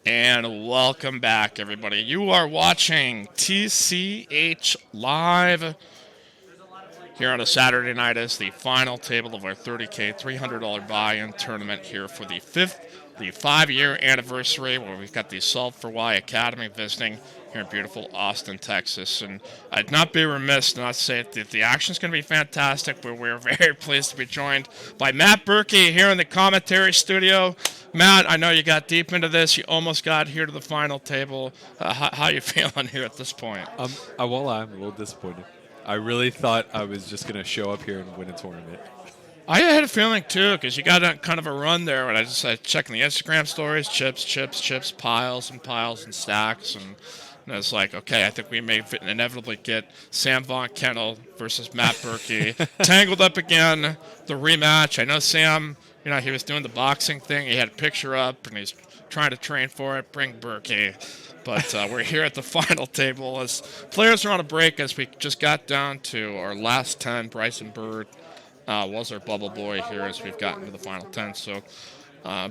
And welcome back, everybody. You are watching TCH Live here on a Saturday night as the final table of our 30K $300 buy-in tournament here for the 5-year anniversary, where we've got the Solve for Why Academy visiting here in beautiful Austin, Texas. And I'd not be remiss not to say that the action's going to be fantastic, but we're very pleased to be joined by Matt Berkey here in the commentary studio. Matt, I know you got deep into this. You almost got here to the final table. How you feeling here at this point? I won't lie, I'm a little disappointed. I really thought I was just gonna show up here and win a tournament. I had a feeling too, because you got a, kind of a run there. When I just checking the Instagram stories, chips, piles and piles and stacks, and it's like, okay, I think we may inevitably get Sam Von Kennel versus Matt Berkey tangled up again. The rematch. I know Sam. He was doing the boxing thing. He had a picture up, and he's trying to train for it. Bring Berkey. But we're here at the final table as players are on a break as we just got down to our last 10. Bryson Bird was our bubble boy here as we've gotten to the final 10. So, uh,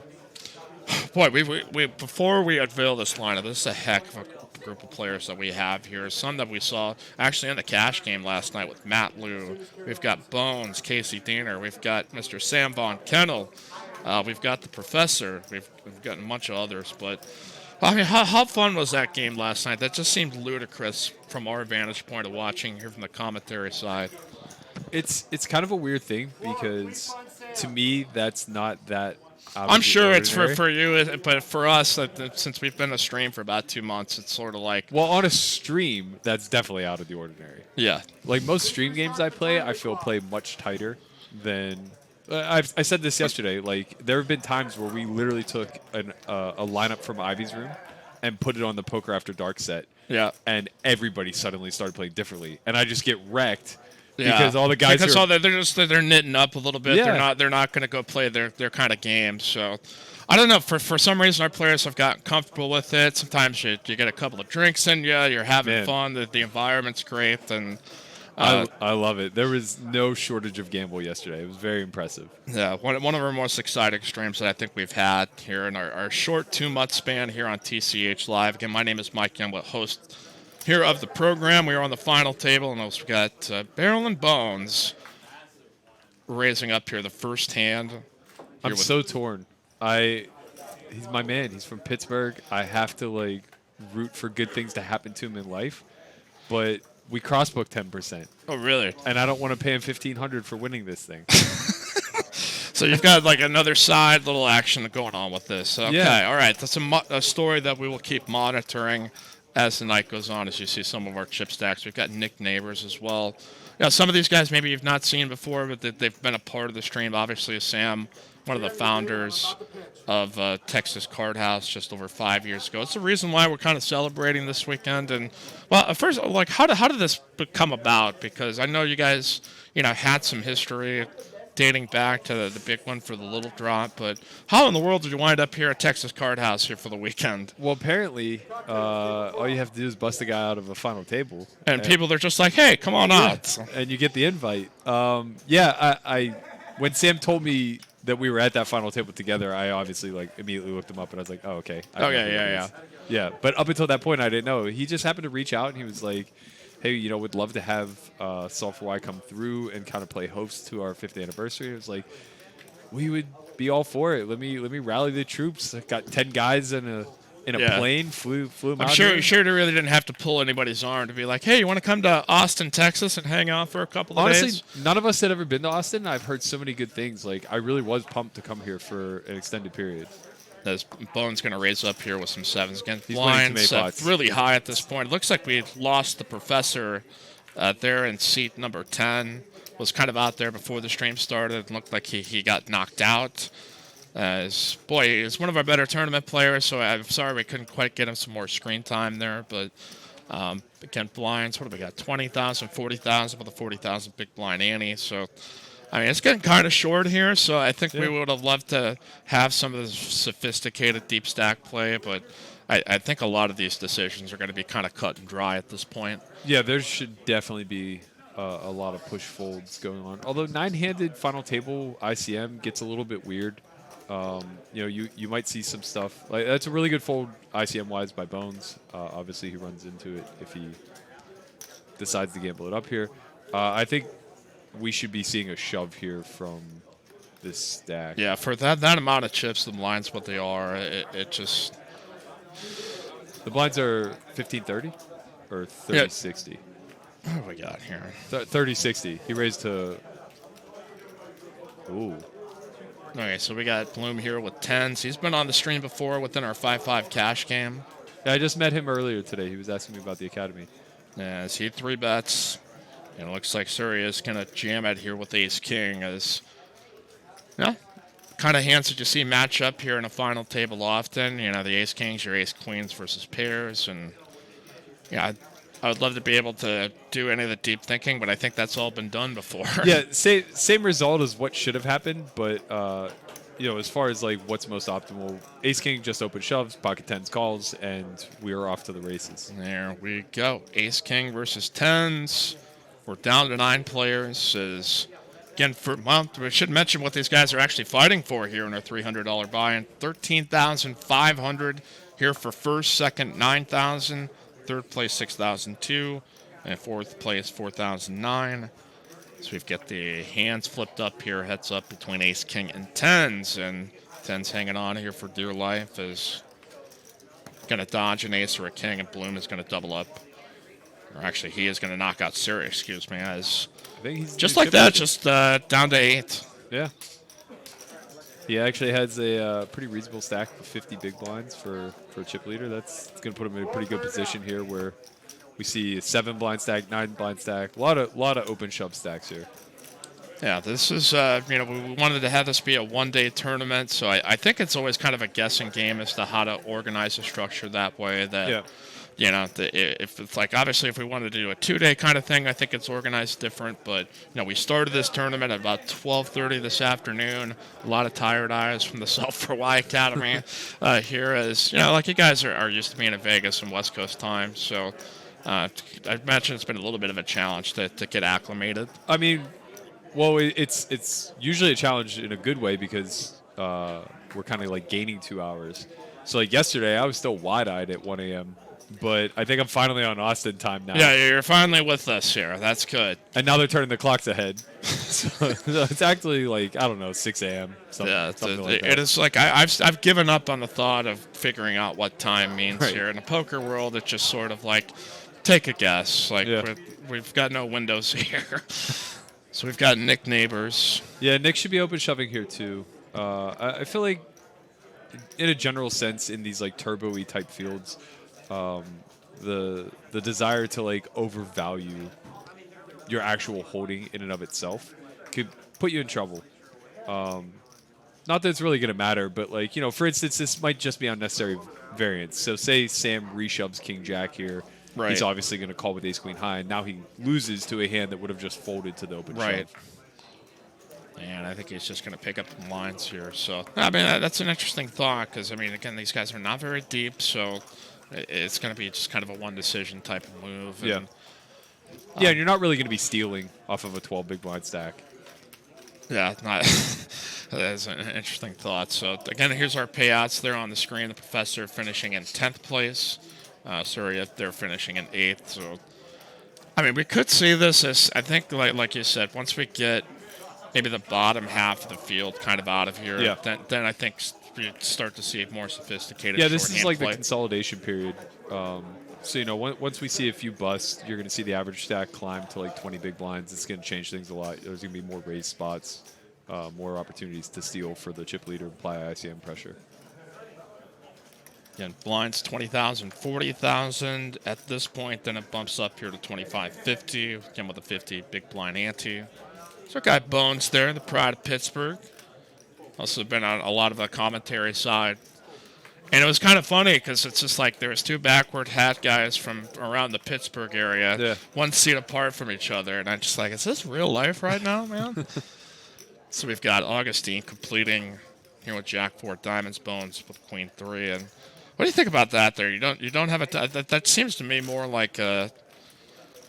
boy, we before we unveil this lineup, this is a heck of a group of players that we have here. Some that we saw actually in the cash game last night with Matt Liu. We've got Bones, Casey Diener. We've got Mr. Sam Von Kennel. We've got the Professor. We've got a bunch of others. But, I mean, how fun was that game last night? That just seemed ludicrous from our vantage point of watching here from the commentary side. It's kind of a weird thing because to me that's not that out I'm of the sure it's for, ordinary. for you, but for us, since we've been a stream for about 2 months, it's sort of like, Well, on a stream, that's definitely out of the ordinary. yeah, Like most stream games I play much tighter than. I said this yesterday. Like there have been times where we literally took a lineup from Ivy's room and put it on the Poker After Dark set, yeah, and everybody suddenly started playing differently, and I just get wrecked yeah. because all the guys Because who are all they're knitting up a little bit. yeah. They're not going to go play their kind of game. So I don't know. For some reason, our players have gotten comfortable with it. Sometimes you get a couple of drinks in you. You're having Man, fun. The environment's great, and I love it. There was no shortage of gamble yesterday. It was very impressive. yeah, one of our most exciting streams that I think we've had here in our short 2 month span here on TCH Live. Again, my name is Mike Young, host here of the program. We are on the final table, and we've got Barrel and Bones raising up here the first hand. I'm Here with, so torn. He's my man. He's from Pittsburgh. I have to like root for good things to happen to him in life, but we crossbook 10%, oh, really? and I don't want to pay him 1,500 for winning this thing. So you've got like another side little action going on with this. Okay, Yeah. all right. That's a story that we will keep monitoring as the night goes on, as you see some of our chip stacks. We've got Nick Neighbors as well. Yeah, some of these guys maybe you've not seen before, but they've been a part of the stream. Obviously, Sam, one of the founders of Texas Card House just over 5 years ago. It's the reason why we're kind of celebrating this weekend. And, well, first, like, how did this come about? Because I know you guys, had some history dating back to the big one for the little drop. But how in the world did you wind up here at Texas Card House here for the weekend? Well, apparently, all you have to do is bust a guy out of a final table, And people, they're just like, hey, come on out. and you get the invite. I when Sam told me that we were at that final table together, I obviously like immediately looked him up, and I was like, oh, okay. I Okay, know who yeah, that yeah. is. Yeah, but up until that point, I didn't know. He just happened to reach out, and he was like, hey, would love to have Solve for Why come through and kind of play host to our 5th anniversary. It was like, we would be all for it. Let me rally the troops. I got 10 guys in a Yeah. plane, flew them I'm out sure, here. sure they really didn't have to pull anybody's arm to be like, hey, you want to come to Austin, Texas and hang out for a couple of Honestly, days? none of us had ever been to Austin. I've heard so many good things. Like, I really was pumped to come here for an extended period. As Bone's going to raise up here with some sevens against He's winning too blinds many set pots. really high at this point. It looks like we lost the Professor there in seat number 10. Was kind of out there before the stream started. It looked like he got knocked out. He's one of our better tournament players, so I'm sorry we couldn't quite get him some more screen time there. But again, blinds, what do we got? 20,000, 40,000 with a 40,000 big blind ante. So, I mean, it's getting kind of short here. So I think we Yeah. would have loved to have some of the sophisticated deep stack play, but I think a lot of these decisions are going to be kind of cut and dry at this point. Yeah, there should definitely be a lot of push folds going on. Although 9-handed final table ICM gets a little bit weird. You might see some stuff. Like that's a really good fold ICM wise by Bones. Obviously, he runs into it if he decides to gamble it up here. I think we should be seeing a shove here from this stack. Yeah, for that amount of chips, the blinds what they are, it just The blinds are 15-30 or 30-60. what do we got here? 30-60. He raised to. Ooh. Okay, so we got Bloom here with 10s. He's been on the stream before within our 5-5 cash game. Yeah, I just met him earlier today. He was asking me about the academy. Yeah, he 3-bets. And it looks like Surrey is going to jam it here with Ace King as, kind of hands that you see match up here in a final table often. The Ace Kings, your Ace Queens versus pairs. And, I would love to be able to do any of the deep thinking, but I think that's all been done before. Yeah, same result as what should have happened, but as far as like what's most optimal, Ace King just open shoves, pocket tens calls, and we are off to the races. There we go. Ace King versus tens. We're down to 9 players. Again, we should mention what these guys are actually fighting for here in our $300 buy-in. $13,500 here for first, second, $9,000. Third place, $6,002, and fourth place, $4,009. So we've got the hands flipped up here, heads up between Ace, King, and tens, and tens hanging on here for dear life is going to dodge an ace or a king, and Bloom is going to double up. Or actually, he is going to knock out Siri, excuse me, as I think he's just like that, just down to 8. Yeah. He actually has a pretty reasonable stack of 50 big blinds for a chip leader. That's going to put him in a pretty good position here where we see a 7 blind stack, 9 blind stack, a lot of open shove stacks here. Yeah, this is, we wanted to have this be a one-day tournament, so I think it's always kind of a guessing game as to how to organize the structure that way. If it's like, obviously, if we wanted to do a 2-day kind of thing, I think it's organized different. But, we started this tournament at about 12:30 this afternoon. A lot of tired eyes from the Self for Y Academy here as, like you guys are used to being in Vegas and West Coast time. So I imagine it's been a little bit of a challenge to get acclimated. I mean, well, it's usually a challenge in a good way because we're kind of like gaining 2 hours. So like yesterday, I was still wide-eyed at 1 a.m., but I think I'm finally on Austin time now. Yeah, you're finally with us here. That's good. And now they're turning the clocks ahead. So it's actually like, I don't know, 6 a.m. Something like that. It is like I've given up on the thought of figuring out what time means Right. here. In the poker world, it's just sort of like, take a guess. Like, we've got no windows here. So we've got Nick Neighbors. Yeah, Nick should be open shoving here too. I feel like, in a general sense, in these like turbo-y type fields, the desire to like overvalue your actual holding in and of itself could put you in trouble. Not that it's really going to matter, but like, for instance, this might just be unnecessary variance. So say Sam reshoves King Jack here. Right. He's obviously going to call with Ace Queen high, and now he loses to a hand that would have just folded to the open Right. shove. And I think he's just going to pick up the lines here. So, I mean, that's an interesting thought because, I mean, again, these guys are not very deep, so it's going to be just kind of a one-decision type of move. Yeah. And you're not really going to be stealing off of a 12 big blind stack. Yeah, that's an interesting thought. So, again, here's our payouts there on the screen. The Professor finishing in 10th place. Surrey, they're finishing in 8th. So, I mean, we could see this as, I think, like you said, once we get maybe the bottom half of the field kind of out of here, then I think you start to see more sophisticated. Yeah, this is like play. the consolidation period. So, once we see a few busts, you're going to see the average stack climb to like 20 big blinds. It's going to change things a lot. There's going to be more raised spots, more opportunities to steal for the chip leader and apply ICM pressure. Again, blinds 20,000, 40,000 at this point. Then it bumps up here to 2550. Again with a 50 big blind ante. So our guy Bones there, the pride of Pittsburgh. Also been on a lot of the commentary side. And it was kind of funny because it's just like there's 2 backward hat guys from around the Pittsburgh area, 1 seat apart from each other. And I'm just like, is this real life right now, man? So we've got Augustine completing here with Jack 4 diamonds, Bones with Queen 3. And what do you think about that there? You don't have that seems to me more like a...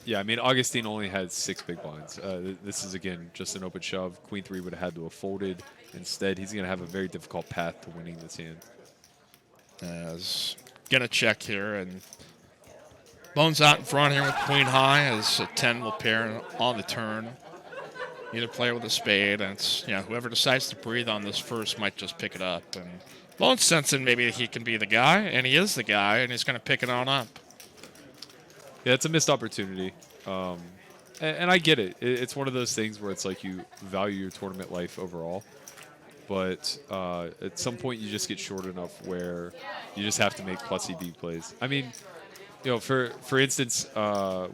Yeah, I mean, Augustine only has 6 big blinds. This is, again, just an open shove. Queen 3 would have had to have folded. Instead, he's going to have a very difficult path to winning this hand. As gonna check here, and Bones out in front here with queen high, as a 10 will pair on the turn. Either player with a spade, and it's, whoever decides to breathe on this first might just pick it up. And Bones sensing maybe he can be the guy, and he is the guy, and he's gonna pick it on up. Yeah, it's a missed opportunity. And I get it. It's one of those things where it's like you value your tournament life overall. But at some point, you just get short enough where you just have to make plus EV plays. I mean, for instance,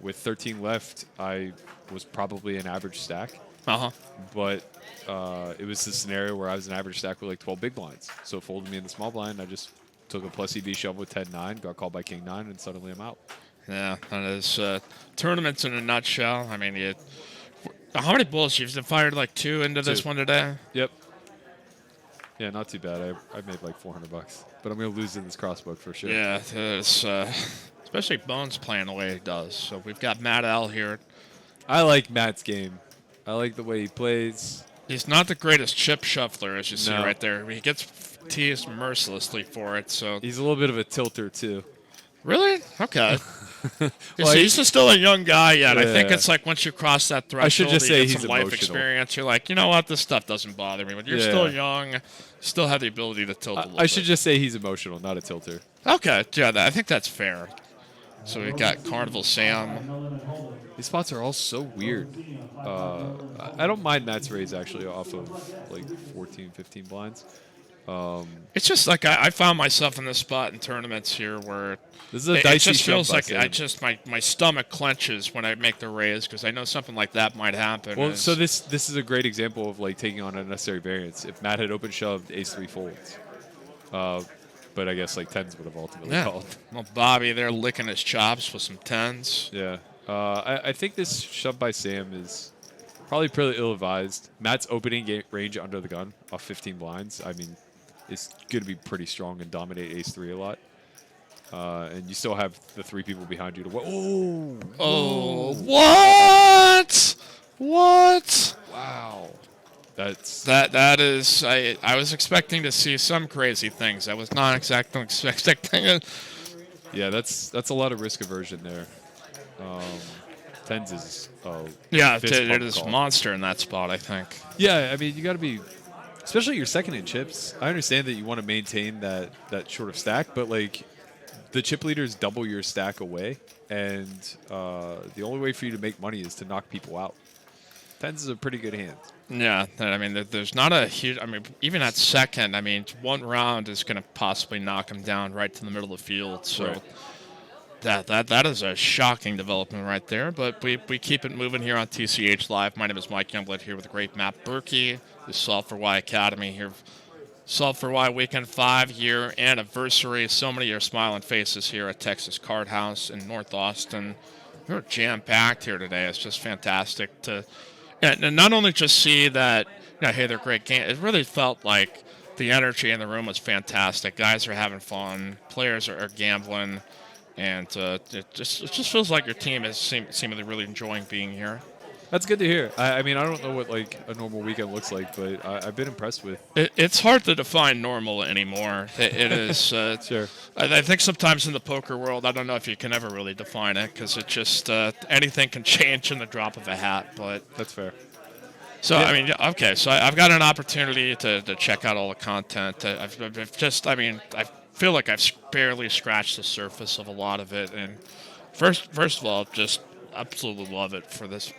with 13 left, I was probably an average stack. But it was the scenario where I was an average stack with like 12 big blinds. So it folded me in the small blind. I just took a plus EV shove with 10-9, got called by King-9, and suddenly I'm out. Yeah, that is tournaments in a nutshell. I mean, how many bulls? You've fired like 2 into this one today? Yep. Yeah, not too bad. I made like $400, but I'm gonna lose in this crossbook for sure. Yeah, it's, especially Bones playing the way he does. So we've got Matt L here. I like Matt's game. I like the way he plays. He's not the greatest chip shuffler, as you see right there. He gets teased mercilessly for it. So he's a little bit of a tilter too. Really? Okay. Well, he's just still a young guy yet. Yeah. I think it's like once you cross that threshold, I should just say you get he's some life emotional. experience. You're like, you know what? This stuff doesn't bother me. When you're still young, you still have the ability to tilt a little bit. I should just say he's emotional, not a tilter. Okay. Yeah, I think that's fair. So we've got Carnival Sam. These spots are all so weird. I don't mind Matt's raise, actually, off of like 14, 15 blinds. It's just like I found myself in this spot in tournaments here where this is a it dicey just feels like Sam. my stomach clenches when I make the raise because I know something like that might happen. Well, so this is a great example of like taking on unnecessary variance. If Matt had open shoved, ace-3 folds. But I guess like 10s would have ultimately called. Well, Bobby there licking his chops with some 10s. Yeah. I think this shove by Sam is probably pretty ill-advised. Matt's opening range under the gun off 15 blinds, I mean, is going to be pretty strong and dominate ace-3 a lot. And you still have the 3 people behind you to... Oh, what? What? Wow. That is... I was expecting to see some crazy things. I was not exactly expecting it. Yeah, that's a lot of risk aversion there. 10s is it is monster in that spot, I think. Yeah, I mean, you got to be, especially your second in chips. I understand that you want to maintain that sort of stack, but like the chip leaders double your stack away, and the only way for you to make money is to knock people out. 10s is a pretty good hand. Yeah, I mean, there's not a huge... I mean, even at second, I mean, one round is going to possibly knock him down right to the middle of the field, so... Right. That is a shocking development right there, but we keep it moving here on TCH Live. My name is Mike Youngblood here with the great Matt Berkey, the Solve for Why Academy here. Solve for Why Weekend 5-year anniversary. So many of your smiling faces here at Texas Card House in North Austin. We're jam-packed here today. It's just fantastic to and not only just see that, hey, they're great games. It really felt like the energy in the room was fantastic. Guys are having fun. Players are gambling. And it just feels like your team is seemingly really enjoying being here. That's good to hear. I mean, I don't know what like a normal weekend looks like, but I've been impressed with. It's hard to define normal anymore. It is. Sure. I think sometimes in the poker world, I don't know if you can ever really define it because it just anything can change in the drop of a hat. But that's fair. So I mean, okay. So I've got an opportunity to check out all the content. I feel like I've barely scratched the surface of a lot of it, and first of all, just absolutely love it for this.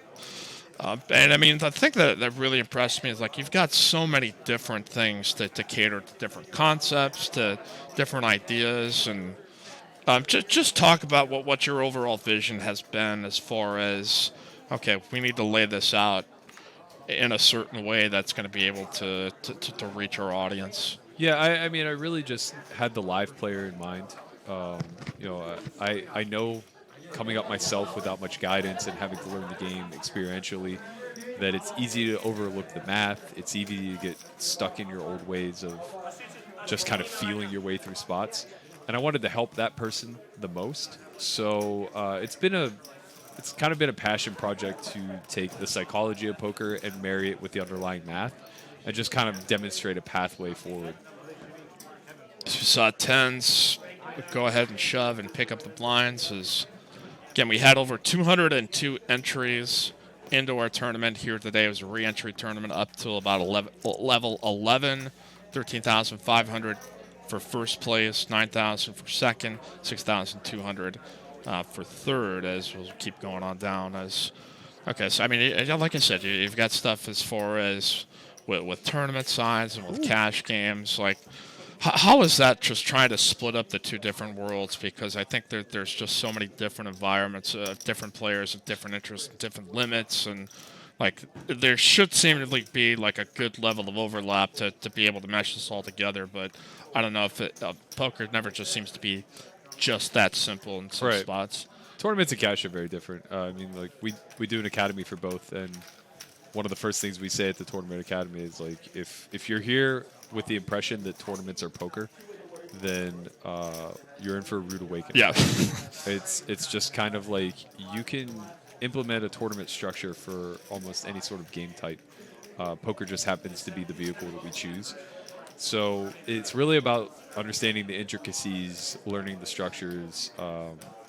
And I mean, the thing that really impressed me is like you've got so many different things to cater to different concepts, to different ideas, and just talk about what your overall vision has been as far as, okay, we need to lay this out in a certain way that's going to be able to reach our audience. Yeah, I mean, I really just had the live player in mind. I know coming up myself without much guidance and having to learn the game experientially that it's easy to overlook the math. It's easy to get stuck in your old ways of just kind of feeling your way through spots. And I wanted to help that person the most. So it's kind of been a passion project to take the psychology of poker and marry it with the underlying math and just kind of demonstrate a pathway forward. So we saw tens go ahead and shove and pick up the blinds. Again, we had over 202 entries into our tournament here today. It was a re-entry tournament up to about level 11, 13,500 for first place, 9,000 for second, 6,200 for third, as we'll keep going on down. Okay, so I mean, like I said, you've got stuff as far as with tournament size and with cash games. Like, how is that just trying to split up the two different worlds? Because I think there's just so many different environments, different players with different interests, different limits, and like there should seemingly be like a good level of overlap to be able to mesh this all together. But I don't know if poker never just seems to be just that simple in some spots. Tournaments and cash are very different. I mean, like we do an academy for both, and one of the first things we say at the tournament academy is like, if you're here with the impression that tournaments are poker, then you're in for a rude awakening. Yeah. It's just kind of like you can implement a tournament structure for almost any sort of game type. Poker just happens to be the vehicle that we choose. So it's really about understanding the intricacies, learning the structures,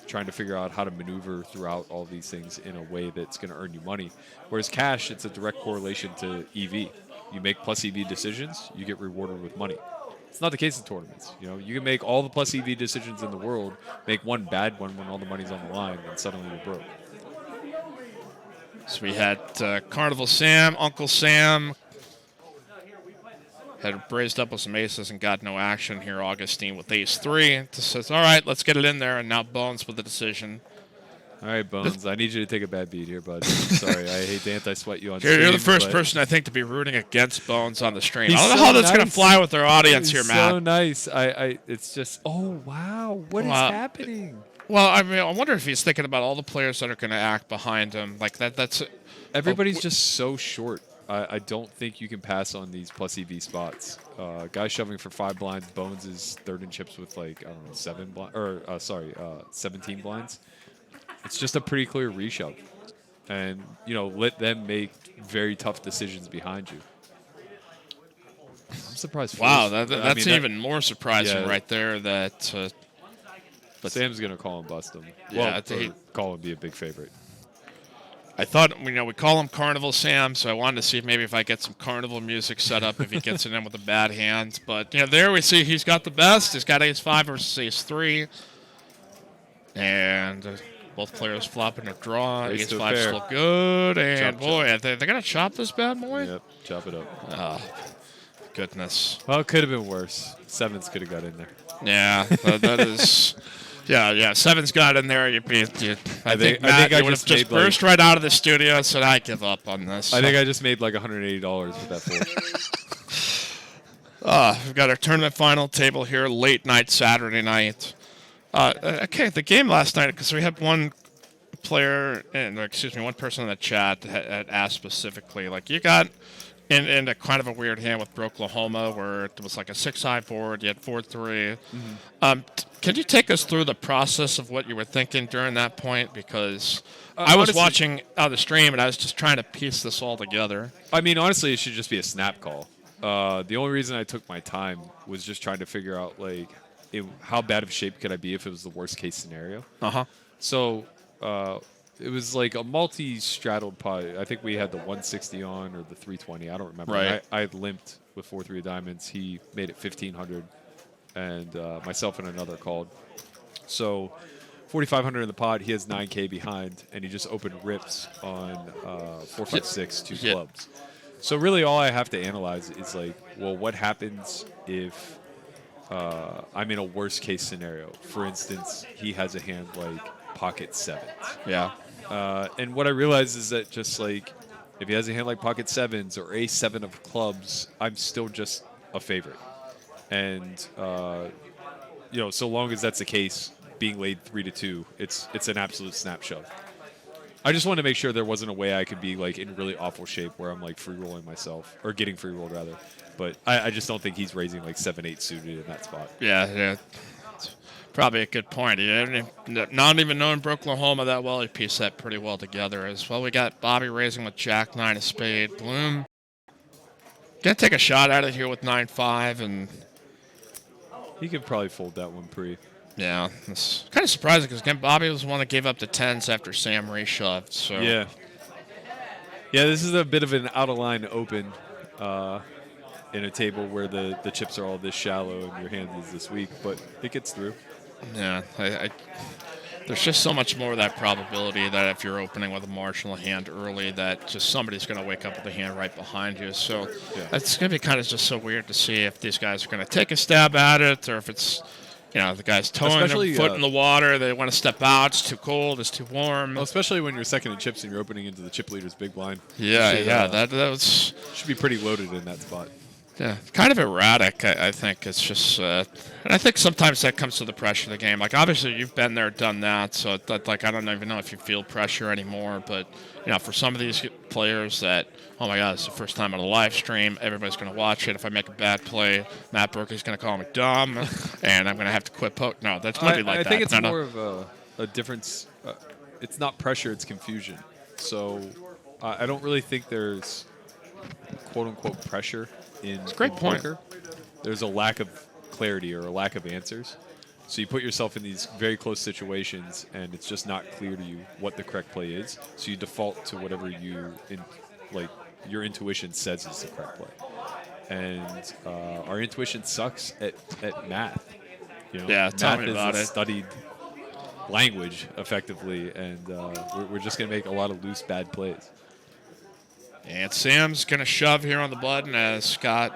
trying to figure out how to maneuver throughout all these things in a way that's going to earn you money. Whereas cash, it's a direct correlation to EV. You make plus EV decisions, you get rewarded with money. It's not the case in tournaments. You know, you can make all the plus EV decisions in the world, make one bad one when all the money's on the line, and suddenly you're broke. So we had Carnival Sam, Uncle Sam, had raised up with some aces and got no action here. Augustine with ace-3. Just says, all right, let's get it in there. And now Bones with the decision. All right, Bones, I need you to take a bad beat here, bud. Sorry, I hate to anti-sweat you on stream. You're the first person, I think, to be rooting against Bones on the stream. I don't know how that's going to fly with our audience here, Matt. So nice. It's just, oh, wow. What is happening? Well, I mean, I wonder if he's thinking about all the players that are going to act behind him. Like that's everybody's just so short. I don't think you can pass on these plus EV spots. Guy shoving for 5 blinds. Bones is third in chips with like, I don't know, 17 blinds. It's just a pretty clear reshove. And, you know, let them make very tough decisions behind you. I'm surprised. Wow, that's even more surprising right there. But Sam's going to call him bust him. Yeah, well, call him be a big favorite. I thought, we call him Carnival Sam, so I wanted to see if I get some carnival music set up if he gets it in with a bad hand. But, there we see he's got the best. He's got ace-5 versus ace-3. And both players flopping a draw. Ace-5 still good. And, boy, they're going to chop this bad boy? Yep, chop it up. Oh, goodness. Well, it could have been worse. Sevens could have got in there. Yeah, that is... Yeah. Seven's got in there. I think Matt would have just burst right out of the studio and said, I give up on this. I think I just made like $180 with that fold. We've got our tournament final table here, late night Saturday night. Okay, the game last night, because we had one person in the chat that had asked specifically, like, you got in a kind of a weird hand with Oklahoma where it was like a 6-high board, you had 4-3. Mm-hmm. Can you take us through the process of what you were thinking during that point? Because I was watching the stream and I was just trying to piece this all together. I mean, honestly, it should just be a snap call. The only reason I took my time was just trying to figure out like how bad of shape could I be if it was the worst case scenario. So it was like a multi-straddled pot. I think we had the 160 on or the 320. I don't remember. Right. I limped with 4-3 of diamonds. He made it 1,500, and myself and another called. So 4,500 in the pot. He has 9K behind, and he just opened rips on 4, 5, 6, 2 clubs. So really all I have to analyze is like, well, what happens if I'm in a worst case scenario? For instance, he has a hand like pocket 7s. Yeah. And what I realize is that just like if he has a hand like pocket 7s or a7 of clubs, I'm still just a favorite. And so long as that's the case, being laid 3-2, it's an absolute snap shove. I just wanted to make sure there wasn't a way I could be like in really awful shape where I'm like free rolling myself or getting free rolled rather. But I just don't think he's raising like 7-8 suited in that spot. Yeah. Probably a good point. Not even knowing Oklahoma that well, he pieced that pretty well together as well. We got Bobby raising with Jack 9 of spade. Bloom Gonna take a shot at it here with 9-5, and He could probably fold that one pre. yeah, it's kind of surprising because again, Bobby was the one that gave up the 10s after Sam reshoved. So Yeah. Yeah, this is a bit of an out-of-line open in a table where the chips are all this shallow and your hand is this weak, but it gets through. yeah, there's just so much more of that probability that if you're opening with a marginal hand early, that just somebody's going to wake up with a hand right behind you. So Yeah. it's going to be kind of just so weird to see if these guys are going to take a stab at it, or if it's, the guy's towing Especially, their foot in the water, they want to step out, it's too cold, it's too warm. Well, especially when you're second in chips and you're opening into the chip leader's big blind. Yeah, that was... Should be pretty loaded in that spot. Yeah, kind of erratic, I think. It's just, and I think sometimes that comes to the pressure of the game. Like, obviously, you've been there, done that, so, like, I don't even know if you feel pressure anymore. But, for some of these players that, oh, my God, it's the first time on a live stream, everybody's going to watch it. If I make a bad play, Matt Berkey's going to call me dumb, and I'm going to have to quit poke. No, that's going to be like I that. think it's more of a difference. It's not pressure, it's confusion. So I don't really think there's quote-unquote pressure in great point. poker. There's a lack of clarity or a lack of answers. So you put yourself in these very close situations, and it's just not clear to you what the correct play is. So you default to whatever your intuition says is the correct play. And our intuition sucks at math. Yeah, tell me about it. Studied language effectively, and we're just going to make a lot of loose, bad plays. And Sam's going to shove here on the button as Scott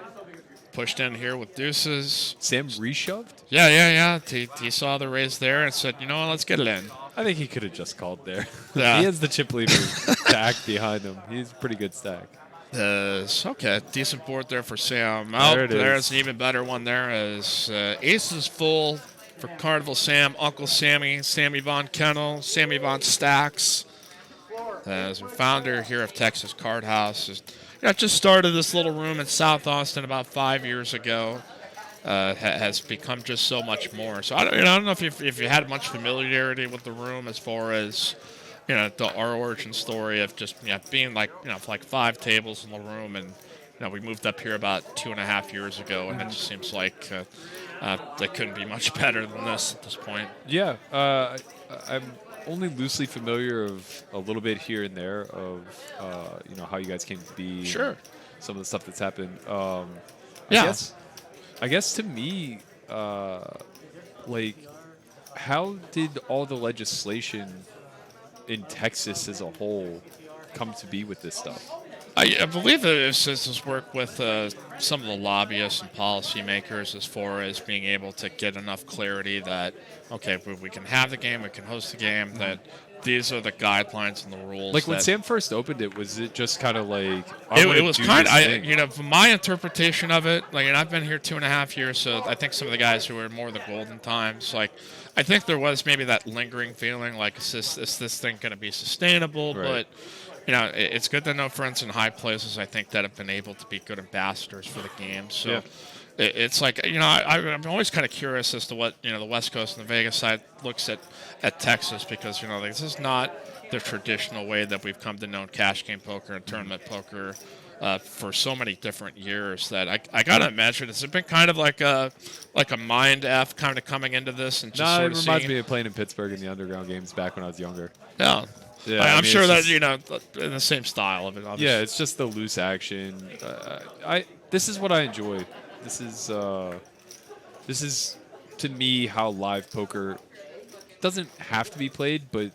pushed in here with deuces. Sam reshoved? Yeah. He saw the raise there and said, you know what, let's get it in. I think he could have just called there. Yeah. He has the chip leader stack behind him. He's a pretty good stack. Okay, decent board there for Sam. There's an even better one there as ace is full for Carnival Sam, Uncle Sammy, Sammy Von Kennel, Sammy Von Stacks. As a founder here of Texas Card House, just started this little room in South Austin about 5 years ago. Has become just so much more. So I don't know if you had much familiarity with the room as far as our origin story of just being like 5 tables in the room, and we moved up here about 2.5 years ago, and it just seems like they couldn't be much better than this at this point. Yeah, I'm only loosely familiar of a little bit here and there of how you guys came to be. Sure. Some of the stuff that's happened. I guess to me, how did all the legislation in Texas as a whole come to be with this stuff? I believe this is work with some of the lobbyists and policymakers as far as being able to get enough clarity that, okay, we can have the game, we can host the game, that these are the guidelines and the rules. Like when Sam first opened it, was it just kind of like... It was kind of, from my interpretation of it, and I've been here 2.5 years, so I think some of the guys who were more the golden times, I think there was maybe that lingering feeling, is this thing going to be sustainable? Right. But... it's good to know friends in high places, I think, that have been able to be good ambassadors for the game. So yeah. It's like, I'm always kind of curious as to what, the West Coast and the Vegas side looks at Texas, because, this is not the traditional way that we've come to know cash game poker and tournament poker for so many different years that I got to imagine it's been kind of like a mind F kind of coming into this. And just it reminds me of playing in Pittsburgh in the underground games back when I was younger. Yeah. Yeah, I'm sure that in the same style of it. Obviously. Yeah, it's just the loose action. This is what I enjoy. This is to me how live poker doesn't have to be played, but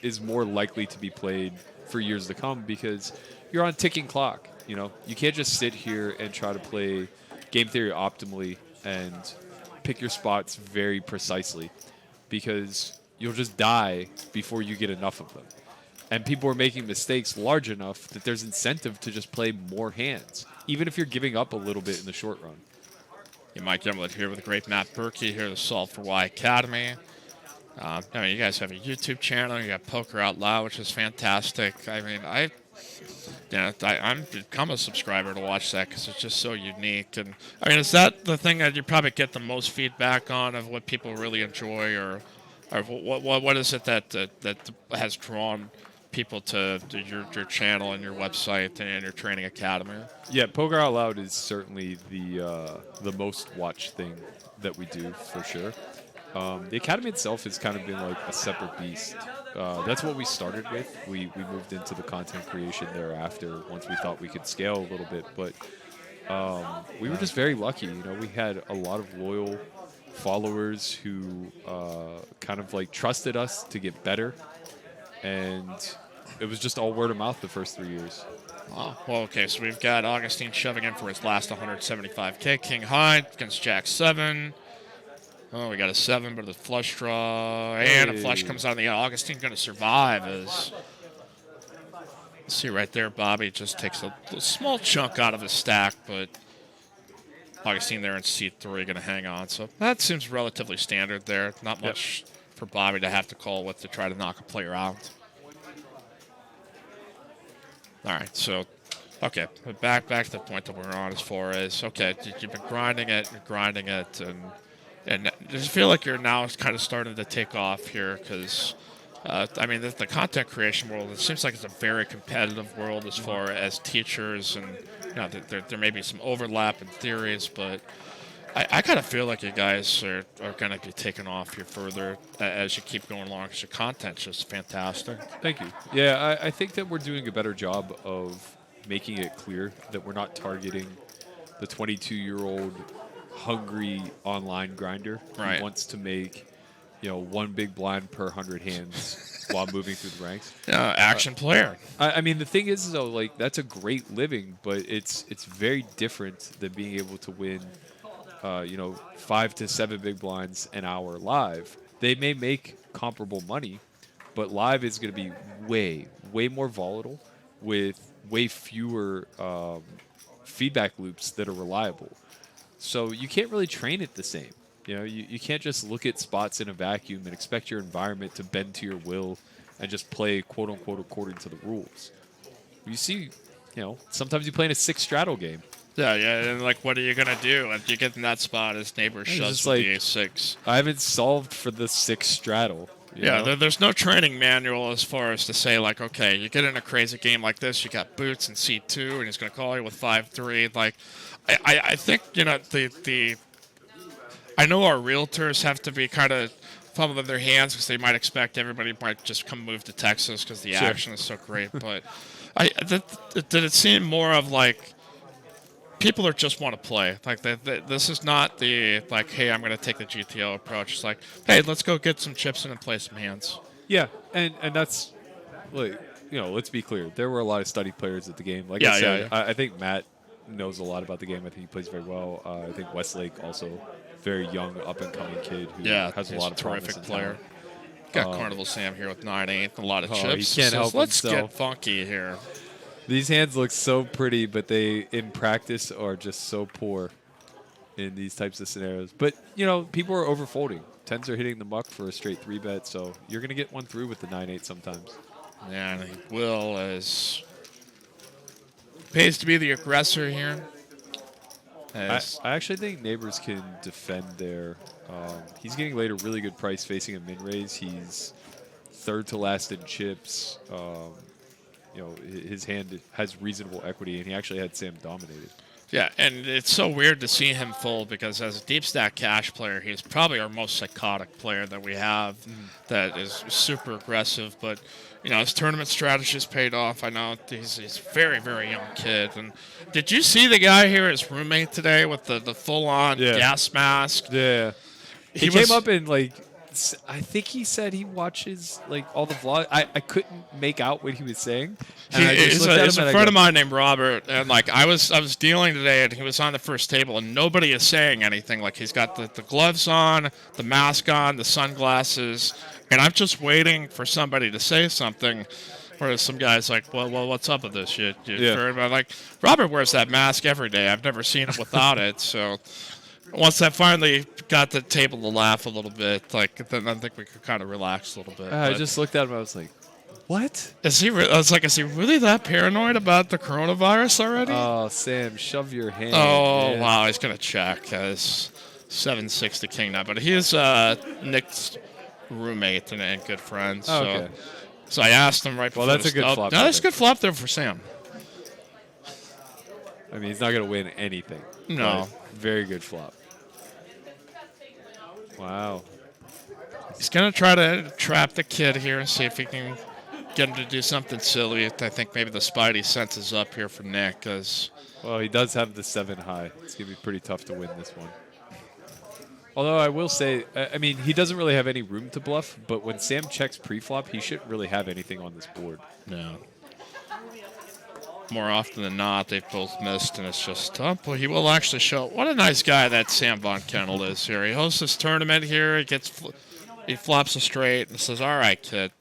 is more likely to be played for years to come, because you're on ticking clock. You can't just sit here and try to play game theory optimally and pick your spots very precisely, because you'll just die before you get enough of them. And people are making mistakes large enough that there's incentive to just play more hands, even if you're giving up a little bit in the short run. You might get it here with the great Matt Berkey here, the Solve for Why Academy. You guys have a YouTube channel. You got Poker Out Loud, which is fantastic. I'm become a subscriber to watch that because it's just so unique. And is that the thing that you probably get the most feedback on of what people really enjoy, or what is it that has drawn people to your channel and your website and your training academy? Yeah, Poker Out Loud is certainly the most watched thing that we do for sure. The academy itself has kind of been like a separate beast. That's what we started with. We moved into the content creation thereafter once we thought we could scale a little bit, but we were just very lucky. You know, we had a lot of loyal followers who kind of like trusted us to get better, and it was just all word of mouth the first 3 years. Oh, well, okay, so we've got Augustine shoving in for his last 175K. King high against Jack 7. Oh, we got a 7, but a flush draw. And a flush comes out of the end. Augustine going to survive as... See right there, Bobby just takes a small chunk out of his stack, but Augustine there in C3 going to hang on. So that seems relatively standard there. Not much for Bobby to have to call with to try to knock a player out. All right, so, okay, back to the point that we're on as far as, okay, you've been grinding it, and does it feel like you're now kind of starting to take off here? Because, I mean, the content creation world, it seems like it's a very competitive world as far as teachers, and, you know, there may be some overlap in theories, but I kind of feel like you guys are going to be taking off here further as you keep going along, because your content's just fantastic. Thank you. Yeah, I think that we're doing a better job of making it clear that we're not targeting the 22-year-old hungry online grinder Right. who wants to make, you know, one big blind per 100 hands while moving through the ranks. Action player. I mean, the thing is, though, like, that's a great living, but it's very different than being able to win, you know, 5 to 7 big blinds an hour live. They may make comparable money, but live is going to be way more volatile with way fewer feedback loops that are reliable. So you can't really train it the same. You know, you can't just look at spots in a vacuum and expect your environment to bend to your will and just play, quote unquote, according to the rules. You see, you know, sometimes you play in a 6 straddle game. Yeah, and like, what are you gonna do if you get in that spot as neighbor shoves with the A6? I haven't solved for the 6 straddle. You know? There's no training manual as far as to say, like, okay, you get in a crazy game like this, you got boots and C2, and he's gonna call you with 5-3. Like, I think, you know, I know our realtors have to be kind of fumbling their hands because they might expect everybody might just come move to Texas because the action is so great. But did it seem more of like people are just want to play? Like this is not the like, hey, I'm going to take the GTO approach. It's like, hey, let's go get some chips in and play some hands. Yeah, and that's like, you know, let's be clear. There were a lot of study players at the game. Like I said, I think Matt knows a lot about the game. I think he plays very well. I think Westlake also very young, up and coming kid who has a lot of terrific promise. Player. Got Carnival Sam here with 9-8, a lot of chips. He can't help let's himself. get funky here. These hands look so pretty, but they in practice are just so poor in these types of scenarios. But you know, people are overfolding. 10s are hitting the muck for a straight 3-bet, so you're gonna get one through with the 9-8 sometimes. Yeah, and he will, as pays to be the aggressor here. I actually think Neighbors can defend there. He's getting laid a really good price facing a min raise. He's third to last in chips. You know, his hand has reasonable equity, and he actually had Sam dominated. Yeah, and it's so weird to see him fold because as a deep stack cash player, he's probably our most psychotic player that we have that is super aggressive. But, you know, his tournament strategy's paid off. I know he's a very, very young kid. And did you see the guy here, his roommate today with the full-on gas mask? Yeah. He came up and, like, I think he said he watches, like, all the vlogs. I couldn't make out what he was saying. He's a friend of mine named Robert, and like I was dealing today, and he was on the first table, and nobody is saying anything. Like he's got the gloves on, the mask on, the sunglasses, and I'm just waiting for somebody to say something. Whereas some guy's like, well, what's up with this shit? I'm like, Robert wears that mask every day. I've never seen him without it. So once I finally got the table to laugh a little bit, like then I think we could kind of relax a little bit. I just looked at him. I was like, what? Is he really that paranoid about the coronavirus already? Oh, Sam, shove your hand. Oh, man. wow, he's going to check. As 7-6 to king now. But he is Nick's roommate and good friend. So okay. So I asked him right before. Well, that's a good flop. No, that's a good flop there for Sam. I mean, he's not going to win anything. No. Very good flop. Wow. He's going to try to trap the kid here and see if he can get him to do something silly. I think maybe the Spidey sense is up here for Nick because... Well, he does have the 7 high. It's going to be pretty tough to win this one. Although I will say, I mean, he doesn't really have any room to bluff, but when Sam checks pre-flop, he shouldn't really have anything on this board. No. More often than not, they've both missed, and it's just tough. But he will actually show. What a nice guy that Sam Von Kennel is here. He hosts this tournament here. He flops a straight and says, "All right, kid."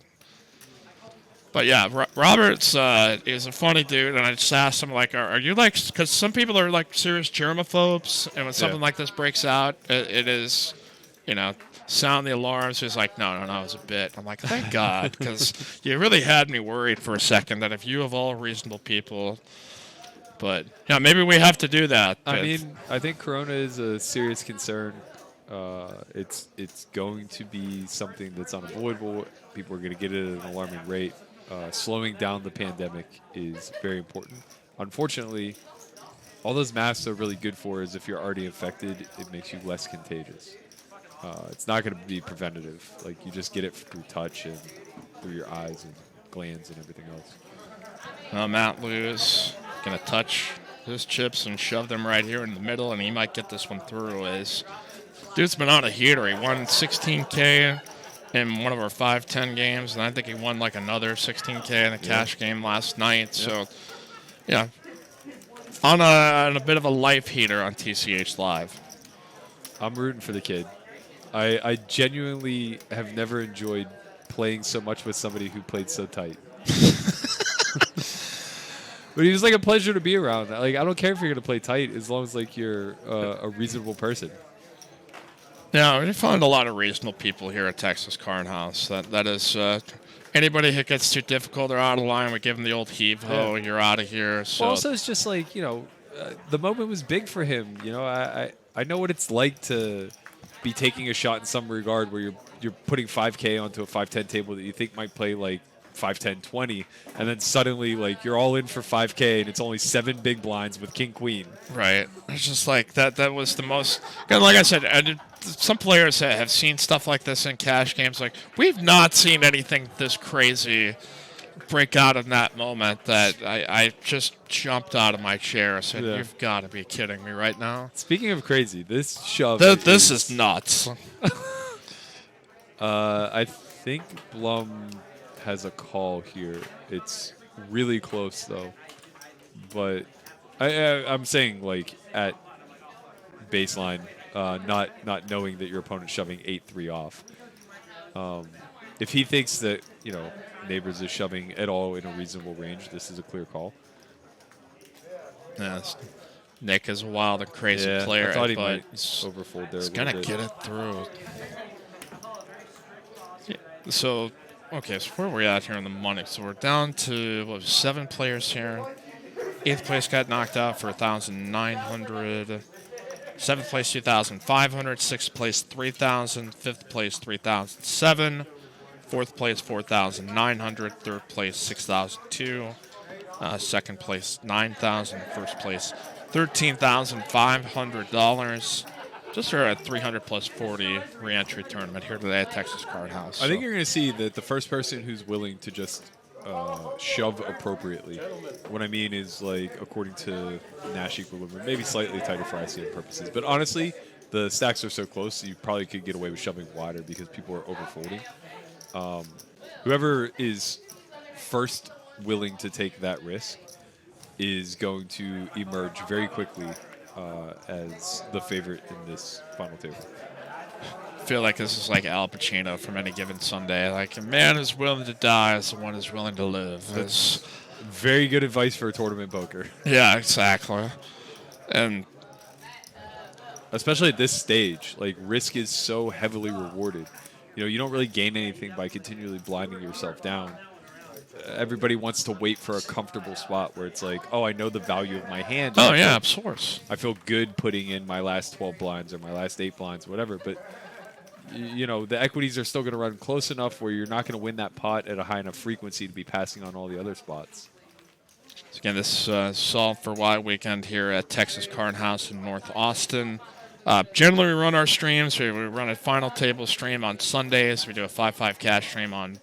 But yeah, Roberts is a funny dude, and I just asked him, like, are you like, because some people are like serious germaphobes, and when something like this breaks out, it is, sound the alarms. He's like, no, it was a bit. I'm like, thank God, because you really had me worried for a second that if you of all reasonable people, but yeah, maybe we have to do that. I mean, I think Corona is a serious concern. It's going to be something that's unavoidable. People are going to get it at an alarming rate. Slowing down the pandemic is very important. Unfortunately, all those masks are really good for is if you're already infected, it makes you less contagious. It's not going to be preventative. Like, you just get it through touch and through your eyes and glands and everything else. Matt Lewis going to touch his chips and shove them right here in the middle, and he might get this one through. Dude's been on a heater. He won $16K in one of our 5-10 games, and I think he won like another $16K in the cash game last night. So, yeah, on a bit of a life heater on TCH Live. I'm rooting for the kid. I genuinely have never enjoyed playing so much with somebody who played so tight. But he was like a pleasure to be around. Like, I don't care if you're going to play tight as long as like you're a reasonable person. Yeah, we find a lot of reasonable people here at Texas Card House. That is, anybody who gets too difficult or out of line, we give them the old heave-ho, you're out of here. So. Well, also, it's just like, the moment was big for him. I know what it's like to be taking a shot in some regard where you're putting 5K onto a 5-10 table that you think might play like 5-10-20, and then suddenly like you're all in for 5K and it's only 7 big blinds with king queen. Right. It's just like that was the most. Like I said, some players have seen stuff like this in cash games. Like, we've not seen anything this crazy break out in that moment that I just jumped out of my chair and said, you've got to be kidding me right now. Speaking of crazy, this shove this is nuts. I think Blum has a call here. It's really close though, but I'm saying like at baseline, not knowing that your opponent's shoving 8-3 off. If he thinks that Neighbors is shoving at all in a reasonable range, this is a clear call. Yes. Nick is a wild and crazy player. I thought he but might overfold there. He's gonna get it through. So, okay, so where are we at here in the money? So we're down to 7 players here. 8th place got knocked out for 1,900. 7th place 2,500. 6th place 3,000. 5th place 3,007. 4th place 4,900. 3rd place 6,002. 2nd place 9,000. 1st place $13,500. Just for a 300 plus 40 re-entry tournament here today at Texas Card House. I think you're going to see that the first person who's willing to just shove appropriately. What I mean is, like, according to Nash equilibrium, maybe slightly tighter for ICM purposes. But honestly, the stacks are so close, you probably could get away with shoving wider because people are overfolding. Whoever is first willing to take that risk is going to emerge very quickly as the favorite in this final table. I feel like this is like Al Pacino from Any Given Sunday. Like, a man who's willing to die is the one who's willing to live. That's very good advice for a tournament poker. Yeah, exactly. And especially at this stage, like, risk is so heavily rewarded. You don't really gain anything by continually blinding yourself down. Everybody wants to wait for a comfortable spot where it's like, oh, I know the value of my hand. Oh, yeah, of course. I feel good putting in my last 12 blinds or my last 8 blinds or whatever. But you know, the equities are still going to run close enough where you're not going to win that pot at a high enough frequency to be passing on all the other spots. So again, this Solve for Why weekend here at Texas Card House in North Austin. Generally, we run our streams. We run a final table stream on Sundays. We do a 5-5 cash stream on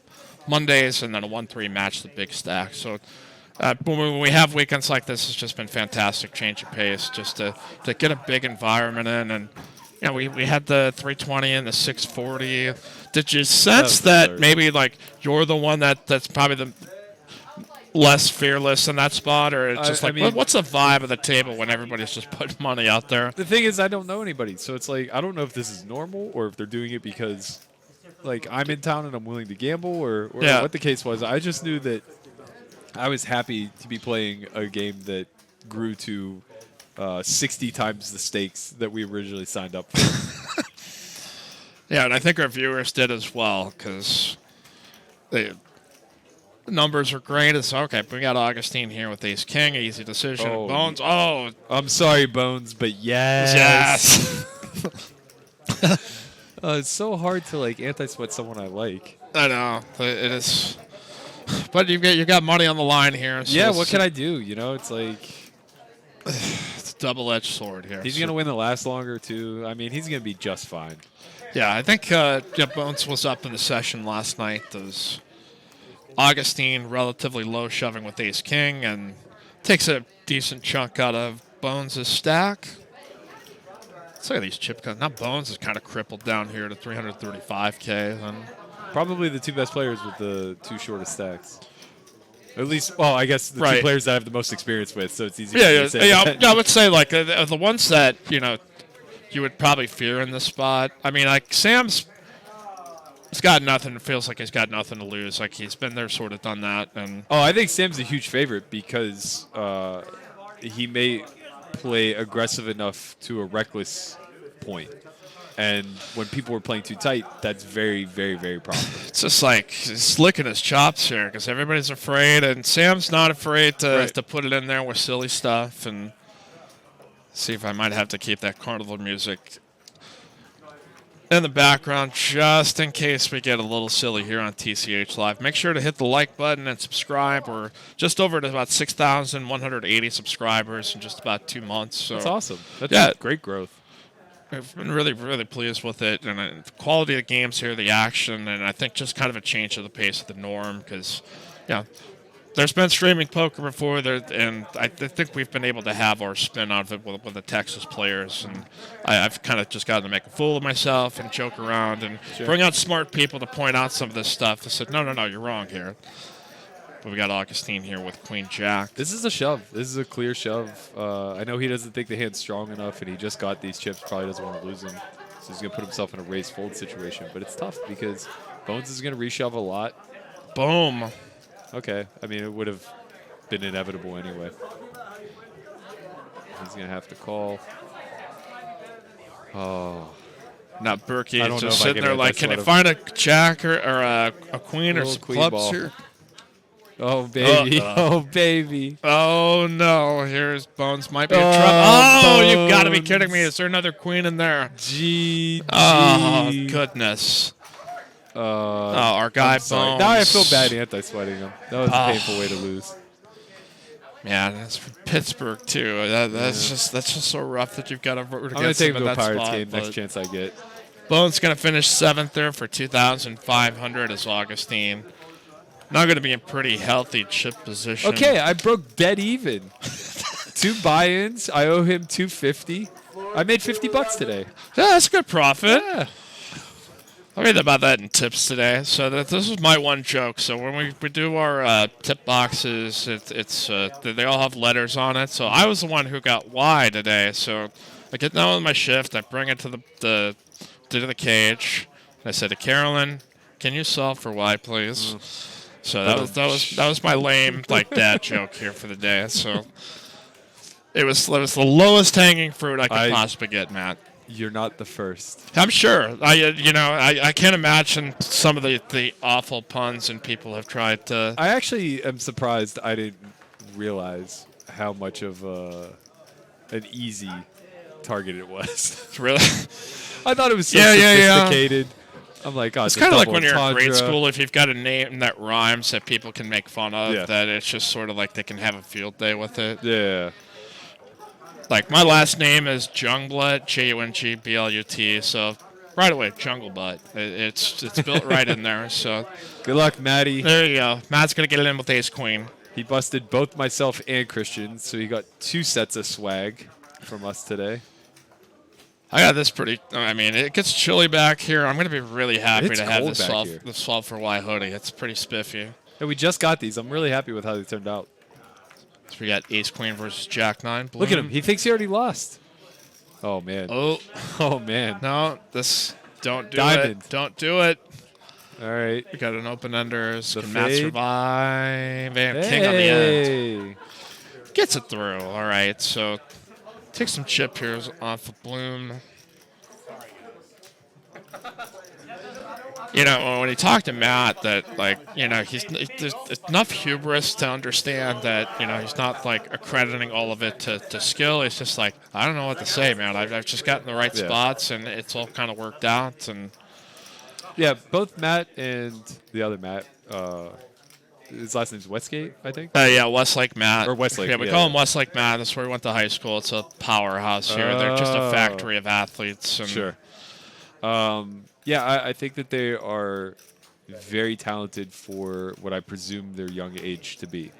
Mondays, and then a 1-3 match the big stack. So when we have weekends like this, it's just been fantastic change of pace just to get a big environment in. And you know, we had the 320 and the 640. Did you sense that maybe like you're the one that's probably the less fearless in that spot, or it's just like, I mean, what's the vibe of the table when everybody's just putting money out there? The thing is, I don't know anybody, so it's like I don't know if this is normal or if they're doing it because, like, I'm in town and I'm willing to gamble, or what the case was. I just knew that I was happy to be playing a game that grew to 60 times the stakes that we originally signed up for. Yeah, and I think our viewers did as well because the numbers are great. It's okay. We got Augustine here with Ace King, easy decision. Oh, Bones. Oh, I'm sorry, Bones, but yes. It's so hard to like anti-sweat someone I like. I know it is, but you got money on the line here. So yeah, what can I do? You know, it's like it's a double-edged sword here. He's gonna win the last longer too. I mean, he's gonna be just fine. Yeah, I think Bones was up in the session last night. Those Augustine relatively low shoving with Ace King and takes a decent chunk out of Bones' stack. Let's look at these chip cuts. Now Bones is kind of crippled down here to 335K. Then probably the two best players with the two shortest stacks. At least, well, I guess the two players that I have the most experience with, so it's easy to say. Yeah, I would say like the ones that, you know, you would probably fear in this spot. I mean, like Sam's got nothing. It feels like he's got nothing to lose. Like he's been there, sort of done that. And I think Sam's a huge favorite because he may play aggressive enough to a reckless point. And when people were playing too tight, that's very, very, very profitable. It's just like he's licking his chops here because everybody's afraid, and Sam's not afraid to put it in there with silly stuff. And see if I might have to keep that carnival music in the background just in case we get a little silly here on TCH Live. Make sure to hit the like button and subscribe. We're just over to about 6,180 subscribers in just about 2 months. So that's awesome. That's great growth. I've been really, really pleased with it. And the quality of the games here, the action, and I think just kind of a change of the pace of the norm because, yeah, there's been streaming poker before, and I think we've been able to have our spin out of it with the Texas players. And I've kind of just gotten to make a fool of myself and joke around and bring out smart people to point out some of this stuff. I said, no, you're wrong here. But we got Augustine here with Queen Jack. This is a shove. This is a clear shove. I know he doesn't think the hand's strong enough, and he just got these chips. Probably doesn't want to lose them. So he's going to put himself in a raise fold situation. But it's tough because Bones is going to reshove a lot. Boom. Okay. I mean, it would have been inevitable anyway. He's going to have to call. Oh. Now Berkey is just sitting there like, can you find a jack or a queen or some clubs ball here? Oh, baby. Oh, baby. Oh, no. Here's Bones. Might be in trouble. Oh, you've got to be kidding me. Is there another queen in there? Gee. Oh, goodness. Our guy Bones. Now I feel bad anti-sweating him. That was a painful way to lose. Yeah, that's from Pittsburgh too. That's just so rough that you've got to root against. I'm gonna take him to a Pirates spot, game next chance I get. Bones gonna finish 7th there for 2,500 as Augustine. Now going to be in pretty healthy chip position. Okay, I broke dead even. 2 buy-ins. I owe him $250. I made $50 today. Yeah, that's a good profit. Yeah. I read about that in tips today. So this is my one joke. So when we do our tip boxes, it's they all have letters on it. So I was the one who got Y today. So I get down with my shift. I bring it to the cage. And I said to Carolyn, "Can you solve for Y, please?" So that was my lame dad joke here for the day. So it was the lowest hanging fruit I could possibly get, Matt. You're not the first. I'm sure. I can't imagine some of the awful puns and people have tried to. I actually am surprised I didn't realize how much of an easy target it was. Really? I thought it was so sophisticated. I'm like, oh, It's a kind of like double when you're in grade entendre. school, if you've got a name that rhymes that people can make fun of, Yeah. that it's just sort of like they can have a field day with it. Yeah. Like, my last name is Jungblut, Jungblut, so right away, Jungle Butt. It's built right in there, so Good luck, Maddie. there you go. Matt's going to get it in with Ace Queen. He busted both myself and Christian, so he got 2 sets of swag from us today. I got this I mean, it gets chilly back here. I'm going to be really happy It's to have cold this back here. Solve for Y hoodie. It's pretty spiffy. And we just got these. I'm really happy with how they turned out. So we got Ace Queen versus Jack 9. Bloom. Look at him. He thinks he already lost. Oh, man. Oh, Oh, man. no. Don't do Diamond. it. Don't do it. All right. We got an open-enders. The Can Matt fade. survive? And King on the end. Hey. Gets it through. All right, so take some chip here off of Bloom. You know, when he talked to Matt, that, like, you know, there's enough hubris to understand that, you know, he's not, like, accrediting all of it to skill. It's just like, I don't know what to say, man. I've just gotten the right Yeah. spots, and it's all kind of worked out. And Yeah, both Matt and the other Matt, his last name's Westgate, I think. yeah, Westlake Matt. Or Westlake, Yeah, we yeah. call him Westlake Matt. That's where he went to high school. It's a powerhouse here. They're just a Oh. factory of athletes. And Sure. Yeah, I think that they are very talented for what I presume their young age to be.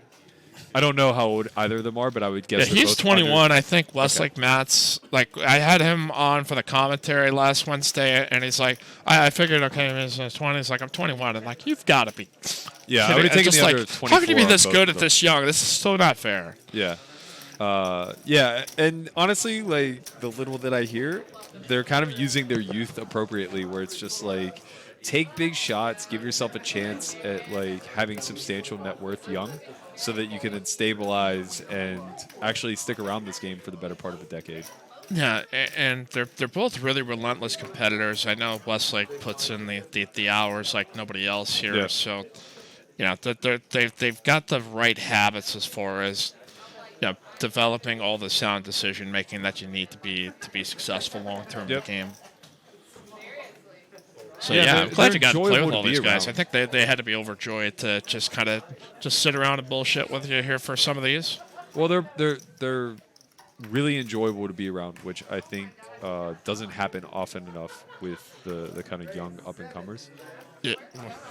I don't know how old either of them are, but I would guess Yeah, they're he's both 21. under- I think Westlake Matt's, like, I had him on for the commentary last Wednesday, and he's like, I figured, okay, he's in his 20s. Like, I'm 21. And, like, you've got to be. Yeah, I kidding. would have taken Just the like, under 24. how can you be on this both good of at them. this young? This is so not fair. Yeah. Yeah, and honestly, like, the little that I hear, they're kind of using their youth appropriately, where it's just like, take big shots, give yourself a chance at, like, having substantial net worth young, so that you can then stabilize and actually stick around this game for the better part of a decade. Yeah, and they're both really relentless competitors. I know Westlake puts in the hours like nobody else here, Yeah. so you know they've got the right habits as far as, you know, developing all the sound decision making that you need to be successful long term in Yep. the game. So Yeah, yeah, they're- I'm glad they're you got to play enjoyable with to all be these guys. around. I think they had to be overjoyed to just sit around and bullshit with you here for some of these. Well, they're really enjoyable to be around, which I think doesn't happen often enough with the kind of young up and comers. Yeah,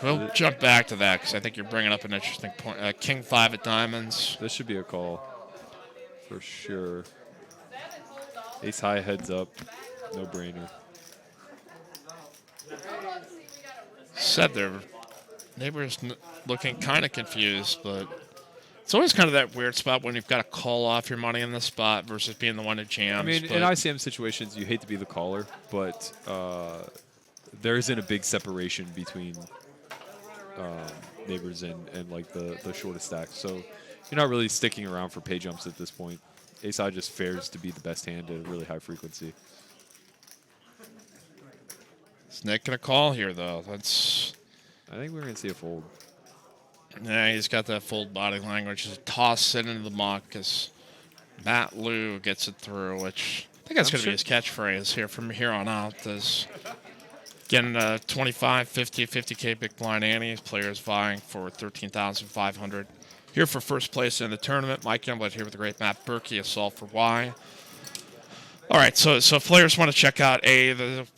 we'll jump back to that because I think you're bringing up an interesting point. King 5 at diamonds. This should be a call for sure. Ace high heads up, no brainer. Said their neighbors looking kind of confused, but it's always kind of that weird spot when you've got to call off your money in the spot versus being the one who jams. I mean, but in ICM situations, you hate to be the caller, but there isn't a big separation between neighbors and like the shortest stack. So you're not really sticking around for pay jumps at this point. Ace high just fares to be the best hand at a really high frequency. is Nick gonna call here though? That's I think we're going to see a fold. yeah, he's got that full body language. Just toss it into the muck because Matt Lou gets it through, which I think that's I'm going to sure- be his catchphrase here from here on out. Is getting 25, 50, 50K big blind antes. Players vying for 13,500. Here for first place in the tournament. Mike Youngblood here with the great Matt Berkey, a solve for Y. All right, so if players want to check out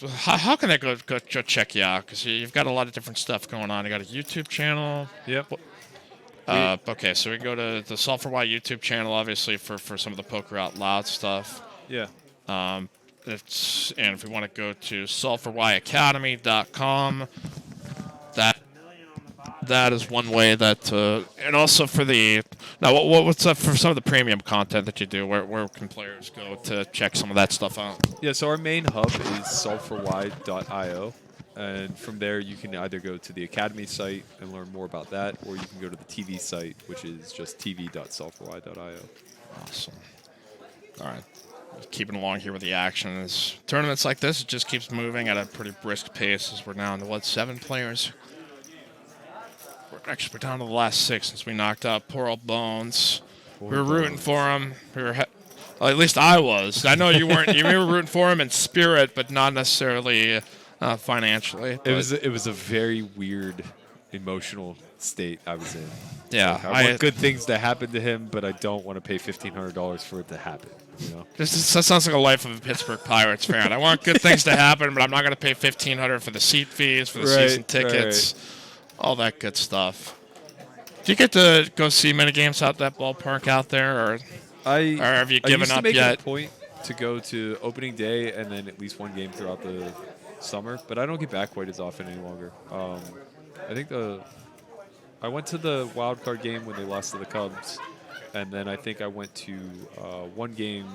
how can they go check you out? Because you've got a lot of different stuff going on. You got a YouTube channel. Yep. Okay, so we can go to the Solve for Y YouTube channel, obviously for some of the Poker Out Loud stuff. Yeah. And if we want to go to solveforYacademy.com, that is one way that, and also for what's up for some of the premium content that you do? Where can players go to check some of that stuff out? Yeah, so our main hub is solveforY.io, and from there you can either go to the Academy site and learn more about that, or you can go to the TV site, which is just tv.solveforY.io. Awesome. All right. Keeping along here with the action. As tournaments like this, it just keeps moving at a pretty brisk pace as we're down to, 7 players? We're down to the last 6 since we knocked out poor old Bones. We were rooting for him. Well, at least I was. I know you weren't. You were rooting for him in spirit, but not necessarily financially. It was a very weird emotional state I was in. Yeah, Like, I want good things to happen to him, but I don't want to pay $1,500 for it to happen. You know, that sounds like a life of a Pittsburgh Pirates fan. I want good things to happen, but I'm not going to pay $1,500 for the seat fees, for the season tickets, all that good stuff. Do you get to go see many games out that ballpark out there, or have you given up yet? I used to make yet? it a point to go to opening day and then at least one game throughout the summer, but I don't get back quite as often any longer. I think I went to the wild card game when they lost to the Cubs, and then I think I went to one game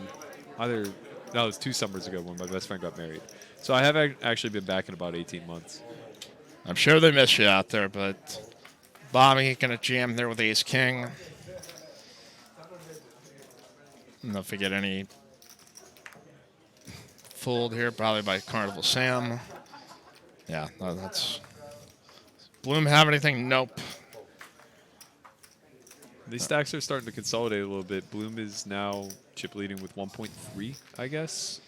it was 2 summers ago when my best friend got married. So I have actually been back in about 18 months. I'm sure they miss you out there, but Bobby gonna jam there with Ace King. And if we get any fooled here, probably by Carnival Sam. Yeah, no, that's. Bloom have anything? Nope. These stacks are starting to consolidate a little bit. Bloom is now chip leading with 1.3, I guess.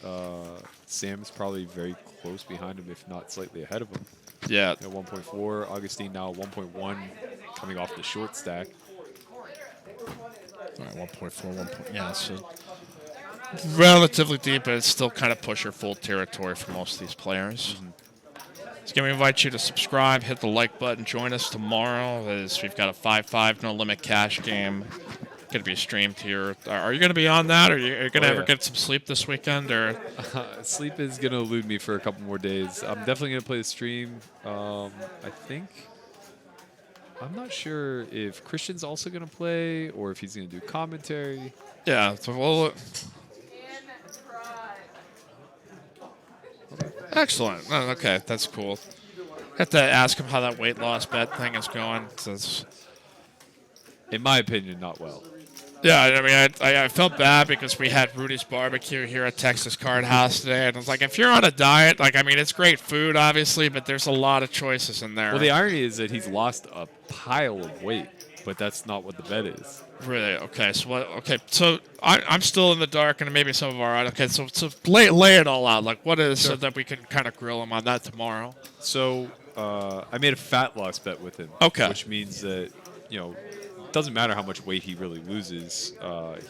Sam's probably very close behind him, if not slightly ahead of him. Yeah. At 1.4. Augustine now 1.1, coming off the short stack. All right, 1.4, 1. Yeah, so relatively deep, but it's still kind of pusher full territory for most of these players. Mm-hmm. So can we invite you to subscribe, hit the like button, join us tomorrow as we've got a 5-5 no limit cash game going to be streamed here. Are you going to be on that? Are you going to ever get some sleep this weekend? Or sleep is going to elude me for a couple more days. I'm definitely going to play the stream. I think. I'm not sure if Christian's also going to play or if he's going to do commentary. Yeah. So we'll. Excellent. Oh, okay, that's cool. Have to ask him how that weight loss bet thing is going. In my opinion, not well. Yeah, I mean, I felt bad because we had Rudy's Barbecue here at Texas Card House today, and I was like, if you're on a diet, like, I mean, it's great food, obviously, but there's a lot of choices in there. Well, the irony is that he's lost a pile of weight, but that's not what the bet is. Really? Okay. So what? Okay. So I'm still in the dark, and maybe some of our. Okay. So lay it all out. Like, what is so that we can kind of grill him on that tomorrow? So I made a fat loss bet with him. Okay. Which means that it doesn't matter how much weight he really loses.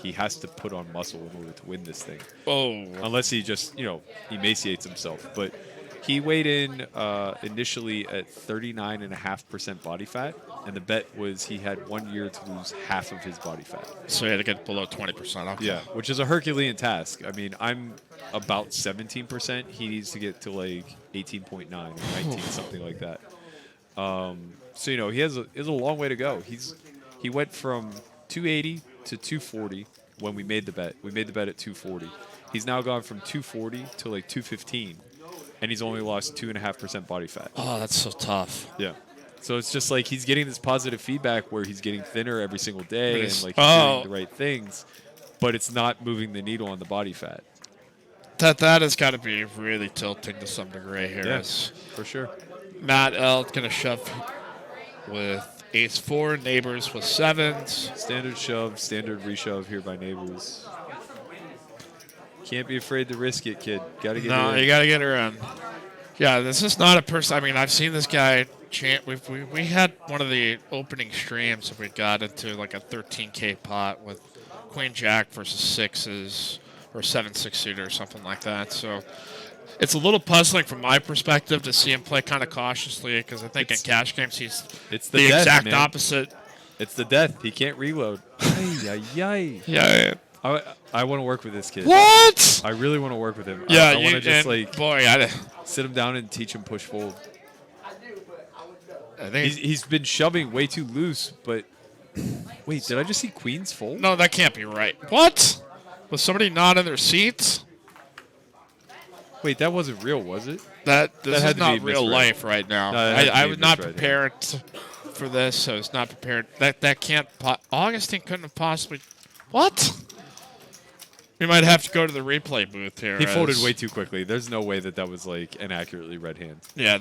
He has to put on muscle in order to win this thing. Oh. Unless he just emaciates himself, but. He weighed in initially at 39.5% body fat, and the bet was he had 1 year to lose half of his body fat. So he had to get below 20%. Okay. Yeah, which is a Herculean task. I mean, I'm about 17%. He needs to get to like 18.9 or 19, something like that. So he has a long way to go. He went from 280 to 240 when we made the bet. We made the bet at 240. He's now gone from 240 to like 215. And he's only lost 2.5% body fat. Oh, that's so tough. Yeah. So it's just like he's getting this positive feedback where he's getting thinner every single day and like he's doing the right things, but it's not moving the needle on the body fat. That has got to be really tilting to some degree here. Yes, for sure. Matt L. going to shove with ace-4, Neighbors with 7s. Standard shove, standard reshove here by Neighbors. Can't be afraid to risk it, kid. Got to get her in. You got to get her in. Yeah, this is not a person. I mean, I've seen this guy chant. We had one of the opening streams that we got into like a 13K pot with Queen Jack versus 6s or 7-6 suited or something like that. So it's a little puzzling from my perspective to see him play kind of cautiously because I think in cash games he's the exact opposite. It's the death. He can't reload. Ay. Yeah. I want to work with this kid. What? I really want to work with him. Yeah, I want to just sit him down and teach him push fold. I think he's been shoving way too loose, but wait, did I just see queens fold? No, that can't be right. What? Was somebody not in their seats? Wait, that wasn't real, was it? This is not real life right now. No, I was not prepared for this, so it's not prepared. That can't. Augustine couldn't have possibly. What? We might have to go to the replay booth here. He folded way too quickly. There's no way that was like an accurately read hand. Yeah,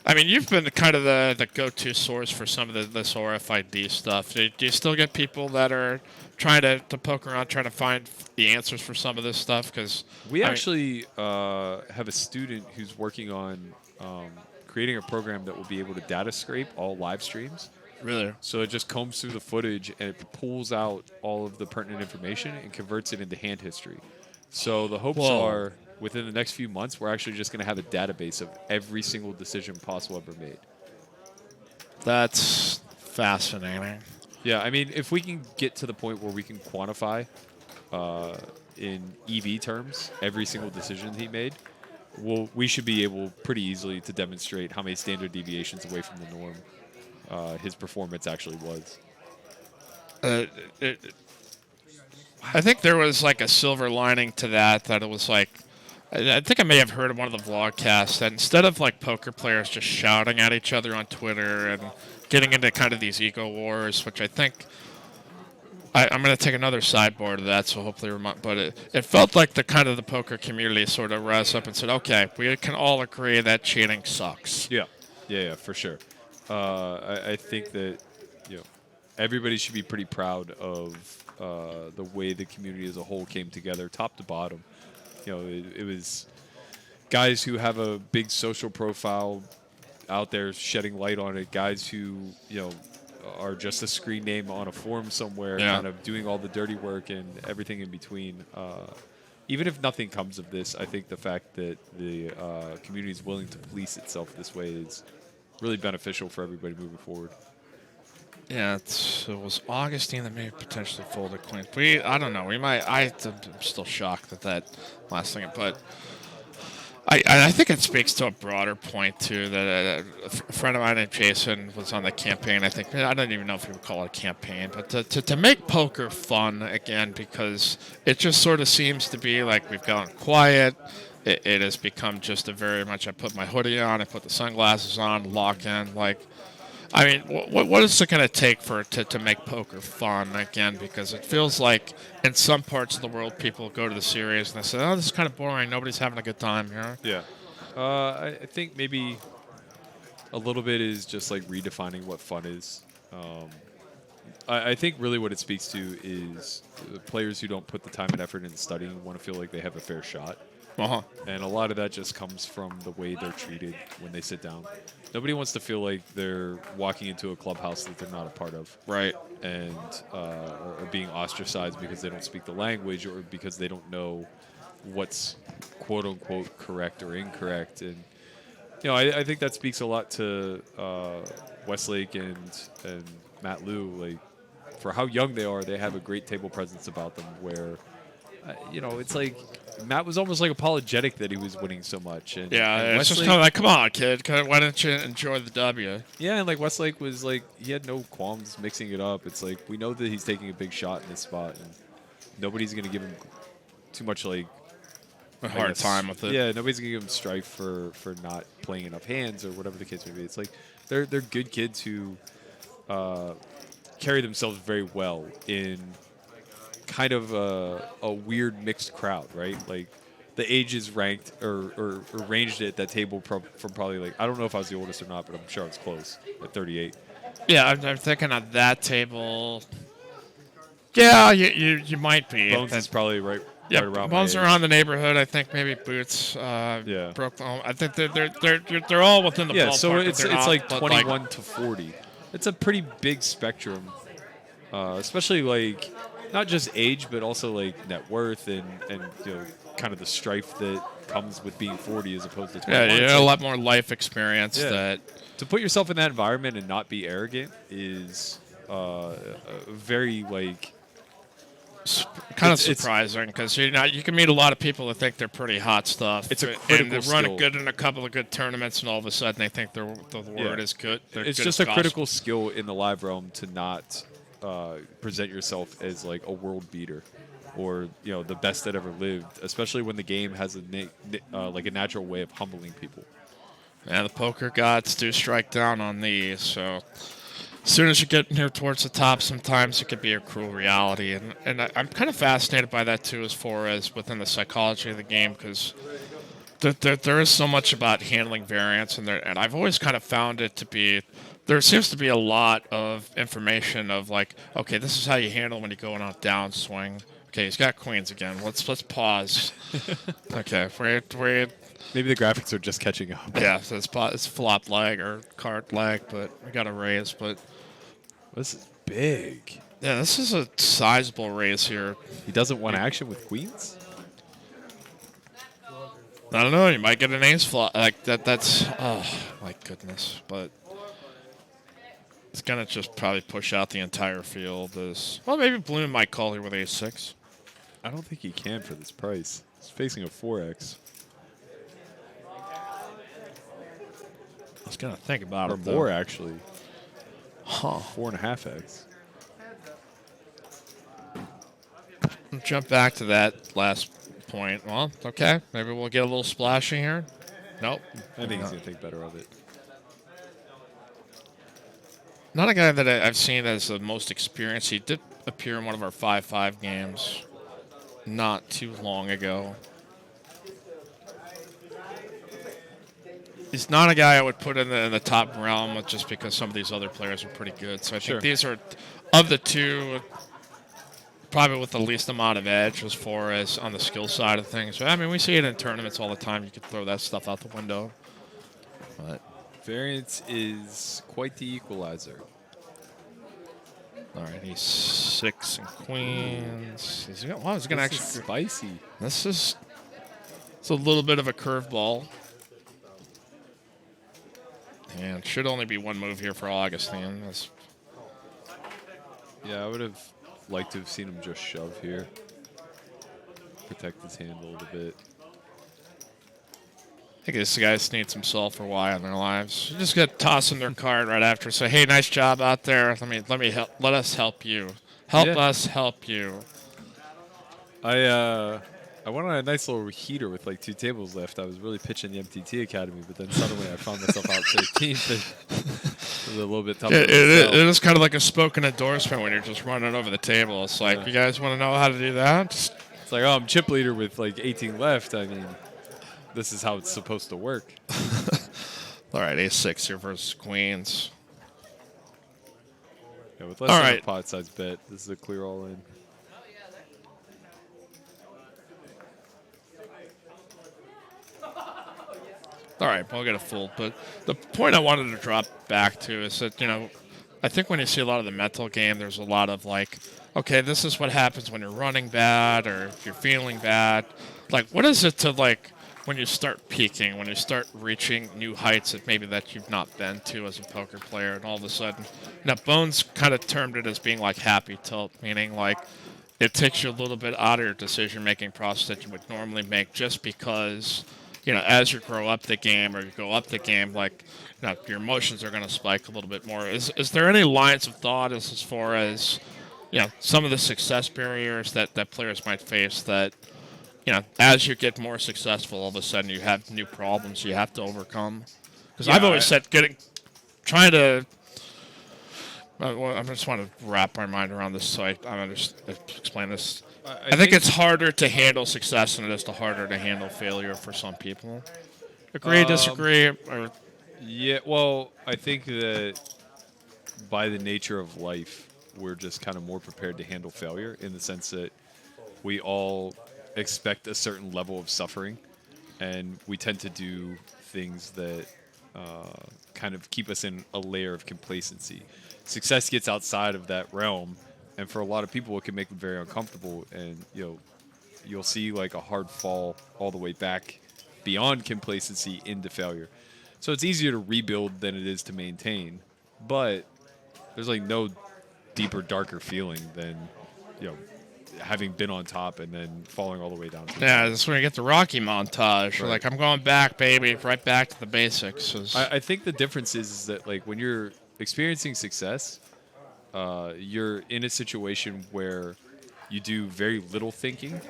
I mean, you've been kind of the go-to source for some of this RFID stuff. Do you still get people that are trying to poke around, trying to find the answers for some of this stuff? Because We actually have a student who's working on creating a program that will be able to data scrape all live streams. really, So it just combs through the footage and it pulls out all of the pertinent information and converts it into hand history. So the hopes Whoa. are within the next few months, we're actually just going to have a database of every single decision possible ever made. that's fascinating. Yeah, I mean, if we can get to the point where we can quantify in EV terms every single decision he made, we should be able pretty easily to demonstrate how many standard deviations away from the norm his performance actually was. I think there was like a silver lining to that it was like, I think I may have heard in one of the vlogcasts that instead of like poker players just shouting at each other on Twitter and getting into kind of these ego wars, which I think I'm going to take another sideboard of that, so hopefully, but it felt like the kind of the poker community sort of rose up and said, okay, we can all agree that cheating sucks. Yeah, for sure. I think that everybody should be pretty proud of the way the community as a whole came together, top to bottom. It was guys who have a big social profile out there shedding light on it, guys who are just a screen name on a forum somewhere, kind of doing all the dirty work and everything in between. Even if nothing comes of this, I think the fact that the community is willing to police itself this way is really beneficial for everybody moving forward. Yeah, it was Augustine that may potentially folded Queens. I don't know. We might. I'm still shocked at that last thing, but I think it speaks to a broader point too. That a friend of mine named Jason was on the campaign. I think I don't even know if we would call it a campaign, but to make poker fun again, because it just sort of seems to be like we've gone quiet. It has become just a very much. I put my hoodie on, I put the sunglasses on, lock in, like. I mean, what is it going to take to make poker fun again? Because it feels like in some parts of the world, people go to the series and they say, "Oh, this is kind of boring. Nobody's having a good time here." Yeah, I think maybe a little bit is just like redefining what fun is. I think really what it speaks to is the players who don't put the time and effort into studying want to feel like they have a fair shot. And a lot of that just comes from the way they're treated when they sit down. Nobody wants to feel like they're walking into a clubhouse that they're not a part of. Right. And or being ostracized because they don't speak the language or because they don't know what's quote unquote correct or incorrect. And I think that speaks a lot to Westlake and Matt Liu. Like, for how young they are, they have a great table presence about them where it's like Matt was almost like apologetic that he was winning so much. And It's just kind of like, come on, kid. Why don't you enjoy the W? Yeah, and like Westlake was like, he had no qualms mixing it up. It's like, we know that he's taking a big shot in this spot, and nobody's going to give him too much like a hard time with it. Yeah, nobody's going to give him strife for not playing enough hands or whatever the case may be. It's like they're good kids who carry themselves very well in kind of a weird mixed crowd, right? Like the ages ranked or ranged at that table from probably like, I don't know if I was the oldest or not, but I'm sure I was close at 38. Yeah, I'm thinking of that table. Yeah, you might be. Bones is probably right around. Bones are around the neighborhood. I think maybe Boots broke the home. I think they're all within the ballpark. Yeah, so it's like 21 to 40. It's a pretty big spectrum, especially like not just age, but also like net worth and kind of the strife that comes with being 40 as opposed to 21. Yeah, a lot more life experience. Yeah. That to put yourself in that environment and not be arrogant is very like kind of surprising, because you can meet a lot of people that think they're pretty hot stuff. It's a critical and they skill. run good in a couple of good tournaments, and all of a sudden they think the word is good. It's just a critical skill in the live realm to not present yourself as like a world beater or the best that ever lived, especially when the game has like a natural way of humbling people. Yeah, the poker gods do strike down on these, so as soon as you get near towards the top, sometimes it could be a cruel reality. And I'm kind of fascinated by that, too, as far as within the psychology of the game, because there is so much about handling variance, and I've always kind of found it to be. There seems to be a lot of information of like, okay, this is how you handle when you go on a downswing. Okay, he's got queens again. Let's pause. Okay, wait. Maybe the graphics are just catching up. Yeah, so it's flop leg or card leg, but we got a raise. But This is big. yeah, this is a sizable raise here. He doesn't want action with queens? I don't know. You might get an ace flop like that. That's oh my goodness. But it's gonna just probably push out the entire field. Well, maybe Bloom might call here with ace six. I don't think he can for this price. He's facing a 4x. I was gonna think about Or it though. more, actually. Huh. 4.5x. Jump back to that last point. Well, okay. Maybe we'll get a little splashing here. Nope. I think he's going to think better of it. Not a guy that I've seen as the most experienced. He did appear in one of our 5-5 games not too long ago. He's not a guy I would put in the top realm just because some of these other players are pretty good. So I think these are, of the two, probably with the least amount of edge as far as on the skill side of things. But, I mean, we see it in tournaments all the time. You can throw that stuff out the window. But Variance is quite the equalizer. all right, he's 6 and queens. He's going to This actually. is spicy. It's a little bit of a curveball. And should only be one move here for Augustine. Yeah, I would have liked to have seen him just shove here. Protect his hand a little bit. I think this guys need some sulfur Y in their lives. You just got to toss them their card right after. Say, hey, nice job out there. Let us help you. Help us help you. I went on a nice little heater with like 2 tables left. I was really pitching the MTT Academy, but then suddenly I found myself out 13th. It was a little bit tougher. It is kind of like a spoken endorsement when you're just running over the table. It's like, you guys want to know how to do that? It's like, oh, I'm chip leader with like 18 left. I mean, this is how it's supposed to work. All right, ace-6 here versus queens. Yeah, with less than a pot size bet, this is a clear all in. All right, we'll get a fold. But the point I wanted to drop back to is that, I think when you see a lot of the mental game, there's a lot of like, okay, this is what happens when you're running bad or if you're feeling bad. Like, what is it to like when you start peaking, when you start reaching new heights that maybe that you've not been to as a poker player, and all of a sudden, now Bones kind of termed it as being like happy tilt, meaning like it takes you a little bit out of your decision-making process that you would normally make just because, as you grow up the game or you go up the game, like, your emotions are going to spike a little bit more. Is there any lines of thought as far as, some of the success barriers that players might face that, as you get more successful, all of a sudden you have new problems you have to overcome? Because I've always said trying to, I just want to wrap my mind around this so I just explain this. I think it's harder to handle success than it is harder to handle failure for some people. Agree, disagree? Or Yeah, well, I think that by the nature of life, we're just kind of more prepared to handle failure in the sense that we all expect a certain level of suffering, and we tend to do things that kind of keep us in a layer of complacency. Success gets outside of that realm, and for a lot of people, it can make them very uncomfortable, and you'll see like a hard fall all the way back beyond complacency into failure. So it's easier to rebuild than it is to maintain, but there's like no deeper, darker feeling than having been on top and then falling all the way down. Yeah, that's when you get the Rocky montage. You're like, I'm going back, baby, right back to the basics. I think the difference is that like when you're experiencing success, you're in a situation where you do very little thinking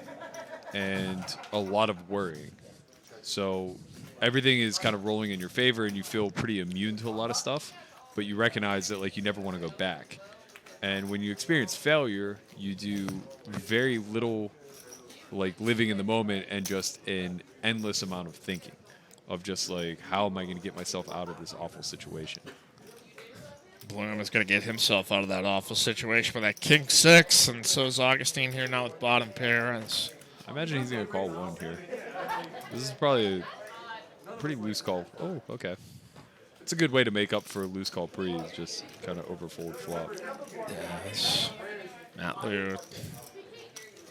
and a lot of worrying. So everything is kind of rolling in your favor and you feel pretty immune to a lot of stuff, but you recognize that like you never want to go back. And when you experience failure, you do very little like living in the moment and just an endless amount of thinking of just like, how am I going to get myself out of this awful situation? Bloom is going to get himself out of that awful situation with that king six, and so is Augustine here now with bottom pair. I imagine he's going to call one here. This is probably a pretty loose call. Oh, okay. It's a good way to make up for a loose call pre, is just kind of overfold flop. Yes. Matt Lou,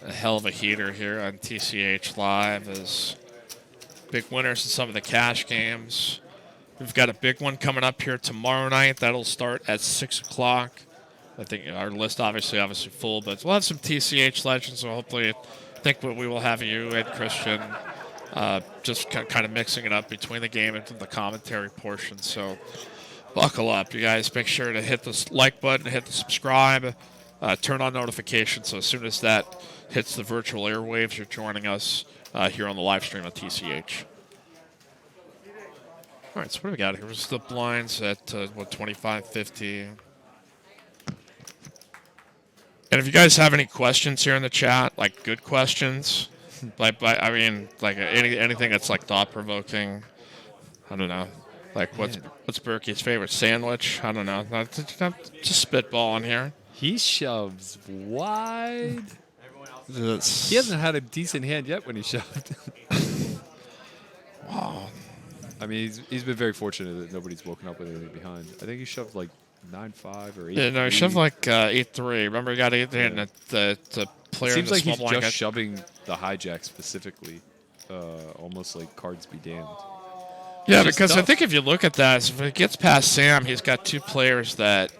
a hell of a heater here on TCH Live, as big winners in some of the cash games. We've got a big one coming up here tomorrow night. That'll start at 6 o'clock. I think our list obviously full, but we'll have some TCH legends, so hopefully I think we will have you and Christian just kind of mixing it up between the game and the commentary portion. So buckle up, you guys. Make sure to hit the like button, hit the subscribe, turn on notifications, so as soon as that hits the virtual airwaves, you're joining us here on the live stream of TCH. All right, so what do we got here? What's the blinds at, 25.50? And if you guys have any questions here in the chat, like good questions, I mean, like anything that's like thought-provoking, I don't know. Like, what's Berkey's favorite sandwich? I don't know. Just spitballing here. He shoves wide. It's, He hasn't had a decent hand yet when he shoved. wow. I mean, he's been very fortunate that nobody's woken up with anything behind. I think he shoved like 9-5 or 8-3. Yeah, no, he shoved like 8-3. Remember, he got 8-3, and the player It seems in the like small he's blind just shoving the hijack specifically, almost like cards be damned. Yeah, It's just because I tough. think if you look at that, if it gets past Sam, he's got two players that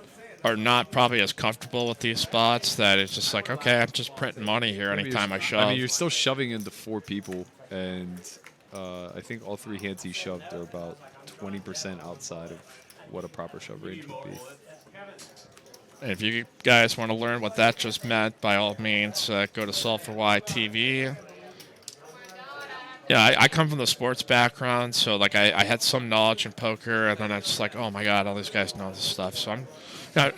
are not probably as comfortable with these spots, that it's just like, okay, I'm just printing money here anytime I shove. I mean, you're still shoving into 4 people, and I think all 3 hands he shoved are about 20% outside of what a proper shove range would be. And if you guys want to learn what that just meant, by all means, go to Solve for Why TV. Yeah, I come from the sports background, so like I had some knowledge in poker, and then I was just like, oh my god, all these guys know this stuff. So I'm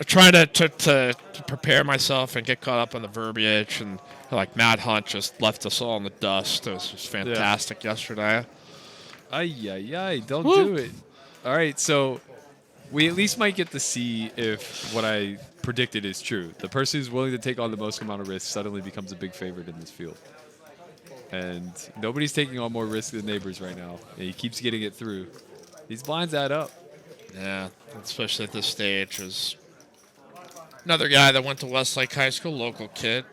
trying to prepare myself and get caught up on the verbiage, and like Matt Hunt just left us all in the dust. It was just fantastic yesterday. Ay, don't Woo. do it. All right, so we at least might get to see if what I predicted is true. The person who's willing to take on the most amount of risk suddenly becomes a big favorite in this field. And nobody's taking on more risk than neighbors right now. And he keeps getting it through. These blinds add up. Yeah, especially at this stage. Is another guy that went to Westlake High School, local kid,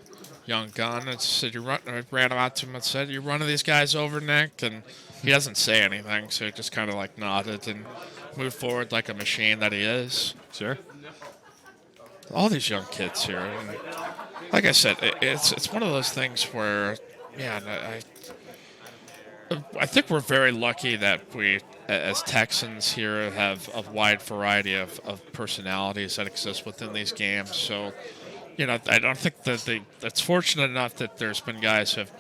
young gun. And said I ran out to him and said, "You running these guys over, Nick?" And he doesn't say anything, so he just kind of like nodded and moved forward like a machine that he is. Sure. All these young kids here, and like I said, it's one of those things where, yeah, I think we're very lucky that we, as Texans here, have a wide variety of personalities that exist within these games. So, you know, I don't think that it's fortunate enough that there's been guys who have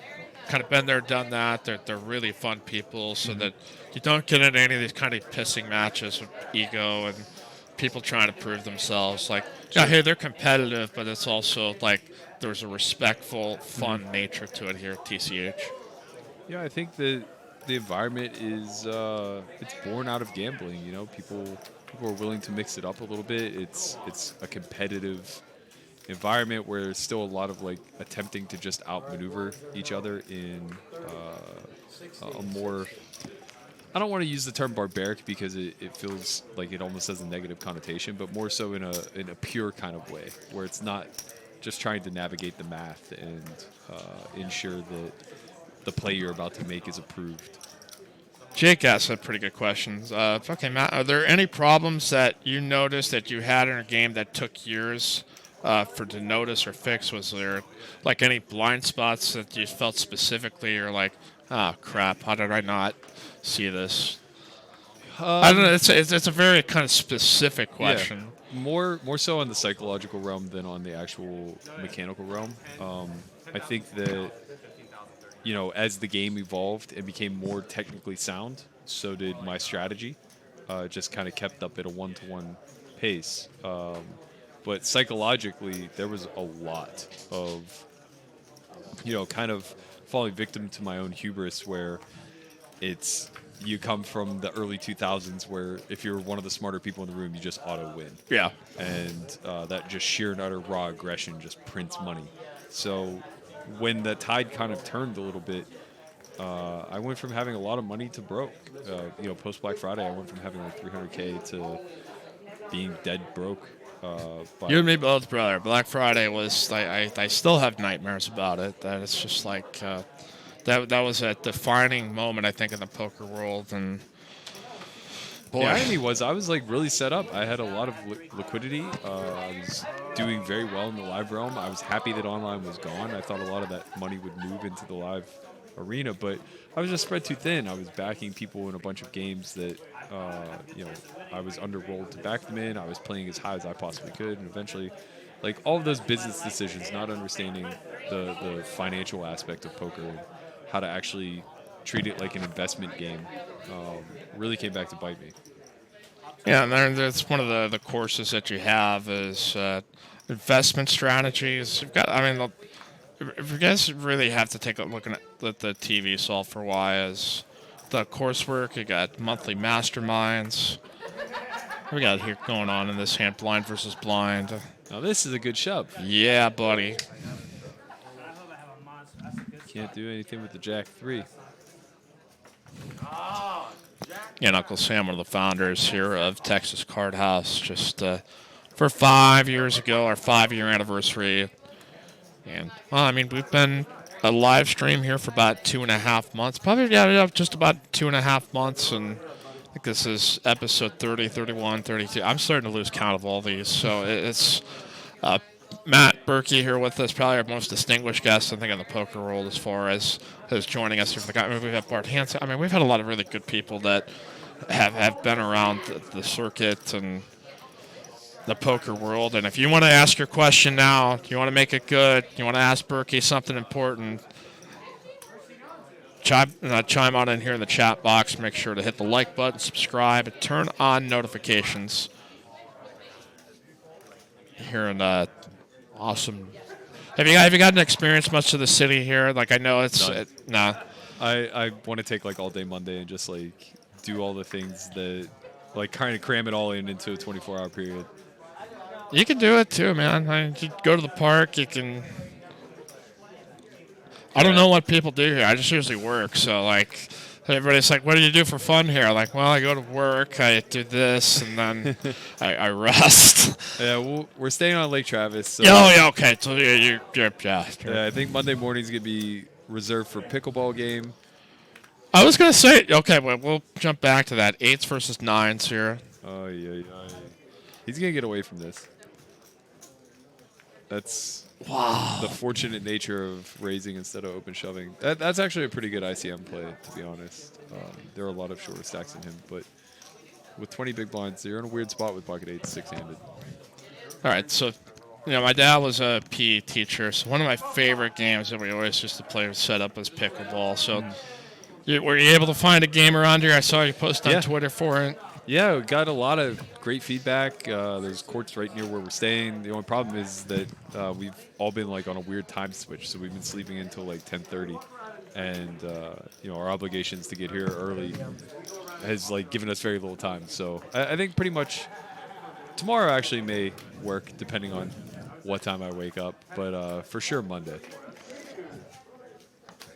kind of been there, done that. They're really fun people, so that you don't get into any of these kind of pissing matches with ego and people trying to prove themselves. Like, yeah, hey, they're competitive, but it's also like there's a respectful, fun nature to it here at TCH. Yeah, I think that the environment is it's born out of gambling. You know, people are willing to mix it up a little bit. It's a competitive environment where there's still a lot of like attempting to just outmaneuver each other in a more. I don't want to use the term barbaric because it feels like it almost has a negative connotation, but more so in a pure kind of way where it's not just trying to navigate the math and ensure that the play you're about to make is approved. Jake asked a pretty good question. Okay, Matt, are there any problems that you noticed that you had in a game that took years to notice or fix? Was there like any blind spots that you felt specifically, or like, oh crap, how did I not see this? I don't know. It's a very kind of specific question. Yeah, more so on the psychological realm than on the actual mechanical realm. I think that, you know, as the game evolved and became more technically sound, so did my strategy. Just kind of kept up at a 1-to-1 pace. But psychologically, there was a lot of, you know, kind of falling victim to my own hubris where it's you come from the early 2000s where if you're one of the smarter people in the room, you just auto win. Yeah. And that just sheer and utter raw aggression just prints money. So when the tide kind of turned a little bit, I went from having a lot of money to broke. Post Black Friday, I went from having like 300K to being dead broke. You and me both, brother. Black Friday was, I still have nightmares about it. That it's just like, that was a defining moment, I think, in the poker world. And boy, the irony was I was like really set up. I had a lot of liquidity. I was doing very well in the live realm. I was happy that online was gone. I thought a lot of that money would move into the live arena, but I was just spread too thin. I was backing people in a bunch of games that, I was underrolled to back them in. I was playing as high as I possibly could, and eventually, like all of those business decisions, not understanding the financial aspect of poker and how to actually treat it like an investment game, really came back to bite me. yeah, and that's one of the courses that you have is investment strategies. You've got, if you guys really have to take a look at the TV software wise, the coursework, you got monthly masterminds. What we got here going on in this hand, blind versus blind. Now this is a good shove. Yeah, buddy. Can't do anything with the Jack 3. Yeah, Uncle Sam, one of the founders here of Texas Card House, just for 5 years ago, our 5-year anniversary. And, we've been a live stream here for about 2.5 months. Probably, just about 2.5 months. And I think this is episode 30, 31, 32. I'm starting to lose count of all these. So it's Matt Berkey here with us, probably our most distinguished guest, I think, in the poker world as far as joining us here for the guy. We've had Bart Hansen. We've had a lot of really good people that have been around the circuit and the poker world. And if you want to ask your question now, you want to make it good, you want to ask Berkey something important, chime on in here in the chat box. Make sure to hit the like button, subscribe, and turn on notifications. Here in awesome. Have you gotten experience much of the city here? Like, I know it's nah. I want to take like all day Monday and just like do all the things that like kind of cram it all into a 24-hour period. You can do it too, man. You go to the park. You can. I don't know what people do here. I just usually work. So like, everybody's like, "What do you do for fun here?" Like, well, I go to work. I do this, and then I rest. Yeah, we're staying on Lake Travis. So yeah, okay. So you're I think Monday morning's gonna be reserved for pickleball game. I was gonna say, okay, well, we'll jump back to that. 8s versus 9s here. Oh yeah. He's gonna get away from this. That's the fortunate nature of raising instead of open shoving. That's actually a pretty good ICM play, to be honest. There are a lot of shorter stacks in him, but with 20 big blinds, you're in a weird spot with pocket 8 6-handed. All right, so my dad was a PE teacher, so one of my favorite games that we always used to play was set up as pickleball. So were you able to find a game around here? I saw you post on Twitter for it. Yeah, we got a lot of great feedback. There's courts right near where we're staying. The only problem is that we've all been like on a weird time switch, so we've been sleeping until like 10:30, and our obligations to get here early has like given us very little time. So I think pretty much tomorrow actually may work depending on what time I wake up, but for sure Monday.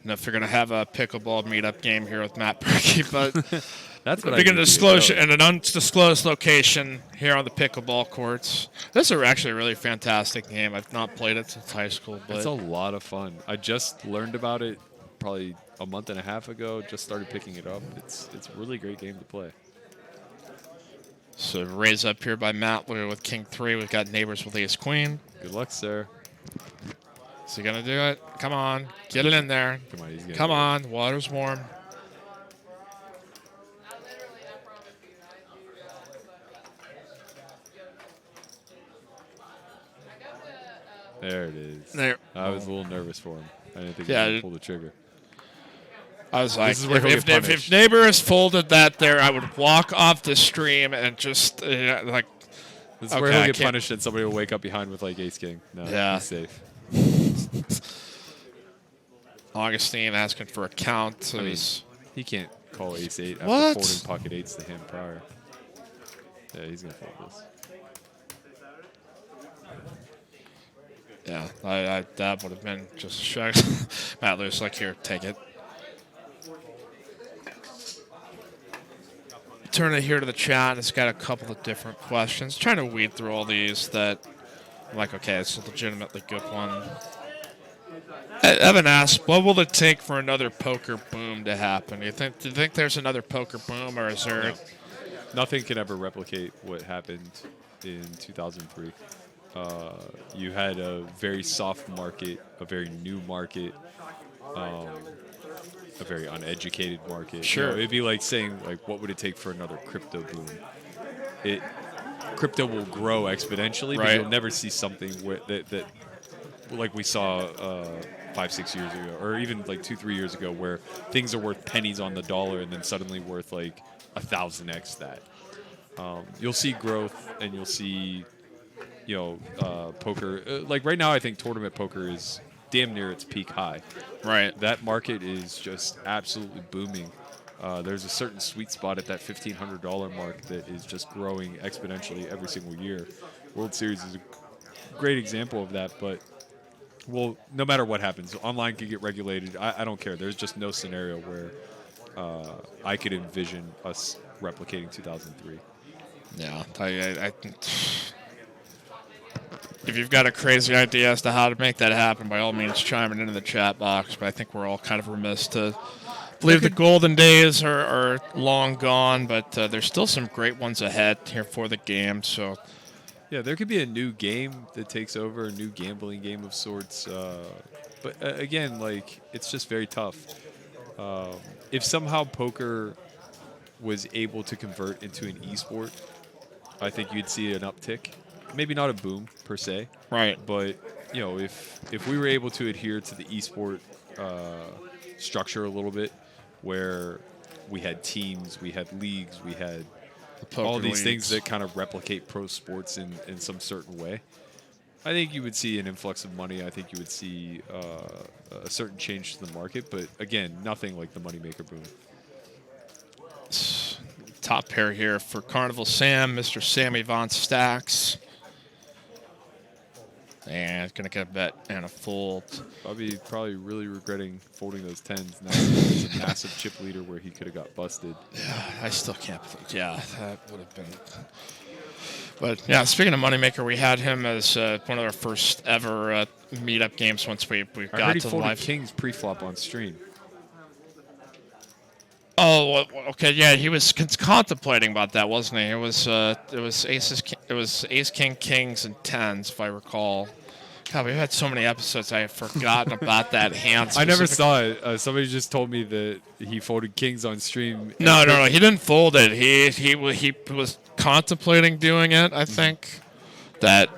And if you're gonna have a pickleball meetup game here with Matt Berkey, but that's what we're going to disclose in an undisclosed location here on the pickleball courts. This is actually a really fantastic game. I've not played it since high school, but it's a lot of fun. I just learned about it probably a month and a half ago. Just started picking it up. It's a really great game to play. So raise up here by Matt with King 3. We've got neighbors with Ace Queen. Good luck, sir. Is he gonna do it? Come on, get it in there. Come on, water's warm. There it is. There. I was a little nervous for him. I didn't think he was going to pull the trigger. I was like, if neighbors folded that there, I would walk off the stream and just like. This is where he'll get punished and somebody will wake up behind with like ace king. No, he's safe. Augustine asking for a count. I mean, he can't call ace-8 after What? folding pocket eights to him prior. Yeah, he's going to fold this. Yeah, that would have been just a shock. Matt Lewis, like, here, take it. Turn it here to the chat. It's got a couple of different questions. Trying to weed through all these that I'm like, okay, it's a legitimately good one. Evan asked, what will it take for another poker boom to happen? Do you think there's another poker boom, or is there? No. Nothing can ever replicate what happened in 2003. You had a very soft market, a very new market, a very uneducated market. Sure. You know, it'd be like saying, like, what would it take for another crypto boom? Crypto will grow exponentially, but Right. you'll never see something that like we saw 5-6 years ago, or even like 2-3 years ago, where things are worth pennies on the dollar and then suddenly worth like 1,000x that. You'll see growth, and you'll see, poker. Like right now, I think tournament poker is damn near its peak high. Right. That market is just absolutely booming. There's a certain sweet spot at that $1,500 mark that is just growing exponentially every single year. World Series is a great example of that, but no matter what happens, online can get regulated. I don't care. There's just no scenario where I could envision us replicating 2003. Yeah, if you've got a crazy idea as to how to make that happen, by all means, chime it into the chat box. But I think we're all kind of remiss to believe the golden days are long gone, but there's still some great ones ahead here for the game. So, yeah, there could be a new game that takes over, a new gambling game of sorts. But again, like, it's just very tough. If somehow poker was able to convert into an esport, I think you'd see an uptick. Maybe not a boom per se, right. but if we were able to adhere to the esport structure a little bit, where we had teams, we had leagues, we had all these things that kind of replicate pro sports in some certain way, I think you would see an influx of money. I think you would see a certain change to the market. But again, nothing like the moneymaker boom. Top pair here for Carnival Sam, Mr. Sammy Von Stacks. And it's going to get a bet and a fold. Probably really regretting folding those tens. Now there's a massive chip leader where he could have got busted. Yeah, I still can't believe. Yeah, that would have been. But yeah, speaking of moneymaker, we had him as one of our first ever meetup games once we got I heard he to the folded live. kings pre-flop on stream. Oh, well, okay, yeah, he was contemplating about that, wasn't he? It was ace, king, kings, and tens, if I recall. God, we've had so many episodes. I have forgotten about that hand. I never saw it. Somebody just told me that he folded kings on stream. No, he didn't fold it. He was contemplating doing it. I think that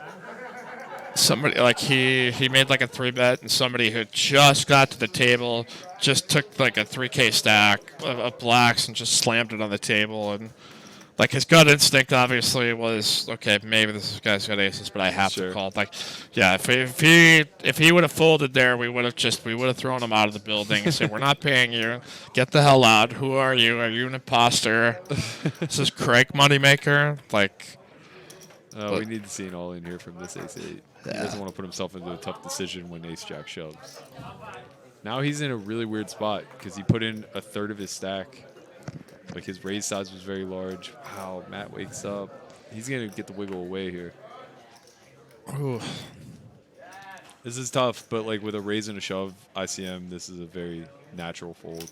somebody he made like a 3-bet, and somebody who just got to the table just took like a 3K stack of blacks and just slammed it on the table, and like his gut instinct obviously was, okay, maybe this guy's got aces, but I have to call. Like, yeah, if he would have folded there, we would have thrown him out of the building and said, we're not paying you. Get the hell out. Who are you? Are you an imposter? This is Craig Moneymaker. Like, we need to see an all in here from this ace-8. He doesn't want to put himself into a tough decision when ace-jack shoves. Now he's in a really weird spot because he put in a third of his stack. Like, his raise size was very large. Wow, Matt wakes up. He's going to get the wiggle away here. ooh. This is tough, but like with a raise and a shove ICM, this is a very natural fold.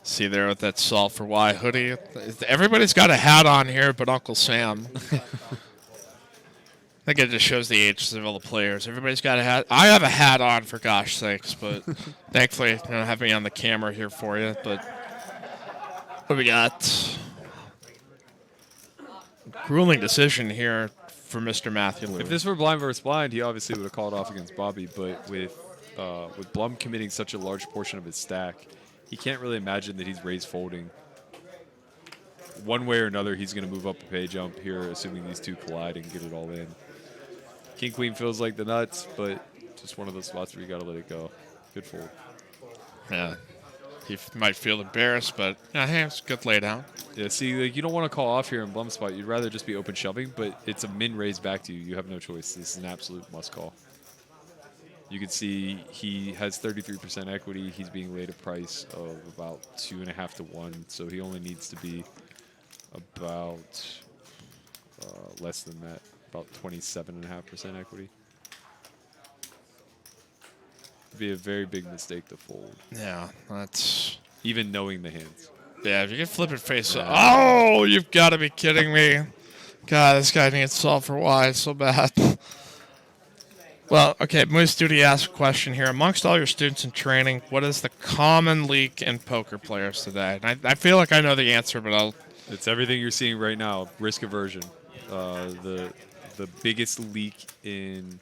See there with that Solve for Why hoodie. Everybody's got a hat on here but Uncle Sam. I think it just shows the ages of all the players. Everybody's got a hat. I have a hat on, for gosh sakes, but thankfully you don't have me on the camera here for you. But what do we got? Grueling decision here for Mr. Matthew Lewis. If this were blind versus blind, he obviously would have called off against Bobby. But with Blum committing such a large portion of his stack, he can't really imagine that he's raise folding. One way or another, he's going to move up a pay jump here, assuming these two collide and get it all in. King Queen feels like the nuts, but Just one of those spots where you got to let it go. Good fold. Yeah. He might feel embarrassed, but yeah, hey, it's a good lay down. Yeah, see, like, you don't want to call off here in bum spot. You'd rather just be open shoving, but it's a min raise back to you. You have no choice. This is an absolute must call. You can see he has 33% equity. He's being laid a price of about 2.5 to 1, so he only needs to be about less than that, about 27.5% equity. It'd be a very big mistake to fold, Yeah, that's... even knowing the hands. Yeah, if you can flip it face up. Yeah. Oh, you've got to be kidding me. God, this guy needs to solve for why so bad. Well, okay, Moose Duty asked a question here. Amongst all your students in training, what is the common leak in poker players today? And I feel like I know the answer, but I'll... It's everything you're seeing right now, risk aversion. The biggest leak in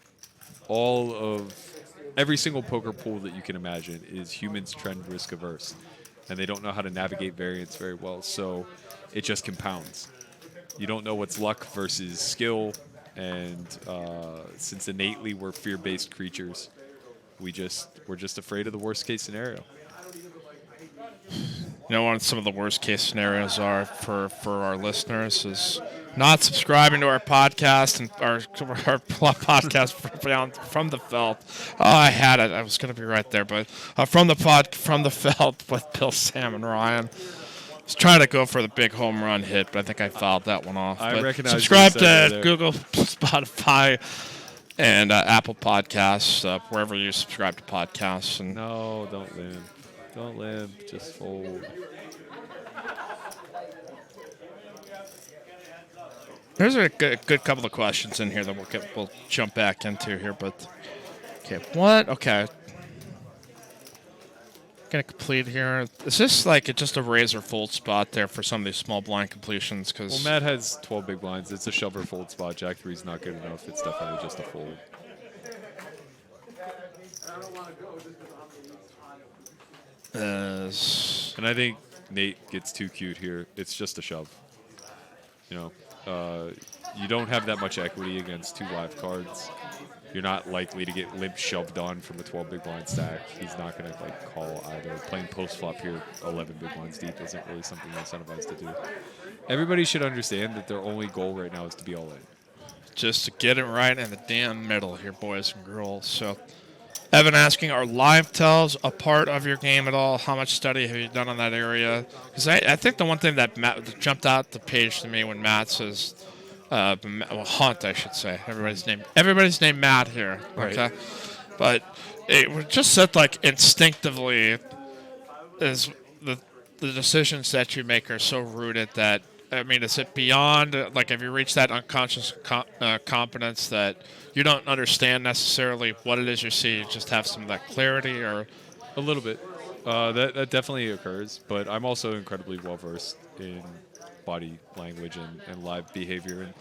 all of every single poker pool that you can imagine is humans trend risk averse, and they don't know how to navigate variance very well, so it just compounds. You don't know what's luck versus skill, and since innately we're fear-based creatures, we're just afraid of the worst case scenario. You know what some of the worst case scenarios are for our listeners is not subscribing to our podcast and our podcast from the felt. Oh, I had it. I was going to be right there, but from the felt with Bill, Sam, and Ryan. I was trying to go for the big home run hit, but I think I fouled that one off. I But recognize subscribe what you said to there. Google, Spotify, and Apple Podcasts, wherever you subscribe to podcasts. And No, don't limp. Don't limp. Just fold. there's a good couple of questions in here that we'll jump back into here. But okay, what? Okay, gonna complete here. Is this like just a raise or fold spot there for some of these small blind completions? Well, Because Matt has 12 big blinds. It's a shove or fold spot. Jack 3's not good enough. It's definitely just a fold. And I think Nate gets too cute here. It's just a shove. You know, you don't have that much equity against 2 live cards. You're not likely to get limp shoved on from a 12 big blind stack. He's not going to like call either. Playing post flop here, 11 big blinds deep isn't really something you're incentivized to do. Everybody should understand that their only goal right now is to be all in. just to get it right in the damn middle here, boys and girls. So, Evan asking, are live tells a part of your game at all? How much study have you done on that area? Because I think the one thing that jumped out the page to me when Matt says, Hunt, I should say. Everybody's named Matt here. Right. Okay, but it was just said like instinctively, is the decisions that you make are so rooted that. I mean, is it beyond, like, have you reached that unconscious competence that you don't understand necessarily what it is you see, you just have some of that clarity, or? A little bit. That definitely occurs, but I'm also incredibly well-versed in body language and live behavior and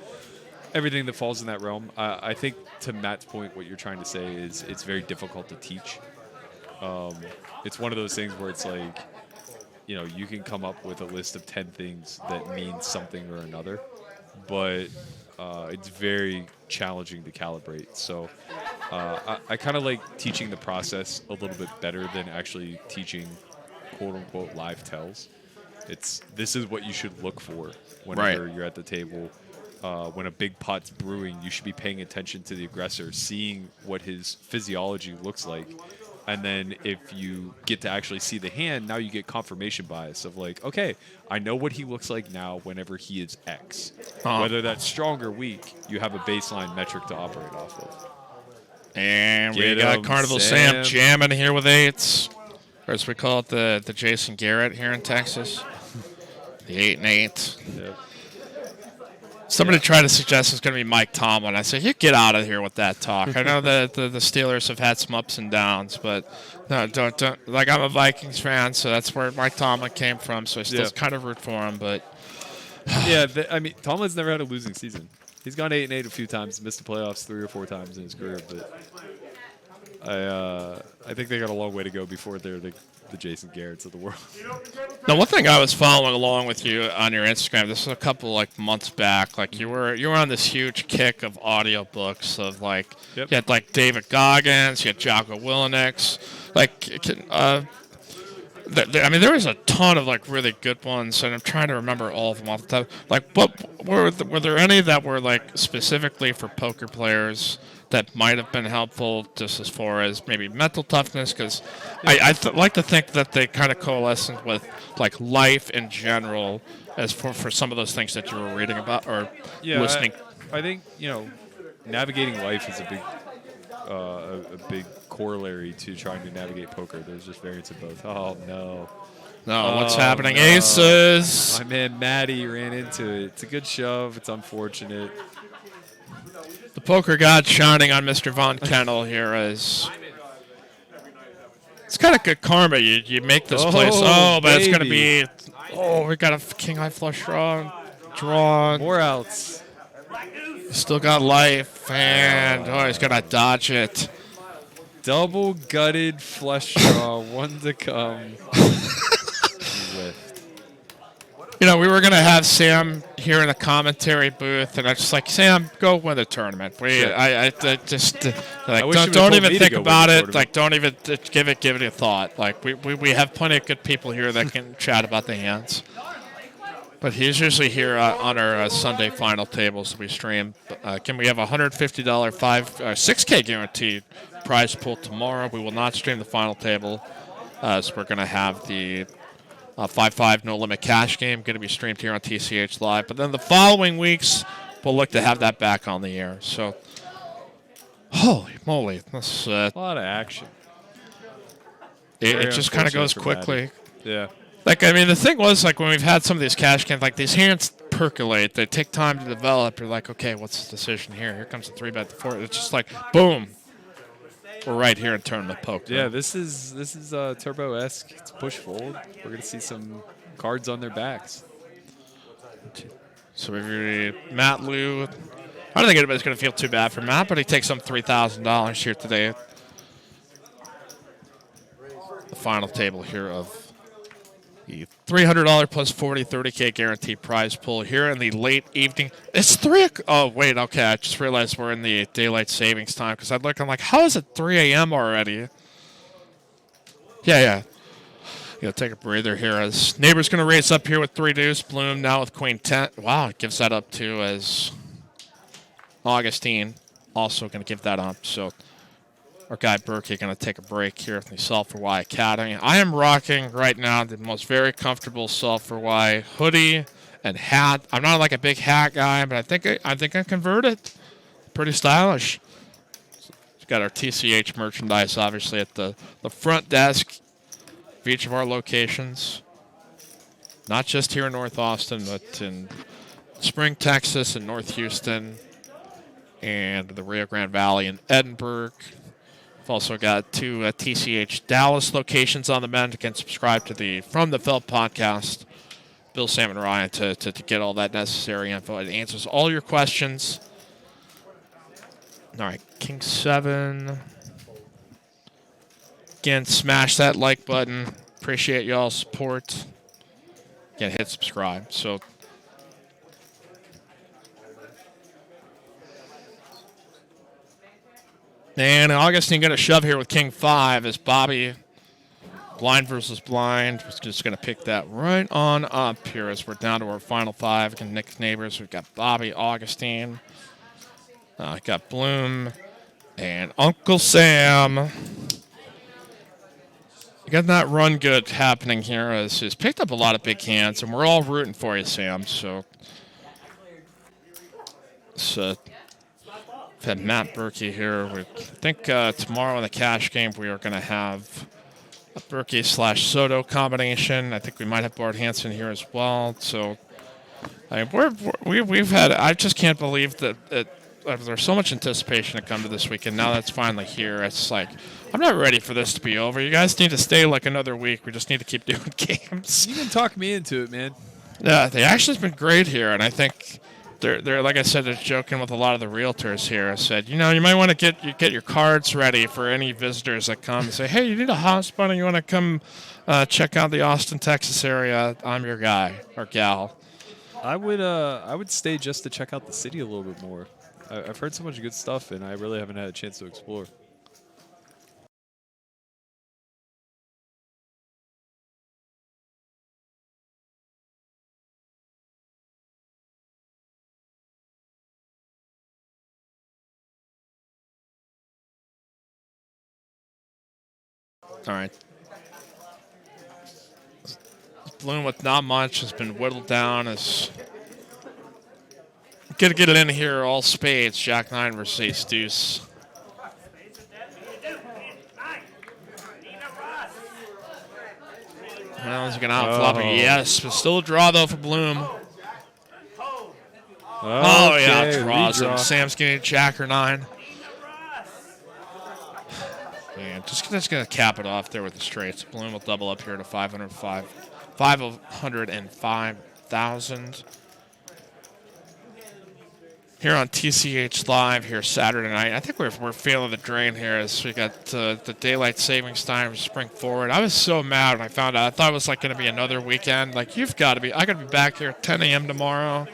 everything that falls in that realm. I think, to Matt's point, what you're trying to say is it's very difficult to teach. It's one of those things where it's like, you know, you can come up with a list of 10 things that mean something or another, but it's very challenging to calibrate. So I kind of like teaching the process a little bit better than actually teaching quote-unquote live tells. This is what you should look for whenever you're at the table. When a big pot's brewing, you should be paying attention to the aggressor, seeing what his physiology looks like. And then if you get to actually see the hand, now you get confirmation bias of like, okay, I know what he looks like now whenever he is X. Whether that's strong or weak, you have a baseline metric to operate off of. And we Get got 'em, Carnival Sam. Sam jamming here with 8s. Or as we call it, the Jason Garrett here in Texas. The 8 and 8. Yep. Somebody tried to suggest it's going to be Mike Tomlin. I said, you get out of here with that talk. I know that the Steelers have had some ups and downs, but no, don't. Like, I'm a Vikings fan, so that's where Mike Tomlin came from, so I still kind of root for him. But Yeah, I mean, Tomlin's never had a losing season. He's gone 8 and 8 a few times, missed the playoffs 3 or 4 times in his career, but I think they got a long way to go before they're the the Jason Garretts of the world. Now, one thing I was following along with you on your Instagram, this was a couple like months back. Like you were on this huge kick of audiobooks of like Yep. you had like David Goggins, you had Jocko Willeniks. Like, I mean, there was a ton of like really good ones, and I'm trying to remember all of them off the top. Like, what were there any that were like specifically for poker players that might have been helpful, just as far as maybe mental toughness? Because I like to think that they kind of coalesced with like life in general, as for some of those things that you were reading about or listening. I think navigating life is a big corollary to trying to navigate poker. There's just variants of both. Oh no. No, what's happening? No. Aces. My man Matty ran into it. It's a good shove. It's unfortunate. The poker god shining on Mr. Von Kennel here as it's kind of good karma. You make this place. Oh, but it's gonna be. Oh, we got a king high flush drawn. More outs. Still got life, and he's gonna dodge it. Double gutted flush draw. One to come. You know, we were gonna have Sam here in the commentary booth, and I just like, Sam, go win the tournament. I just like don't even think about it. Like, don't even give it a thought. Like, we have plenty of good people here that can chat about the hands. But he's usually here on our Sunday final tables that we stream. Can we have a $150 6K guaranteed prize pool tomorrow? We will not stream the final table, so we're going to have the 5-5 no limit cash game going to be streamed here on TCH Live. But then the following weeks, we'll look to have that back on the air. So, holy moly, this a lot of action. It just kind of goes quickly. Yeah. Like, I mean, the thing was, like, when we've had some of these cash games, like, these hands percolate. They take time to develop. You're like, okay, what's the decision here? Here comes the 3-bet, the 4. It's just like, boom. We're right here in tournament poker. Yeah, this is Turbo-esque. It's push fold. We're going to see some cards on their backs. So we've Matt Liu. I don't think anybody's going to feel too bad for Matt, but he takes some $3,000 here today. The final table here of the $300 plus 30K guaranteed prize pool here in the late evening. It's 3 o'clock. Oh, wait, okay. I just realized we're in the daylight savings time because I'm like, how is it 3 a.m. already? Yeah. Take a breather here as Neighbor's going to race up here with 3 deuce. Bloom now with queen 10. Wow, it gives that up too as Augustine also going to give that up. So our guy Berkey going to take a break here at the Solve for Y Academy. I am rocking right now the most very comfortable Solve for Y hoodie and hat. I'm not like a big hat guy, but I think I converted. Pretty stylish. We've got our TCH merchandise obviously at the front desk of each of our locations. Not just here in North Austin, but in Spring, Texas, and North Houston, and the Rio Grande Valley and Edinburgh. We've also got 2 TCH Dallas locations on the mend. You can subscribe to the From the Felt podcast. Bill, Sam, and Ryan to get all that necessary info. It answers all your questions. All right, King 7. Again, smash that like button. Appreciate y'all's support. Again, hit subscribe. So, and Augustine going to shove here with King 5 as Bobby, blind versus blind. We're just going to pick that right on up here as we're down to our final 5. Again, Nick's neighbors. We've got Bobby, Augustine. Got Bloom and Uncle Sam. You got that run good happening here as he's picked up a lot of big hands, and we're all rooting for you, Sam. So we've had Matt Berkey here. I think tomorrow in the cash game we are going to have a Berkey/Soto combination. I think we might have Bart Hansen here as well. So I mean, we've had. I just can't believe that there's so much anticipation to come to this weekend. Now that's finally here. It's like I'm not ready for this to be over. You guys need to stay like another week. We just need to keep doing games. You can talk me into it, man. Yeah, the action's been great here, and I think they're like I said, they're joking with a lot of the realtors here. I said, you might want to get your cards ready for any visitors that come and say, hey, you need a house bunny, you want to come check out the Austin, Texas area? I'm your guy or gal. I would stay just to check out the city a little bit more. I've heard so much good stuff, and I really haven't had a chance to explore. All right. Bloom with not much has been whittled down. Is gonna get it in here. All spades. Jack 9 versus Ace Deuce. Well, he's gonna outflop it. Yes, but still a draw though for Bloom. Oh yeah, draws him. Sam's getting Jack or 9. Man, just gonna cap it off there with the straights. Bloom will double up here to 505,000. Here on TCH Live here Saturday night. I think we're feeling the drain here as we got the daylight savings time spring forward. I was so mad when I found out. I thought it was like going to be another weekend. Like I got to be back here at 10 a.m. tomorrow.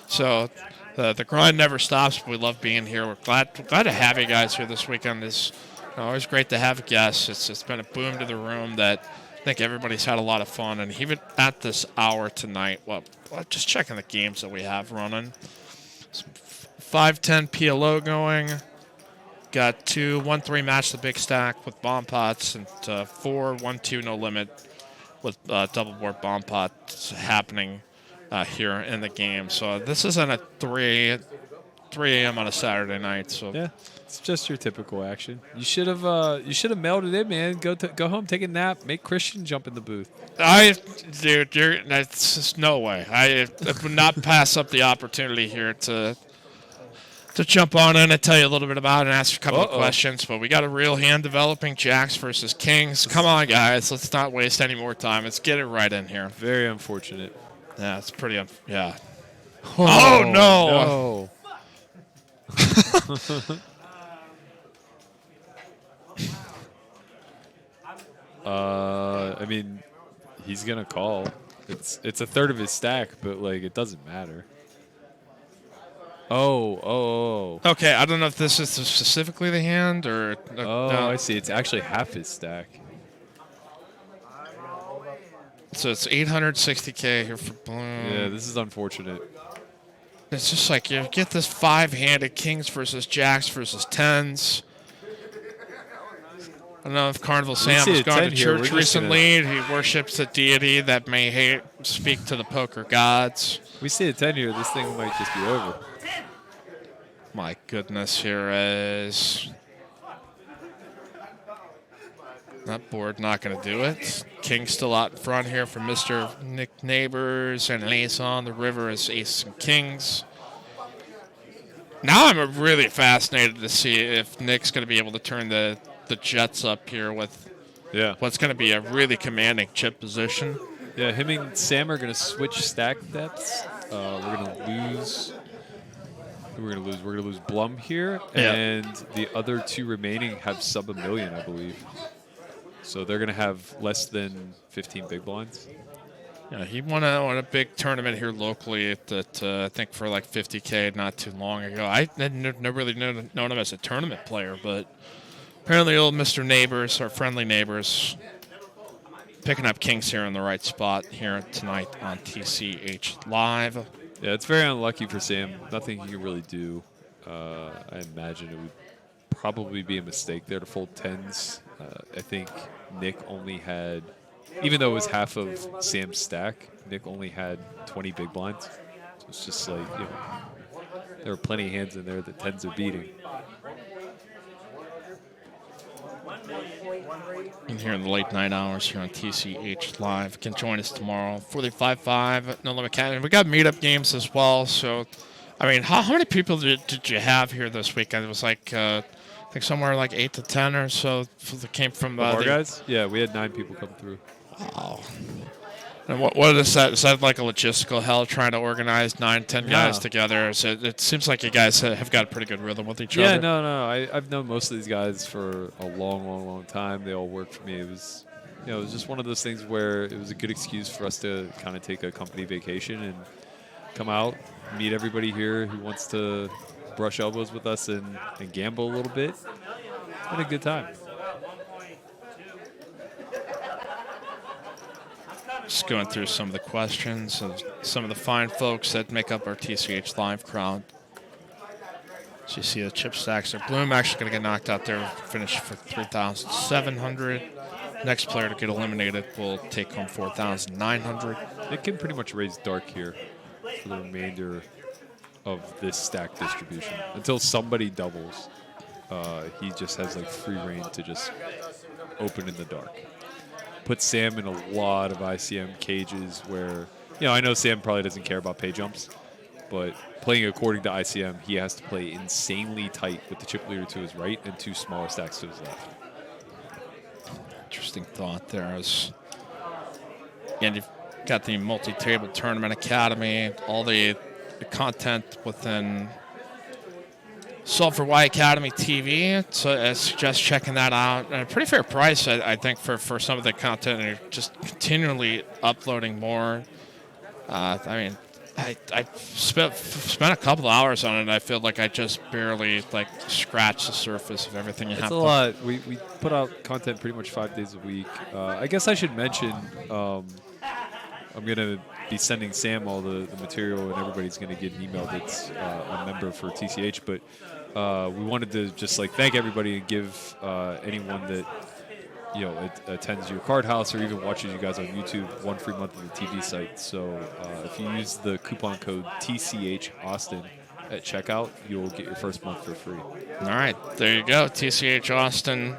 So the grind never stops. But we love being here. We're glad to have you guys here this weekend. It's always great to have guests. It's been a boom to the room that I think everybody's had a lot of fun. And even at this hour tonight, well just checking the games that we have running. 5-10 PLO going. Got 2-1-3 match the big stack with bomb pots and 4-1-2 no limit with double board bomb pots happening here in the game. So this isn't a 3 a.m. on a Saturday night. So yeah, it's just your typical action. You should have mailed it in, man. Go home, take a nap, make Christian jump in the booth. Dude, that's just no way. I would not pass up the opportunity here to jump on in and tell you a little bit about it and ask a couple of questions. But we got a real hand developing. Jacks versus Kings. Come on, guys. Let's not waste any more time. Let's get it right in here. Very unfortunate. Yeah, it's pretty yeah. Oh, no. I mean, he's going to call. It's a third of his stack, but, like, it doesn't matter. Oh. Okay, I don't know if this is specifically the hand or... I see. It's actually half his stack. So it's 860K here for Bloom. Yeah, this is unfortunate. It's just like you get this 5-handed Kings versus Jacks versus 10s. I don't know if Carnival Sam has gone to church recently. He worships a deity that may speak to the poker gods. We see a 10 here. This thing might just be over. My goodness, here is... That board not going to do it. King still out in front here for Mr. Nick Neighbors, and an ace on the river is ace and kings. Now I'm really fascinated to see if Nick's going to be able to turn the Jets up here with what's going to be a really commanding chip position. Yeah, him and Sam are going to switch stack depths. We're going to lose... We're gonna lose Blum here, and the other two remaining have sub $1 million, I believe. So they're gonna have less than 15 big blinds. Yeah, he won a big tournament here locally that I think for like 50K not too long ago. I hadn't really known him as a tournament player, but apparently old Mr. Neighbors, our friendly neighbors, picking up Kings here in the right spot here tonight on TCH Live. Yeah, it's very unlucky for Sam. Nothing he can really do. I imagine it would probably be a mistake there to fold 10s. I think Nick only had, even though it was half of Sam's stack, Nick only had 20 big blinds. So it's just like, there are plenty of hands in there that 10s are beating. And here in the late night hours here on TCH Live. You can join us tomorrow for the 5-5 No Limit Academy. We got meetup games as well. So, I mean, how many people did you have here this weekend? It was like, I think somewhere like 8 to 10 or so that came from... our guys? Yeah, we had 9 people come through. Wow. And what is that? Is that like a logistical hell trying to organize 9, 10 guys No. together? So it seems like you guys have got a pretty good rhythm with each Yeah, other. no. I've known most of these guys for a long time. They all work for me. It was, it was just one of those things where it was a good excuse for us to kind of take a company vacation and come out, meet everybody here who wants to brush elbows with us and gamble a little bit. It's been a good time. Just going through some of the questions of some of the fine folks that make up our TCH live crowd. So you see the chip stacks there. Bloom actually going to get knocked out there, finish for 3,700. Next player to get eliminated will take home 4,900. It can pretty much raise dark here for the remainder of this stack distribution until somebody doubles. He just has like free reign to just open in the dark. Put Sam in a lot of ICM cages where, I know Sam probably doesn't care about pay jumps, but playing according to ICM, he has to play insanely tight with the chip leader to his right and 2 smaller stacks to his left. Interesting thought there. Again, you've got the multi-table tournament academy, all the content within Sulphur Y Academy TV. So I suggest checking that out. At a pretty fair price, I think, for some of the content. And you're just continually uploading more. I spent a couple of hours on it, and I feel like I just barely scratched the surface of everything you have. It's a lot. We put out content pretty much 5 days a week. I guess I should mention I'm going to be sending Sam all the material, and everybody's going to get an email that's a member for TCH. But we wanted to just thank everybody and give anyone that attends your card house or even watches you guys on YouTube 1 free month of the TV site. So if you use the coupon code TCH Austin at checkout, you'll get your first month for free. All right, there you go, TCH Austin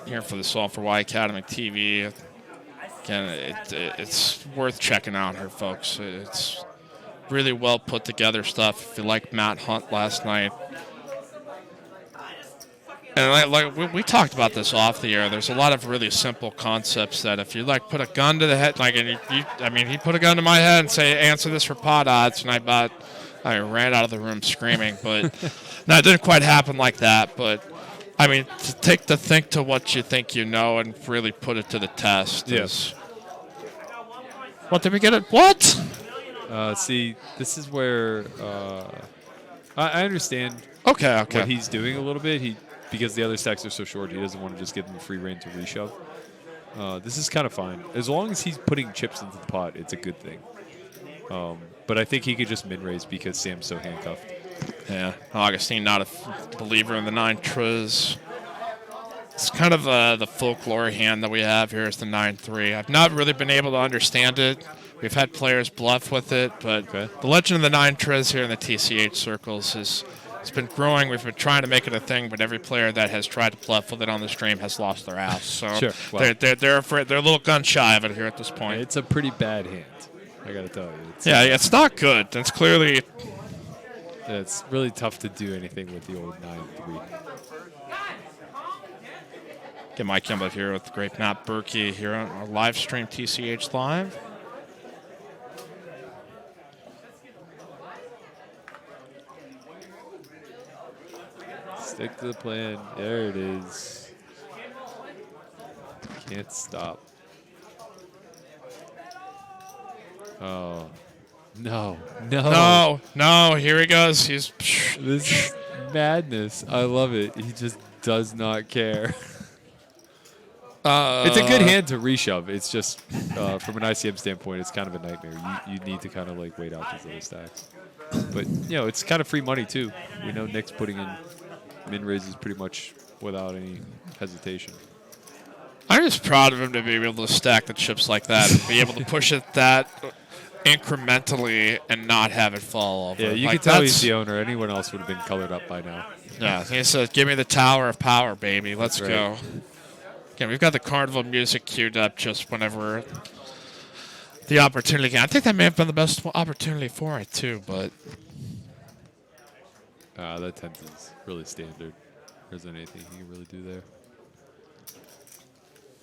here for the Sulphur Y Academy TV. Again, it's worth checking out here, folks. It's really well put together stuff. If you like Matt Hunt last night, and we talked about this off the air, there's a lot of really simple concepts that if you put a gun to the head, he put a gun to my head and say answer this for pot odds, and I ran out of the room screaming. But no, it didn't quite happen like that. But to think to what you think you know and really put it to the test. Yes. What did we get it? What? See, this is where I understand. Okay. What he's doing a little bit. Because the other stacks are so short, he doesn't want to just give them free reign to reshove. This is kind of fine. As long as he's putting chips into the pot, it's a good thing. But I think he could just min-raise because Sam's so handcuffed. Yeah, Augustine not a believer in the 9 triz. It's kind of the folklore hand that we have here is the 9-3. I've not really been able to understand it. We've had players bluff with it, but the legend of the 9 triz here in the TCH circles it's been growing. We've been trying to make it a thing, but every player that has tried to bluff with it on the stream has lost their ass. So sure. Well, they're afraid, they're a little gun shy of it here at this point. It's a pretty bad hand, I got to tell you. It's not good. It's clearly. It's really tough to do anything with the old 9-3. Get Mike Kimball here with the great Matt Berkey here on our live stream TCH Live. Stick to the plan. There it is. Can't stop. Oh. No. Here he goes. This is madness. I love it. He just does not care. It's a good hand to reshove. It's just, from an ICM standpoint, it's kind of a nightmare. You need to kind of wait out these little stacks. But, it's kind of free money, too. We know Nick's putting in min raises pretty much without any hesitation. I'm just proud of him to be able to stack the chips like that and be able to push it that incrementally and not have it fall over. Yeah, you can tell he's the owner. Anyone else would have been colored up by now. Yeah, he says, give me the Tower of Power, baby. Let's go. Again, we've got the Carnival music queued up just whenever the opportunity came. I think that may have been the best opportunity for it, too, but... that 10th is really standard. There isn't anything he can really do there.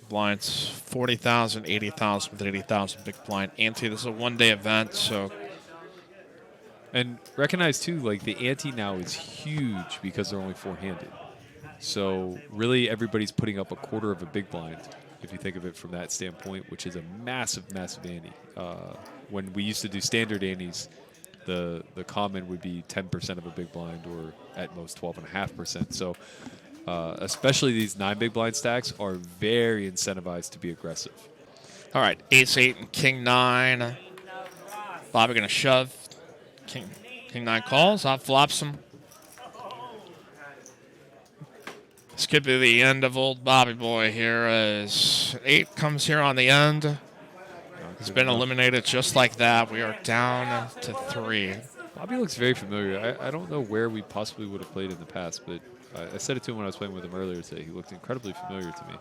big blinds. 40,000, 80,000 with 80,000 big blind ante. This is a one-day event, so And recognize too, like the ante now is huge because they're only four-handed. So really, everybody's putting up a quarter of a big blind, if you think of it from that standpoint, which is a massive, massive ante. When we used to do standard antes, the common would be 10% of a big blind, or at most 12.5%. So especially these 9 big blind stacks are very incentivized to be aggressive. all right, ace-8 and king-9. Bobby going to shove. King-9 calls. Off flops him. This could be the end of old Bobby Boy here as 8 comes here on the end. He's been eliminated just like that. We are down to 3. Bobby looks very familiar. I don't know where we possibly would have played in the past, but I said it to him when I was playing with him earlier today. He looked incredibly familiar to me.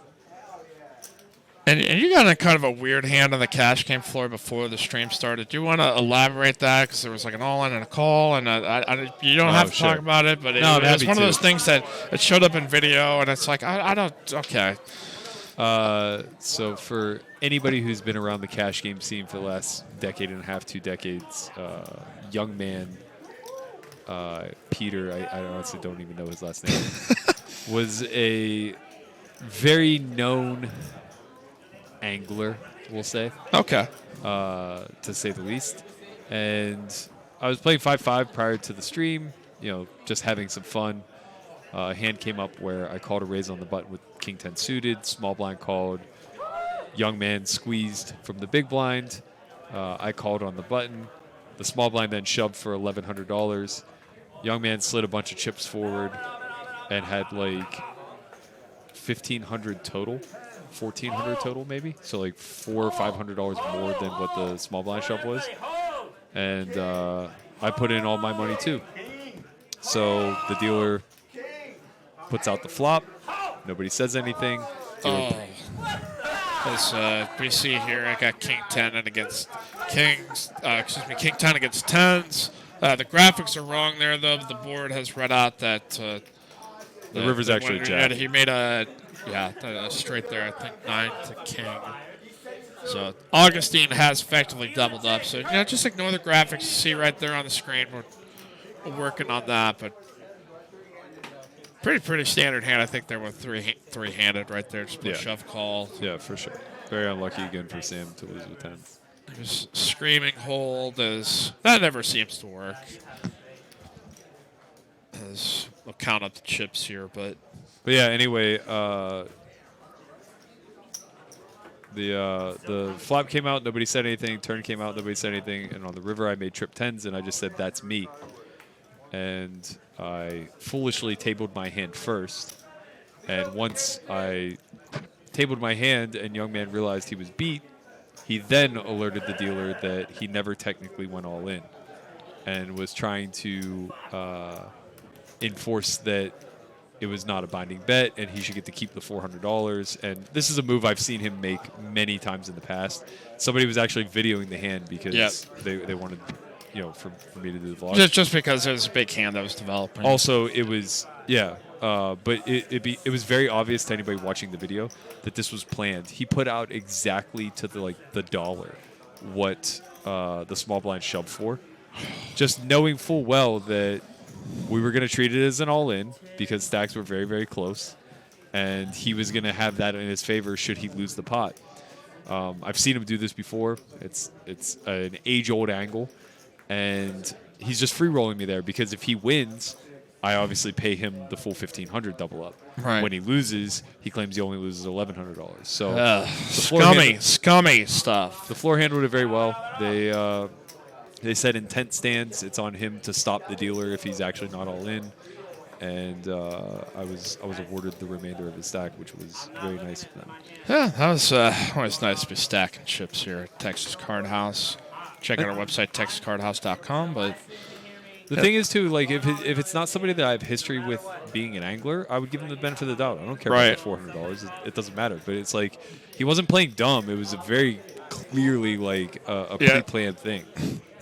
And you got a kind of a weird hand on the cash game floor before the stream started. Do you want to elaborate that? Because there was like an all-in and a call, and you don't have to talk about it, but it was one of those things that it showed up in video, and it's like, I don't, okay. So for anybody who's been around the cash game scene for the last decade and a half, 2 decades, young man, Peter, I honestly don't even know his last name, was a very known angler, we'll say. Okay. To say the least. And I was playing 5-5 prior to the stream, just having some fun. A hand came up where I called a raise on the button with king 10 suited, small blind called, young man squeezed from the big blind. I called on the button. The small blind then shoved for $1,100. Young man slid a bunch of chips forward and had like 1,500 total. 1,400 total, maybe. So like $400 or $500 more than what the small blind shove was, and I put in all my money too. So the dealer puts out the flop. Nobody says anything. As we see here, I got king 10 and against kings. King 10 against 10s. The graphics are wrong there, though. The board has read out that the river's actually jack. He made a straight there, I think 9 to king. So Augustine has effectively doubled up. So just ignore the graphics you see right there on the screen. We're working on that, but pretty standard hand. I think there were three-handed right there. Just a shove call. Yeah, for sure. Very unlucky again for Sam to lose with 10s. Just screaming hold as that never seems to work. As we'll count up the chips here, but yeah, anyway, the flop came out, nobody said anything. Turn came out, nobody said anything. And on the river, I made trip 10s, and I just said, that's me. And I foolishly tabled my hand first. And once I tabled my hand and young man realized he was beat, he then alerted the dealer that he never technically went all in and was trying to enforce that it was not a binding bet and he should get to keep the $400. And this is a move I've seen him make many times in the past. Somebody was actually videoing the hand because they wanted, for me to do the vlog. Just because there was a big hand that was developing. Also, it was, but it was very obvious to anybody watching the video that this was planned. He put out exactly to the dollar what the small blind shoved for, just knowing full well that we were going to treat it as an all-in because stacks were very, very close, and he was going to have that in his favor should he lose the pot. I've seen him do this before. It's an age-old angle, and he's just free-rolling me there because if he wins, I obviously pay him the full $1,500 double up. Right. When he loses, he claims he only loses $1,100. So scummy stuff. The floor handled it very well. They said intent stands. It's on him to stop the dealer if he's actually not all in. And I was awarded the remainder of his stack, which was very nice of them. Yeah, that was always nice to be stacking chips here at Texas Card House. Check out our website, texascardhouse.com. But the thing is, too, like if it's not somebody that I have history with being an angler, I would give him the benefit of the doubt. I don't care about the $400. It doesn't matter. But it's like he wasn't playing dumb. It was a very clearly like a pre-planned thing.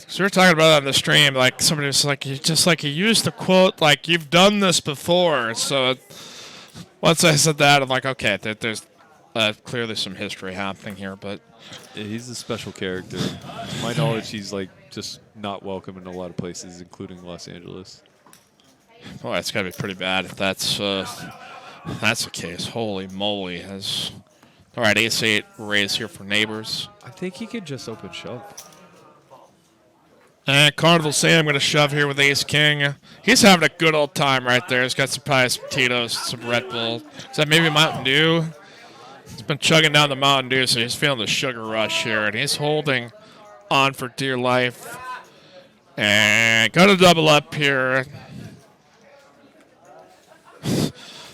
So we were talking about that on the stream, like somebody was like, you used the quote, like, you've done this before. So once I said that, I'm like, okay, there's clearly some history happening here, but Yeah, he's a special character. To my knowledge, he's like just not welcome in a lot of places, including Los Angeles. boy, it's got to be pretty bad if that's the case. Holy moly! All right, ace-8 raise here for neighbors. I think he could just open shove. And Carnival Sam going to shove here with ace-king. He's having a good old time right there. He's got some Tito's, some Red Bull. Is that maybe Mountain Dew? He's been chugging down the Mountain Dew, so he's feeling the sugar rush here, and he's holding on for dear life. And got to double up here.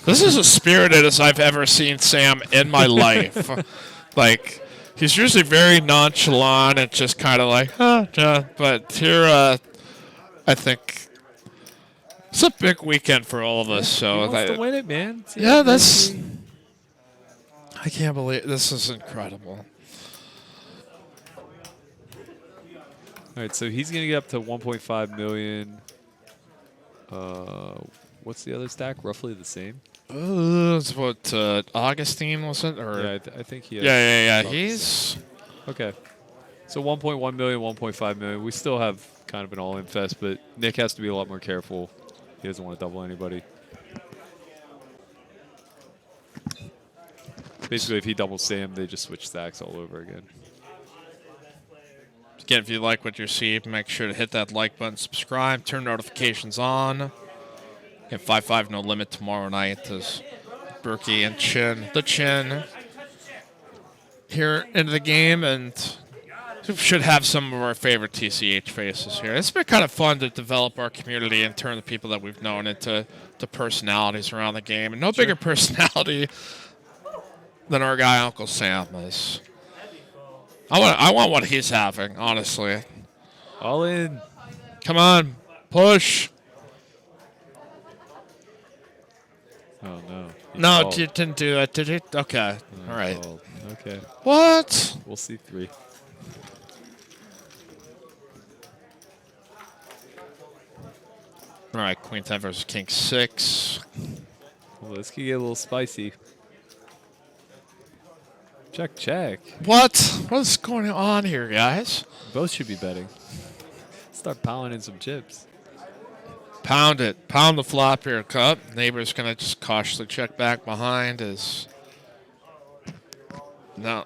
This is as spirited as I've ever seen Sam in my life. Like, he's usually very nonchalant and just kind of like, but here, I think it's a big weekend for all of us. So He wants to win it, man. See, yeah, I can't believe this is incredible. All right, so he's gonna get up to 1.5 million. What's the other stack? Roughly the same. It's what Augustine was it? Or Yeah, I think he. Has yeah. about the He's same. Okay. So 1.1 million, 1.5 million. We still have kind of an all-in fest, but Nick has to be a lot more careful. He doesn't want to double anybody. Basically, if he doubles Sam, they just switch stacks all over again. again. If you like what you see, make sure to hit that like button, subscribe, turn notifications on. And 5-5 no limit tomorrow night as Berkey and the Chin here into the game, and should have some of our favorite TCH faces here. It's been kind of fun to develop our community and turn the people that we've known into personalities around the game. And no bigger personality than our guy Uncle Sam is. I want what he's having, honestly. All in. Come on, push. Oh, no. No, you didn't do that, did you? Okay, all right. Called. Okay. What? We'll see 3. All right, Queen 10 versus King 6. Well, this could get a little spicy. Check, check. What? What is going on here, guys? Both should be betting. Start piling in some chips. Pound it. Pound the flop here, Cup. Neighbor's going to just cautiously check back behind his... No.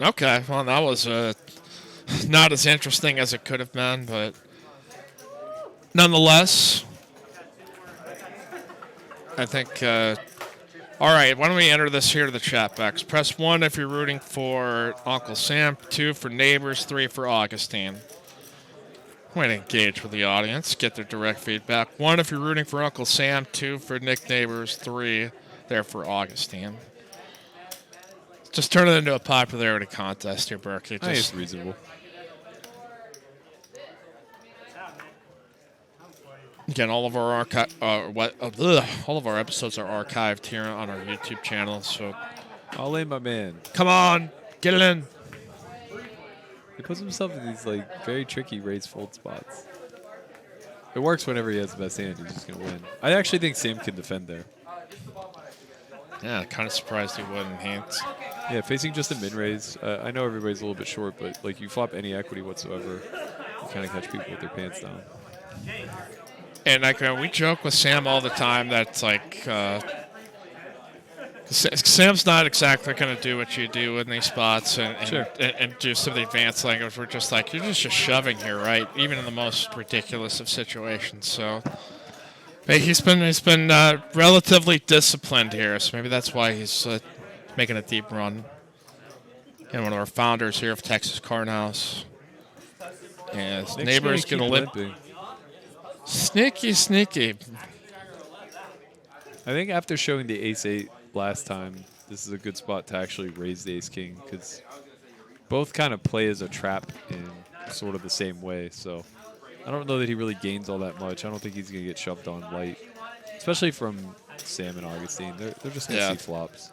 Okay, well, that was not as interesting as it could have been, but nonetheless, I think, all right, why don't we enter this here to the chat box. Press 1 if you're rooting for Uncle Sam, 2 for neighbors, 3 for Augustine. Way to engage with the audience, get their direct feedback. 1 if you're rooting for Uncle Sam, 2 for Nick Neighbors, 3 there for Augustine. Just turn it into a popularity contest here, Berkey. I think it's reasonable. Again, all of our all of our episodes are archived here on our YouTube channel. So, All in, my man. come on, get it in. He puts himself in these like very tricky raise fold spots. It works whenever he has the best hand. He's just gonna win. I actually think Sam can defend there. Yeah, kind of surprised he wouldn't. Yeah, facing just a min raise. I know everybody's a little bit short, but like you flop any equity whatsoever, you kind of catch people with their pants down. And like we joke with Sam all the time that's like Sam's not exactly going to do what you do in these spots and, Sure. and do some of the advanced language. We're just like, you're just shoving here, right? Even in the most ridiculous of situations. So hey, he's been relatively disciplined here, so maybe that's why he's making a deep run. And one of our founders here of Texas Card House. And his neighbor's going to limp. Sneaky, sneaky. I think after showing the ace-8 last time, this is a good spot to actually raise the ace-king because both kind of play as a trap in sort of the same way. So I don't know that he really gains all that much. I don't think he's going to get shoved on light, especially from Sam and Augustine. They're just going to see flops.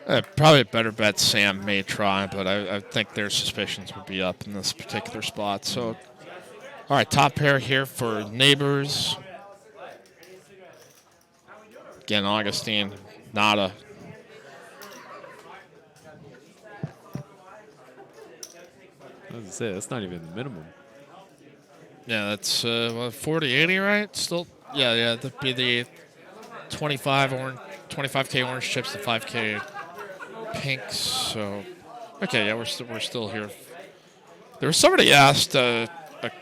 Probably a better bet Sam may try, but I think their suspicions would be up in this particular spot. So, all right, top pair here for Neighbors. Again, Augustine, nada. I was gonna say that's not even the minimum. Yeah, that's 40-80, right? Still, yeah, that'd be the 25K orange chips, the 5K pinks. So, okay, yeah, we're still here. There was somebody asked a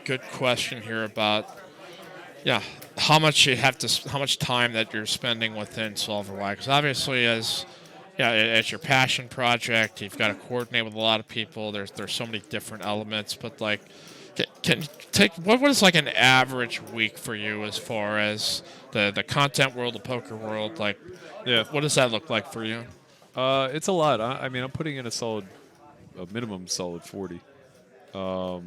good question here about how much how much time that you're spending within Solver Y. Because obviously, it's your passion project. You've got to coordinate with a lot of people. There's so many different elements. But like, can you take what is like an average week for you as far as the content world, the poker world? Like, Yeah. what does that look like for you? It's a lot. I mean, I'm putting in a minimum solid 40. I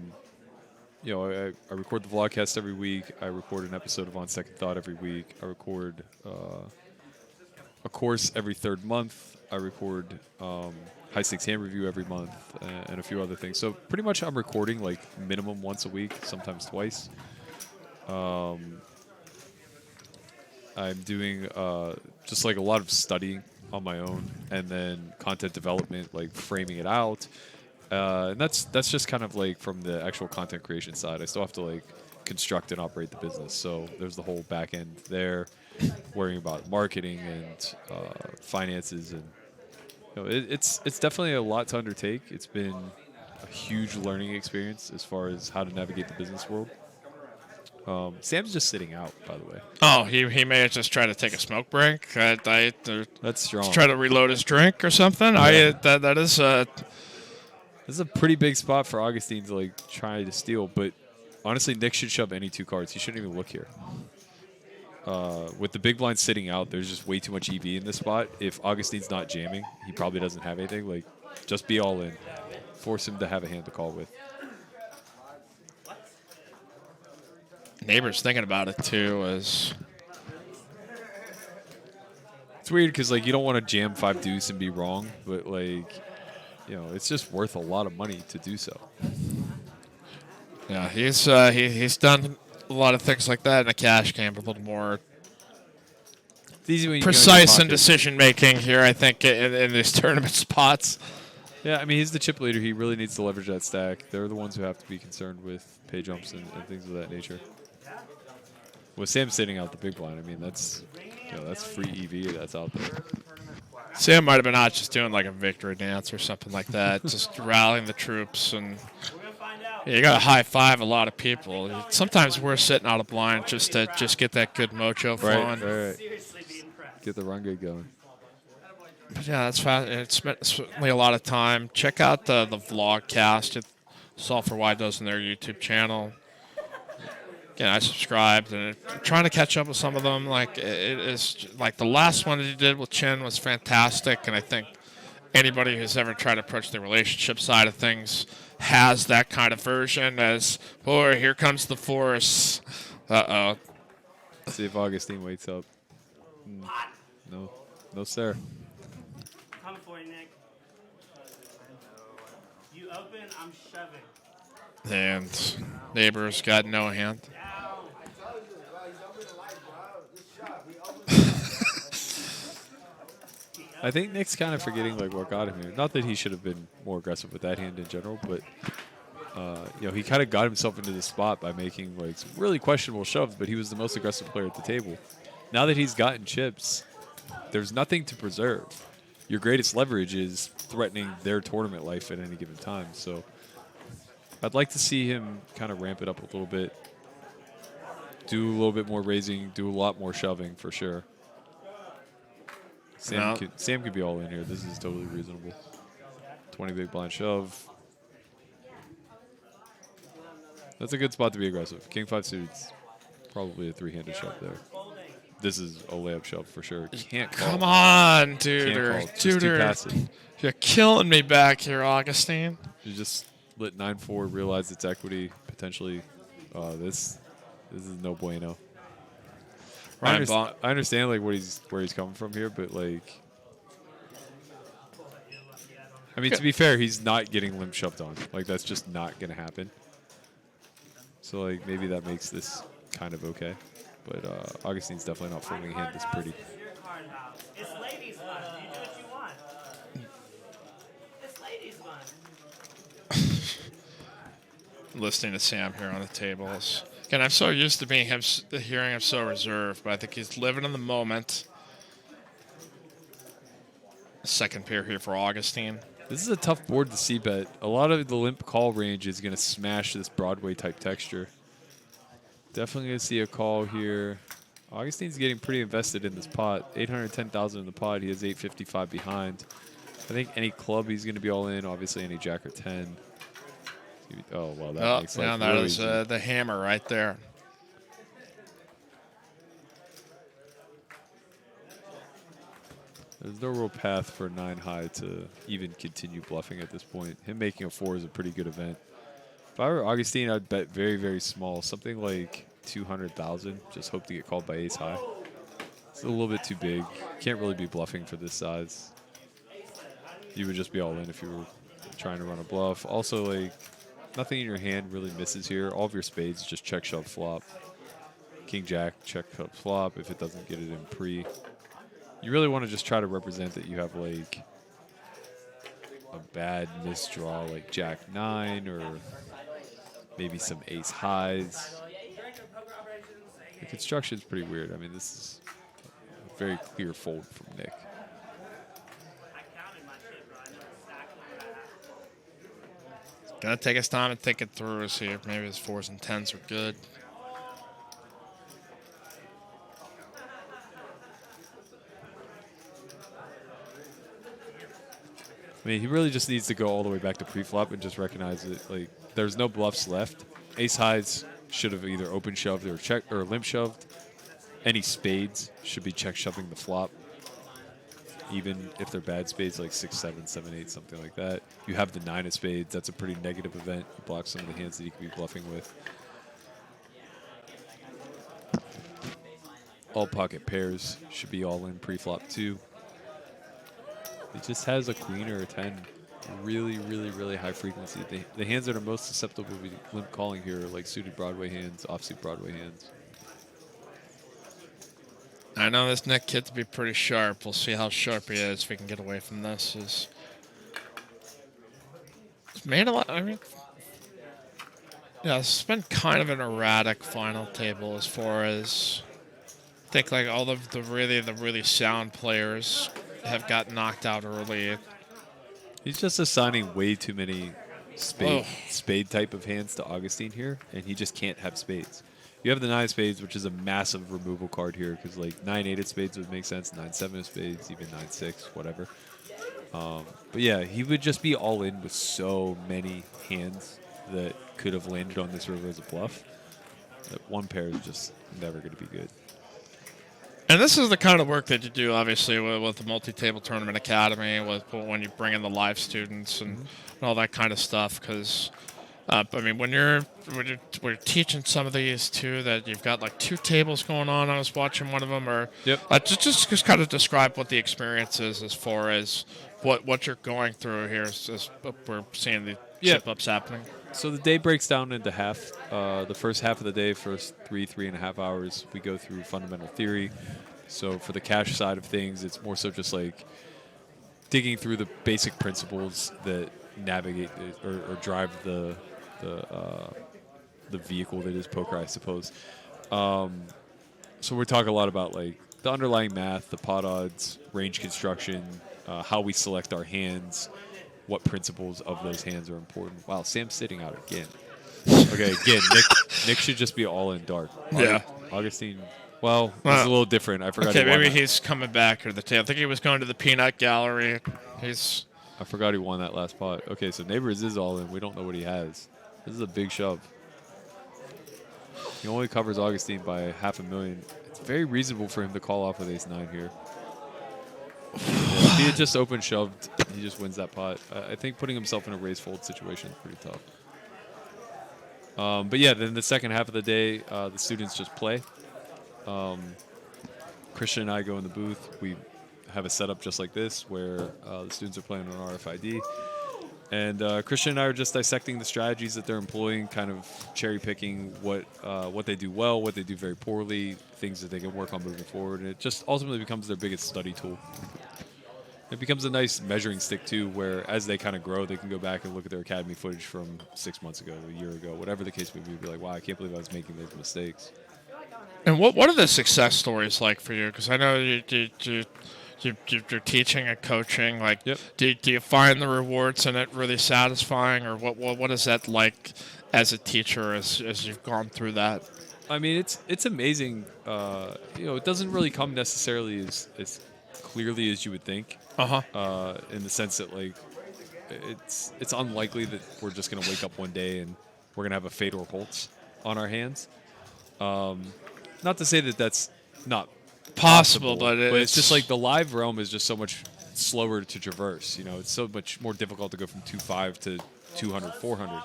record the vlogcast every week. I record an episode of On Second Thought every week. I record a course every third month. I record high stakes hand review every month and a few other things. So pretty much I'm recording like minimum once a week, sometimes twice. I'm doing just like a lot of studying on my own, and then content development, like framing it out. And that's just kind of like from the actual content creation side. I still have to like construct and operate the business. So there's the whole back end there, worrying about marketing and finances, and it's definitely a lot to undertake. It's been a huge learning experience as far as how to navigate the business world. Sam's just sitting out, by the way. Oh, he may have just tried to take a smoke break. That's strong. Try to reload his drink or something. Yeah. That is This is a pretty big spot for Augustine to like try to steal, but honestly, Nick should shove any two cards. He shouldn't even look here. With the big blind sitting out, there's just way too much EV in this spot. If Augustine's not jamming, he probably doesn't have anything. Like, just be all in. Force him to have a hand to call with. Neighbors thinking about it too. As It's weird because like you don't want to jam 5 deuce and be wrong, but like it's just worth a lot of money to do so. yeah, he's done a lot of things like that in a cash game, a little more It's easy when you precise in decision making here. I think in these tournament spots. Yeah, I mean he's the chip leader. He really needs to leverage that stack. They're the ones who have to be concerned with pay jumps and things of that nature. With Sam sitting out the big blind, I mean that's free EV that's out there. Sam might have been out just doing like a victory dance or something like that, just rallying the troops, and you got to high five a lot of people. Sometimes we're sitting out of blind just to get that good mojo flowing. Right. Get the run good going. But yeah, that's fast. It's certainly a lot of time. Check out the vlogcast that Sulfur Y does on their YouTube channel. Again, I subscribed and I'm trying to catch up with some of them. Like it is like the last one that he did with Chen was fantastic, and I think anybody who's ever tried to approach the relationship side of things has that kind of version. As boy, here comes the force. See if Augustine wakes up. No, sir. Coming for you, Nick. You open, I'm shoving. And Neighbors got no hand. I think Nick's kind of forgetting like what got him here. Not that he should have been more aggressive with that hand in general, but he kind of got himself into this spot by making like some really questionable shoves. But he was the most aggressive player at the table. Now that he's gotten chips, there's nothing to preserve. Your greatest leverage is threatening their tournament life at any given time. So I'd like to see him kind of ramp it up a little bit, do a little bit more raising, do a lot more shoving for sure. Sam could be all in here. This is totally reasonable. 20 big blind shove. That's a good spot to be aggressive. King 5 suits, probably a 3-handed shove there. This is a layup shove for sure. Can't call. Come on, dude. Just too passive. You're killing me back here, Augustine. You just lit 9-4, realize its equity, potentially. This is no bueno. I understand like where he's coming from here, but like I mean, to be fair, he's not getting limp shoved on. Like, that's just not going to happen. So, like, maybe that makes this kind of okay. But Augustine's definitely not folding a hand this pretty. It's your card house. It's ladies' fun. You do what you want. It's ladies' fun. Listening to Sam here on the tables. Again, I'm so used to hearing him so reserved, but I think he's living in the moment. Second pair here for Augustine. This is a tough board to see bet. A lot of the limp call range is going to smash this Broadway type texture. Definitely going to see a call here. Augustine's getting pretty invested in this pot. 810,000 in the pot. He has 855 behind. I think any club he's going to be all in. Obviously, any jack or 10. Oh, well, that makes life that really is easy. the hammer right there. There's no real path for 9 high to even continue bluffing at this point. Him making a 4 is a pretty good event. If I were Augustine, I'd bet very, very small. Something like 200,000. Just hope to get called by ace high. It's a little bit too big. Can't really be bluffing for this size. You would just be all in if you were trying to run a bluff. Also, like, nothing in your hand really misses here. All of your spades just check, shove, flop. King, jack, check, shove, flop if it doesn't get it in pre. You really want to just try to represent that you have, like, a bad misdraw, like jack 9 or maybe some ace highs. The construction's pretty weird. I mean, this is a very clear fold from Nick. Gonna take his time and think it through. See if maybe his 4s and 10s are good. I mean, he really just needs to go all the way back to pre-flop and just recognize that, like, there's no bluffs left. Ace highs should have either open shoved or check or limp shoved. Any spades should be check shoving the flop, even if they're bad spades like 6, 7, 7, 8, something like that. You have the 9 of spades. That's a pretty negative event. You block some of the hands that he could be bluffing with. All pocket pairs should be all in pre-flop too. He just has a queen or a 10. Really, really, really high frequency. The hands that are most susceptible to be limp calling here are like suited Broadway hands, offsuit Broadway hands. I know this Nick kid to be pretty sharp. We'll see how sharp he is if we can get away from this. It's made a lot. I mean, yeah, it's been kind of an erratic final table as far as I think like all of the really sound players have got knocked out early. He's just assigning way too many spade type of hands to Augustine here, and he just can't have spades. You have the 9 of spades, which is a massive removal card here, because like 9-8 of spades would make sense, 9-7 of spades, even 9-6, whatever. But yeah, he would just be all in with so many hands that could have landed on this river as a bluff. That one pair is just never going to be good. And this is the kind of work that you do, obviously, with the multi-table tournament academy, with when you bring in the live students and all that kind of stuff. Because, I mean, when you're teaching some of these too, that you've got like 2 tables going on. I was watching one of them, or Yep. Just kind of describe what the experience is as far as what you're going through here. As we're seeing the chip ups happening. So the day breaks down into half. The first half of the day, first 3.5 hours, we go through fundamental theory. So for the cash side of things, it's more so just like digging through the basic principles that navigate or drive the vehicle that is poker, I suppose. So we're talking a lot about like the underlying math, the pot odds, range construction, how we select our hands, what principles of those hands are important. Wow, Sam's sitting out again. Okay, again, Nick should just be all in dark. Yeah. Augustine, well, it's a little different. I forgot. Okay, he won maybe that. he's coming back to the table. I think he was going to the peanut gallery. I forgot he won that last pot. Okay, so Neighbors is all in. We don't know what he has. This is a big shove. He only covers Augustine by $500,000. It's very reasonable for him to call off with ace-9 here. If he had just open shoved, he just wins that pot. I think putting himself in a raise fold situation is pretty tough. But yeah, then the second half of the day, the students just play. Christian and I go in the booth. We have a setup just like this where the students are playing on RFID. And Christian and I are just dissecting the strategies that they're employing, kind of cherry picking what they do well, what they do very poorly, things that they can work on moving forward, and it just ultimately becomes their biggest study tool. It becomes a nice measuring stick too, where as they kind of grow, they can go back and look at their academy footage from 6 months ago, a year ago, whatever the case may be. Be like, wow, I can't believe I was making those mistakes. And what are the success stories like for you? Because I know you're teaching and coaching. Like, Yep. do you find the rewards in it really satisfying, or what is that like as a teacher as you've gone through that? I mean, it's amazing. It doesn't really come necessarily as clearly as you would think. In the sense that like it's unlikely that we're just gonna wake up one day and we're gonna have a Fedor Holtz on our hands. Not to say that that's not Possible, but it's just like the live realm is just so much slower to traverse. You know, it's so much more difficult to go from 2.5 to 200, 400.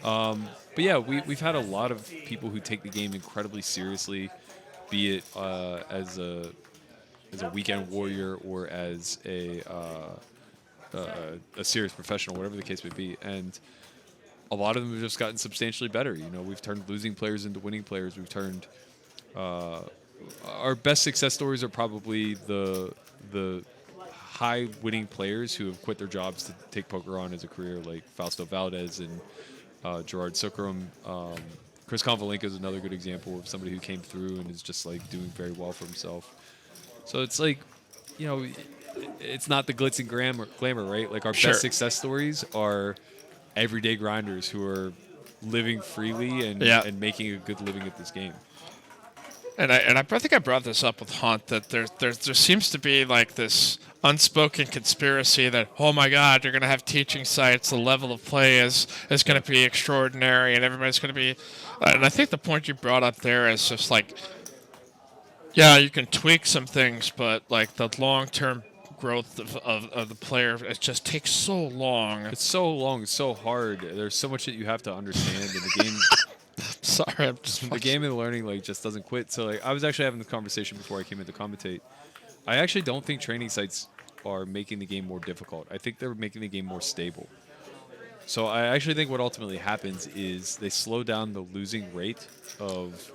But yeah, we've had a lot of people who take the game incredibly seriously, be it as a weekend warrior or as a serious professional, whatever the case may be. And a lot of them have just gotten substantially better. You know, we've turned losing players into winning players. We've turned our best success stories are probably the high winning players who have quit their jobs to take poker on as a career, like Fausto Valdez and Gerard Sukram. Chris Konvalenko is another good example of somebody who came through and is just like doing very well for himself. So it's like, you know, it's not the glitz and glamour, right? Like our Sure. best success stories are everyday grinders who are living freely and Yeah. and making a good living at this game. And I think I brought this up with Hunt that there seems to be like this unspoken conspiracy that, oh my God, you're going to have teaching sites, the level of play is going to be extraordinary, and everybody's going to be. And I think the point you brought up there is just like, yeah, you can tweak some things, but like the long-term growth of the player, it just takes so long. It's so long, it's so hard. There's so much that you have to understand in the game. Sorry, I'm just The game and learning like just doesn't quit. So like I was actually having this conversation before I came in to commentate. I actually don't think training sites are making the game more difficult. I think they're making the game more stable. So I actually think what ultimately happens is they slow down the losing rate of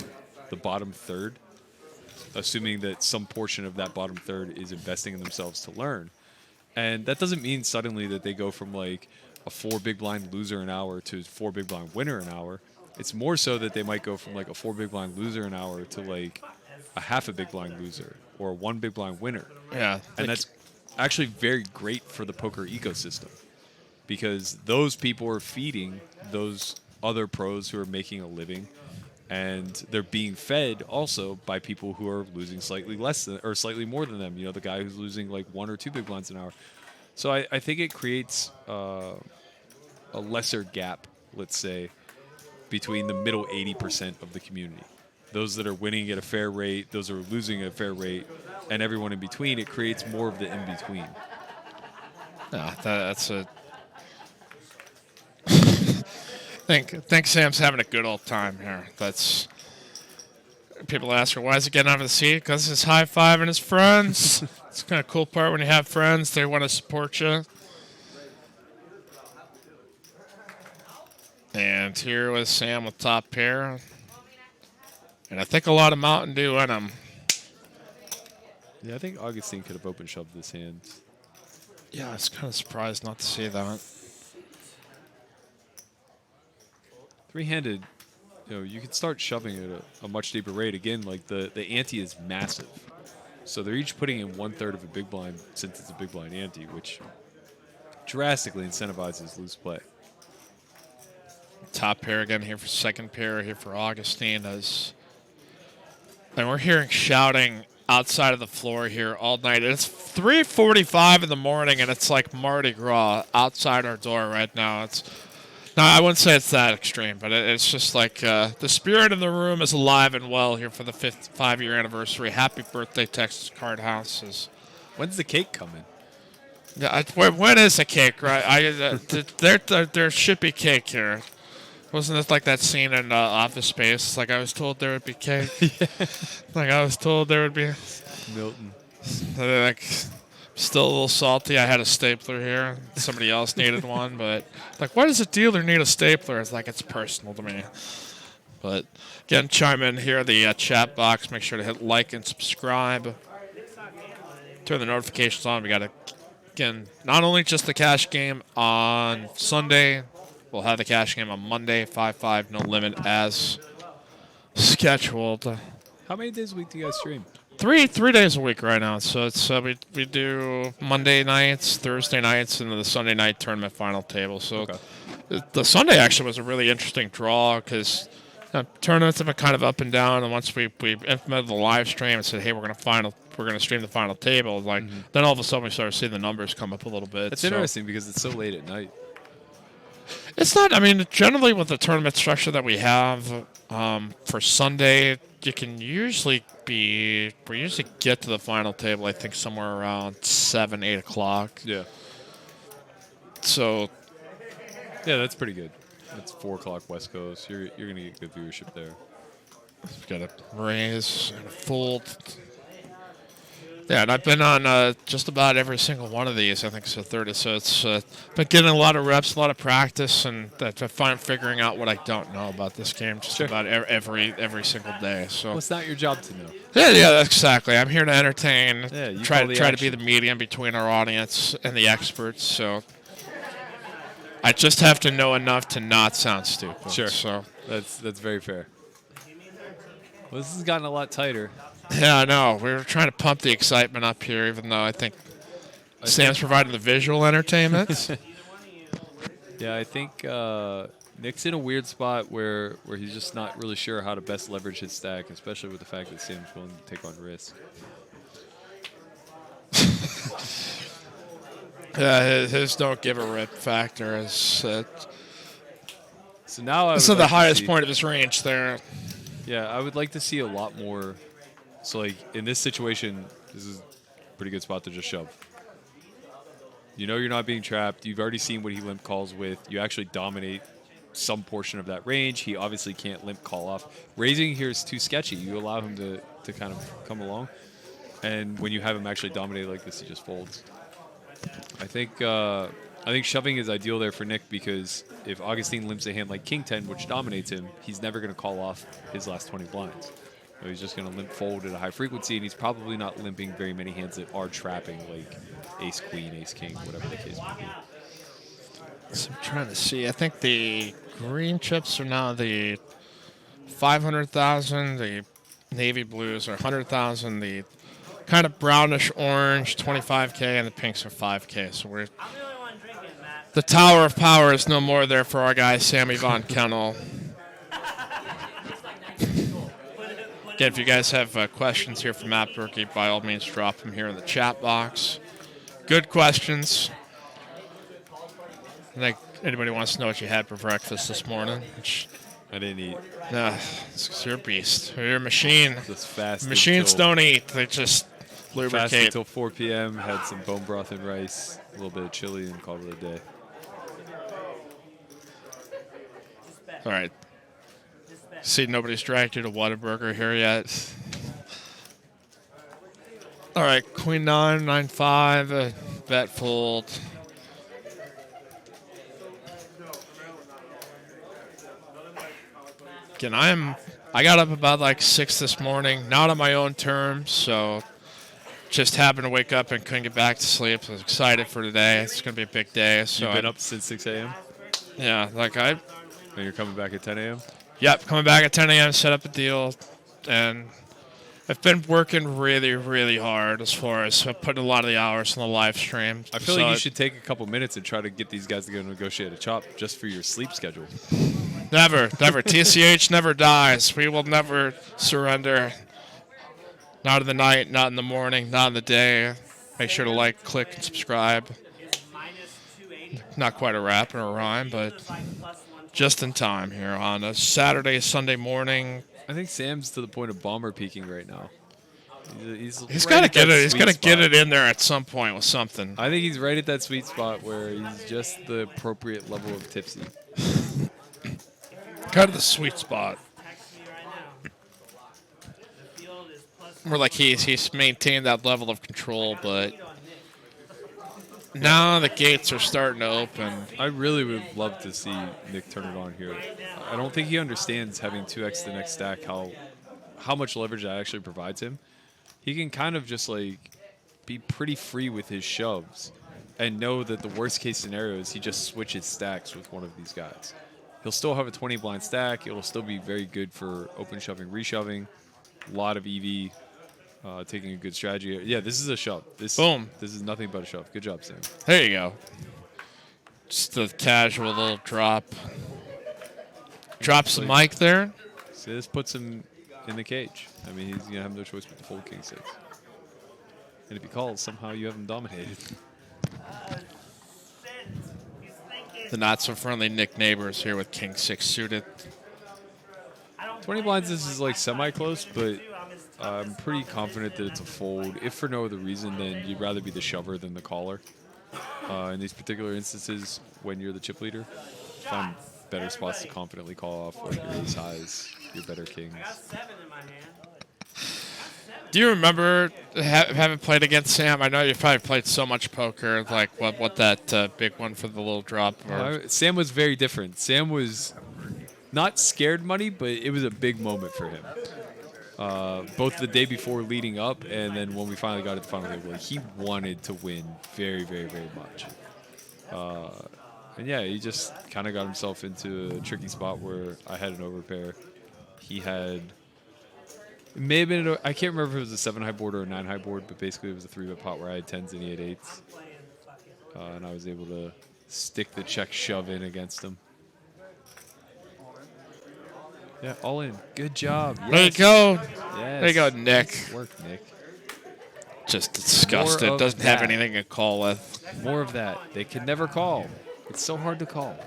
the bottom third, assuming that some portion of that bottom third is investing in themselves to learn. And that doesn't mean suddenly that they go from like a 4 big blind loser an hour to 4 big blind winner an hour. It's more so that they might go from like a 4 big blind loser an hour to like a half a big blind loser or a 1 big blind winner. yeah. And that's actually very great for the poker ecosystem because those people are feeding those other pros who are making a living, and they're being fed also by people who are losing slightly less than or slightly more than them. You know, the guy who's losing like 1 or 2 big blinds an hour. So I think it creates a lesser gap, let's say, between the middle 80% of the community. Those that are winning at a fair rate, those who are losing at a fair rate, and everyone in between. It creates more of the in-between. Yeah, that's a. think Sam's having a good old time here. That's. People ask her, why is he getting out of the seat? Because he's high-fiving his friends. It's kind of cool part when you have friends. They want to support you. And here was Sam with top pair. And I think a lot of Mountain Dew in him. Yeah, I think Augustine could have open shoved this hand. Yeah, I was kind of surprised not to see that. Three-handed, you know, you can start shoving at a much deeper rate. Again, like the ante is massive. So they're each putting in 1/3 of a big blind since it's a big blind ante, which drastically incentivizes loose play. Top pair again here for second pair here for Augustine. And we're hearing shouting outside of the floor here all night. It's 3:45 in the morning, and it's like Mardi Gras outside our door right now. No, I wouldn't say it's that extreme, but it's just like the spirit in the room is alive and well here for the 5-year anniversary. Happy birthday, Texas Card Houses. When's the cake coming? Yeah, when is the cake, right? There should be cake here. Wasn't it like that scene in Office Space? Like I was told there would be cake. Like I was told there would be. Milton. Like Still a little salty. I had a stapler here. Somebody else needed one, but like, why does a dealer need a stapler? It's like, it's personal to me. But again, chime in here, the chat box. Make sure to hit like and subscribe. Turn the notifications on. We got again, not only just the cash game on Sunday, we'll have the cash game on Monday, 5-5, no limit as scheduled. How many days a week do you guys stream? Three days a week right now. So it's we do Monday nights, Thursday nights, and then the Sunday night tournament final table. So the Sunday actually was a really interesting draw because tournaments have been kind of up and down. And once we implemented the live stream and said, hey, we're gonna stream the final table, like then all of a sudden we started seeing the numbers come up a little bit. That's interesting because it's so late at night. It's not. I mean, generally with the tournament structure that we have for Sunday, you can usually we usually get to the final table, I think, somewhere around 7, 8 o'clock. Yeah. So. Yeah, that's pretty good. That's 4 o'clock West Coast. You're gonna get good viewership there. We've got a raise and a fold. Yeah, and I've been on just about every single one of these. I think so 30. So it's been getting a lot of reps, a lot of practice, and figuring out what I don't know about this game just about every single day. So well, it's not your job to know. Yeah, that's exactly. I'm here to entertain. Yeah, try to be the medium between our audience and the experts. So I just have to know enough to not sound stupid. Sure. So that's very fair. Well, this has gotten a lot tighter. Yeah, I know. We were trying to pump the excitement up here, even though I think Sam's providing the visual entertainment. Yeah, I think Nick's in a weird spot where he's just not really sure how to best leverage his stack, especially with the fact that Sam's willing to take on risk. Yeah, his don't give a rip factor is so now this is the highest point of his range there. Yeah, I would like to see a lot more. So, like, in this situation, this is a pretty good spot to just shove. You know you're not being trapped. You've already seen what he limp calls with. You actually dominate some portion of that range. He obviously can't limp call off. Raising here is too sketchy. You allow him to kind of come along. And when you have him actually dominate like this, he just folds. I think shoving is ideal there for Nick because if Augustine limps a hand like King 10, which dominates him, he's never going to call off his last 20 blinds. So he's just going to limp fold at a high frequency, and he's probably not limping very many hands that are trapping, like ace queen, ace king, whatever the case may be. So I'm trying to see. I think the green chips are now the 500,000. The navy blues are 100,000. The kind of brownish orange 25K, and the pinks are 5K. So we're I'm the only one drinking, Matt. the tower of power is no more there for our guy Sammy Von Kennel. Again, if you guys have questions here for Matt Berkey, by all means drop them here in the chat box. Good questions. I think anybody wants to know what you had for breakfast this morning. I didn't eat. You're a beast. You're a machine. Just fast. Machines don't eat. They just lubricate. Fasted until 4 p.m. Had some bone broth and rice, a little bit of chili, and called it a day. All right. See, nobody's dragged you to Whataburger here yet. All right, Queen 9, 9-5, bet fold. Again, I got up about like 6 this morning, not on my own terms, so just happened to wake up and couldn't get back to sleep. I was excited for today. It's going to be a big day. So You've been up since 6 a.m.? Yeah, And you're coming back at 10 a.m.? Yep, coming back at 10 a.m., set up a deal, and I've been working really, really hard as far as putting a lot of the hours in the live stream. I feel like you should take a couple minutes and try to get these guys to go negotiate a chop just for your sleep schedule. Never. TCH never dies. We will never surrender. Not in the night, not in the morning, not in the day. Make sure to like, click, and subscribe. Not quite a rap or a rhyme, but just in time here on a Saturday, Sunday morning. I think Sam's to the point of bomber peaking right now. He's got to get it. He's got to get it in there at some point with something. I think he's right at that sweet spot where he's just the appropriate level of tipsy. Kind of the sweet spot. More like he's maintained that level of control, but now the gates are starting to open. I really would love to see Nick turn it on here. I don't think he understands having 2x the next stack, how much leverage that actually provides him. He can kind of just like be pretty free with his shoves and know that the worst case scenario is he just switches stacks with one of these guys. He'll still have a 20 blind stack. It'll still be very good for open shoving, reshoving. A lot of EV, taking a good strategy. Yeah, this is a shove. Boom. This is nothing but a shove. Good job, Sam. There you go. Just a casual little drop. Drops the mic there. So this puts him in the cage. I mean, he's going to have no choice but to fold king 6. And if he calls, somehow you have him dominated. The not-so-friendly Nick Neighbors here with king 6 suited. 20 blinds, this is like semi-close, but I'm pretty confident that it's a fold. If for no other reason, then you'd rather be the shover than the caller. In these particular instances, when you're the chip leader, find better spots to confidently call off, like your ace highs, your better kings. Do you remember having played against Sam? I know you've probably played so much poker. Like what that big one for the little drop? Sam was very different. Sam was not scared money, but it was a big moment for him. Both the day before leading up and then when we finally got to the final table, like, he wanted to win very, very, very much. And yeah, he just kind of got himself into a tricky spot where I had an overpair. He had... It may have been, I can't remember if it was a 7 high board or a 9 high board, but basically it was a 3-bet pot where I had 10s and he had 8s. And I was able to stick the check shove in against him. Yeah, all in. Good job. Yes. There you go. Yes. There you go, Nick. Nice work, Nick. Just disgusted. Doesn't have anything to call with. More of that. They can never call. It's so hard to call.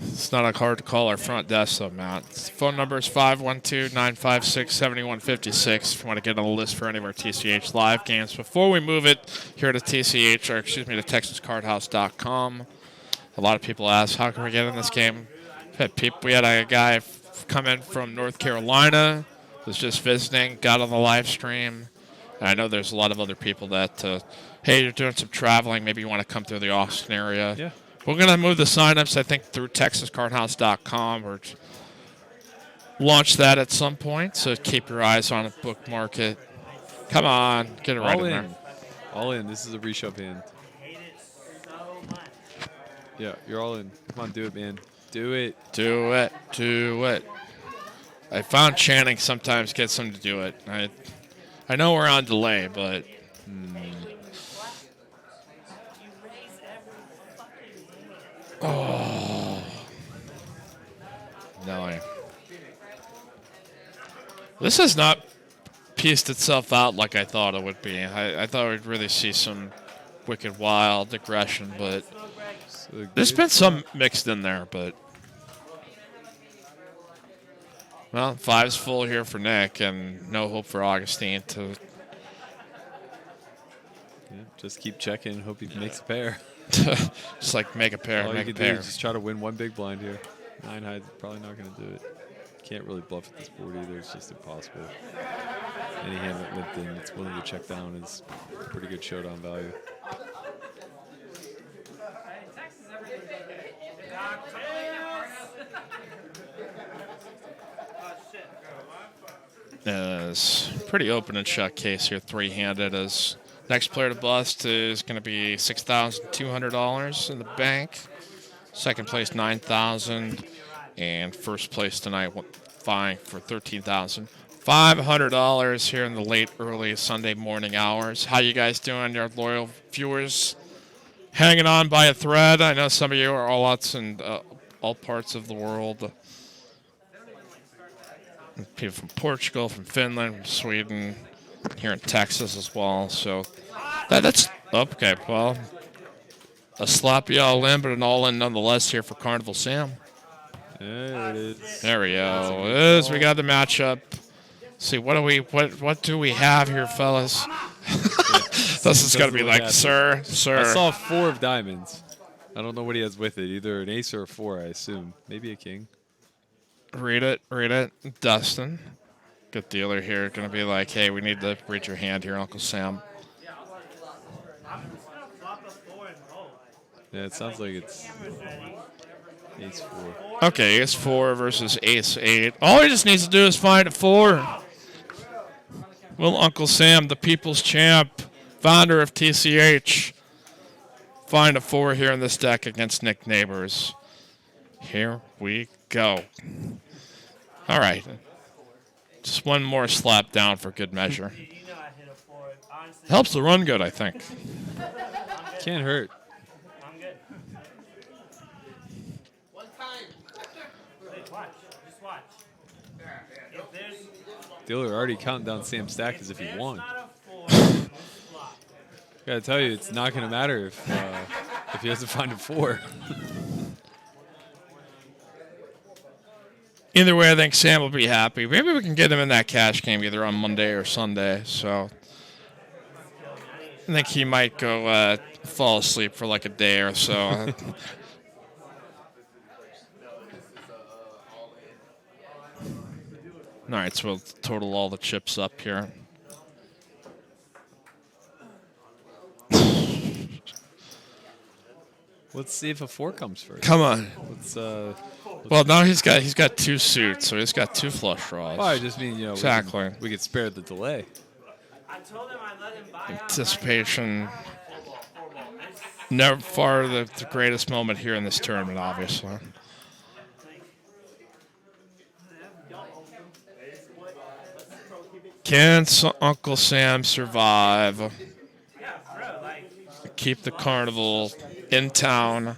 It's not hard to call our front desk, though, Matt. Phone number is 512-956-7156 if you want to get on the list for any of our TCH live games. Before we move it here to TCH, or excuse me, to TexasCardHouse.com, a lot of people ask, how can we get in this game? We had a guy come in from North Carolina, was just visiting, got on the live stream. And I know there's a lot of other people that, hey, you're doing some traveling, maybe you want to come through the Austin area. Yeah. We're going to move the signups, I think, through TexasCardHouse.com or launch that at some point. So keep your eyes on it, bookmark it. Come on, get it right in there. All in. This is a reshove hand. Yeah, you're all in. Come on, do it, man. Do it. Do it. Do it. I found Channing sometimes gets him to do it. I know we're on delay, but... Oh. No. This has not pieced itself out like I thought it would be. I thought we'd really see some wicked wild aggression, but there's been some mixed in there, but... Well, 5's full here for Nick, and no hope for Augustine to... Yeah, just keep checking. Hope he makes a pair. Just like make a pair, All make you a can do pair. is just try to win one big blind here. 9 high, probably not going to do it. Can't really bluff at this board either. It's just impossible. Any hand that limped in that's willing to check down is pretty good showdown value. It's pretty open and shut case here, three-handed. As next player to bust is going to be $6,200 in the bank. Second place, $9,000, and first place tonight, vying for $13,500 here in the late, early Sunday morning hours. How you guys doing, your loyal viewers? Hanging on by a thread. I know some of you are all outs in all parts of the world. People from Portugal, from Finland, from Sweden, here in Texas as well. So that's okay. Well, a sloppy all-in, but an all-in nonetheless here for Carnival Sam. There it is. There we go. We got the matchup. Let's see, what do we have here, fellas? This is gonna be like, sir. I saw 4 of diamonds. I don't know what he has with it. Either an ace or a 4, I assume. Maybe a king. Read it. Dustin. Good dealer here. Going to be like, hey, we need to read your hand here, Uncle Sam. Yeah, it sounds like it's ace 4. Okay, ace 4 versus ace 8. All he just needs to do is find a 4. Will Uncle Sam, the people's champ, founder of TCH, find a 4 here in this deck against Nick Neighbors? Here we go. All right. Just one more slap down for good measure. You know I hit a 4. Honestly, Helps the run good, I think. Can't hurt. I'm good. Wait, watch. Just watch. If there's Dealer already counting down Sam's stack as if he there's won. not a 4 on this flop, Gotta tell you, it's not gonna matter if he doesn't find a 4. Either way, I think Sam will be happy. Maybe we can get him in that cash game either on Monday or Sunday. So I think he might go fall asleep for like a day or so. All right, so we'll total all the chips up here. Let's see if a 4 comes first. Come on. Let's Well, now he's got 2 suits, so he's got 2 flush draws. well, I just mean, you know, Exactly. we could spare the delay. I told him I'd let him buy out. Anticipation. Never far the greatest moment here in this tournament, obviously. Can Uncle Sam survive? Yeah, bro, like, Keep the carnival in town.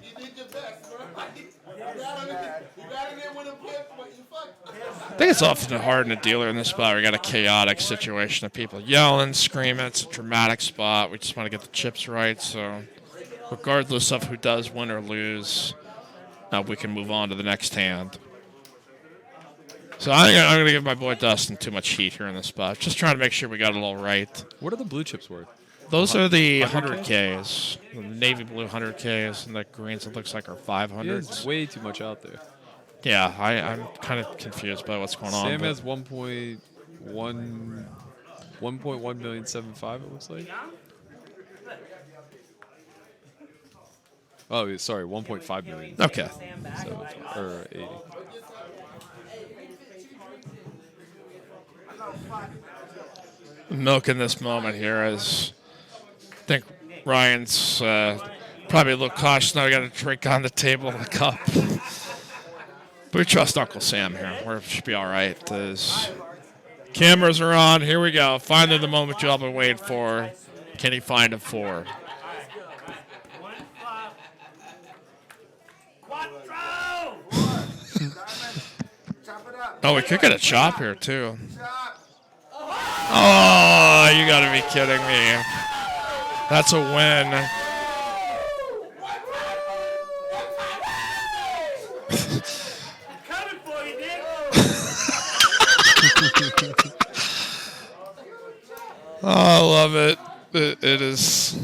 I think it's often hard in a dealer in this spot where you got a chaotic situation of people yelling, screaming. It's a dramatic spot. We just want to get the chips right. So regardless of who does win or lose, we can move on to the next hand. So I think I'm going to give my boy Dustin too much heat here in this spot. Just trying to make sure we got it all right. What are the blue chips worth? Those are the 100Ks. The navy blue 100Ks, and the greens it looks like are 500s. There's way too much out there. Yeah, I'm kind of confused by what's going on. Sam but- has 1.1 million 75. It looks like. Oh, sorry, 1.5 million. Okay. Or 80. Milking this moment here as I think Ryan's probably a little cautious now. We got a drink on the table and a cup. But we trust Uncle Sam here. We should be all right. His cameras are on. Here we go. Finally, the moment you all been waiting for. Can he find a 4? one flop. Quattro! Oh, we could get a chop here too. Oh, you gotta be kidding me. That's a win. Coming for you, Nick. Oh, I love it. It is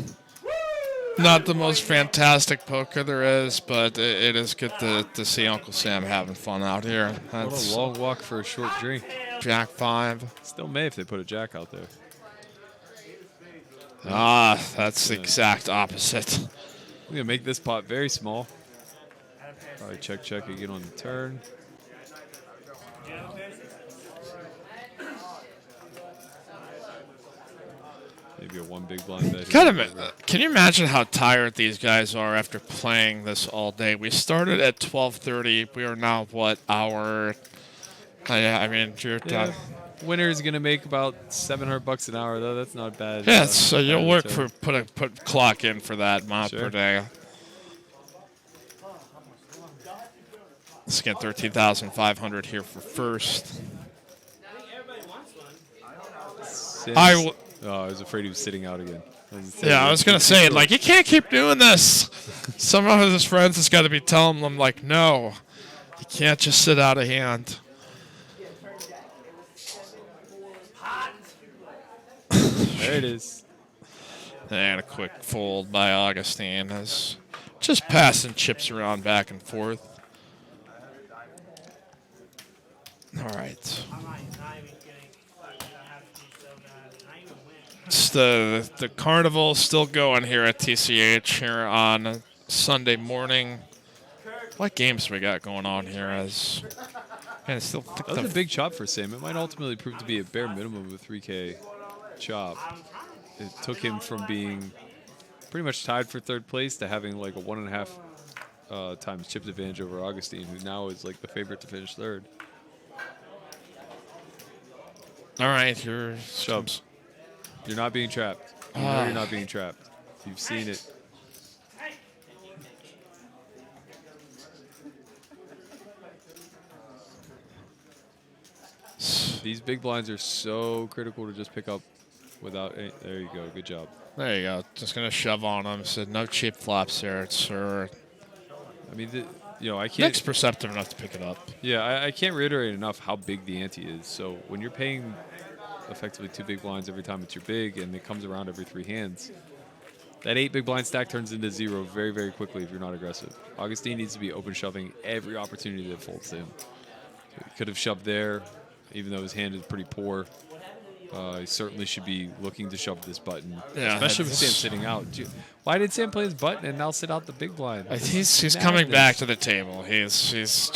not the most fantastic poker there is, but it is good to see Uncle Sam having fun out here. What That's a long walk for a short drink. Jack 5. Still may if they put a jack out there. Ah, that's the exact opposite. We're gonna make this pot very small. Probably check again on the turn. Maybe a 1 big blind bet. Can you imagine how tired these guys are after playing this all day? We started at 12:30. We are now hour? I mean, you're Yeah. Winner is gonna make about $700 an hour though. That's not bad. yeah. So you'll bad work return. for put clock in for that amount Sure. per day. Let's get 13,500 here for first. Everybody wants one. Sims- I w- Oh, I was afraid he was sitting out again. Yeah, I was gonna say like you can't keep doing this. Some of his friends has got to be telling him like, no, you can't just sit out of hand. There it is. And a quick fold by Augustine as just passing chips around back and forth. All right. I'm not even kidding. I have to be so bad. I even win. It's the carnival still going here at TCH here on Sunday morning. What games we got going on here? I still think That was a big chop for Sam. It might ultimately prove to be a bare minimum of a 3K chop. It took him from being pretty much tied for third place to having like a 1.5 times chipped advantage over Augustine, who now is like the favorite to finish third. All right, here Shoves. You're not being trapped. You know you're not being trapped. You've seen it. These big blinds are so critical to just pick up without any. There you go. Good job. There you go. Just going to shove on him. Said no cheap flops there, sir. I mean, I can't. Nick's perceptive enough to pick it up. Yeah, I can't reiterate enough how big the ante is. So when you're paying effectively 2 big blinds every time it's your big, and it comes around every 3 hands, that 8 big blind stack turns into 0 very, very quickly if you're not aggressive. Augustine needs to be open shoving every opportunity that folds to him. He could have shoved there, even though his hand is pretty poor. He certainly should be looking to shove this button, Yeah, especially with Sam sitting out. Why did Sam play his button and now sit out the big blind? He's coming back to the table. He's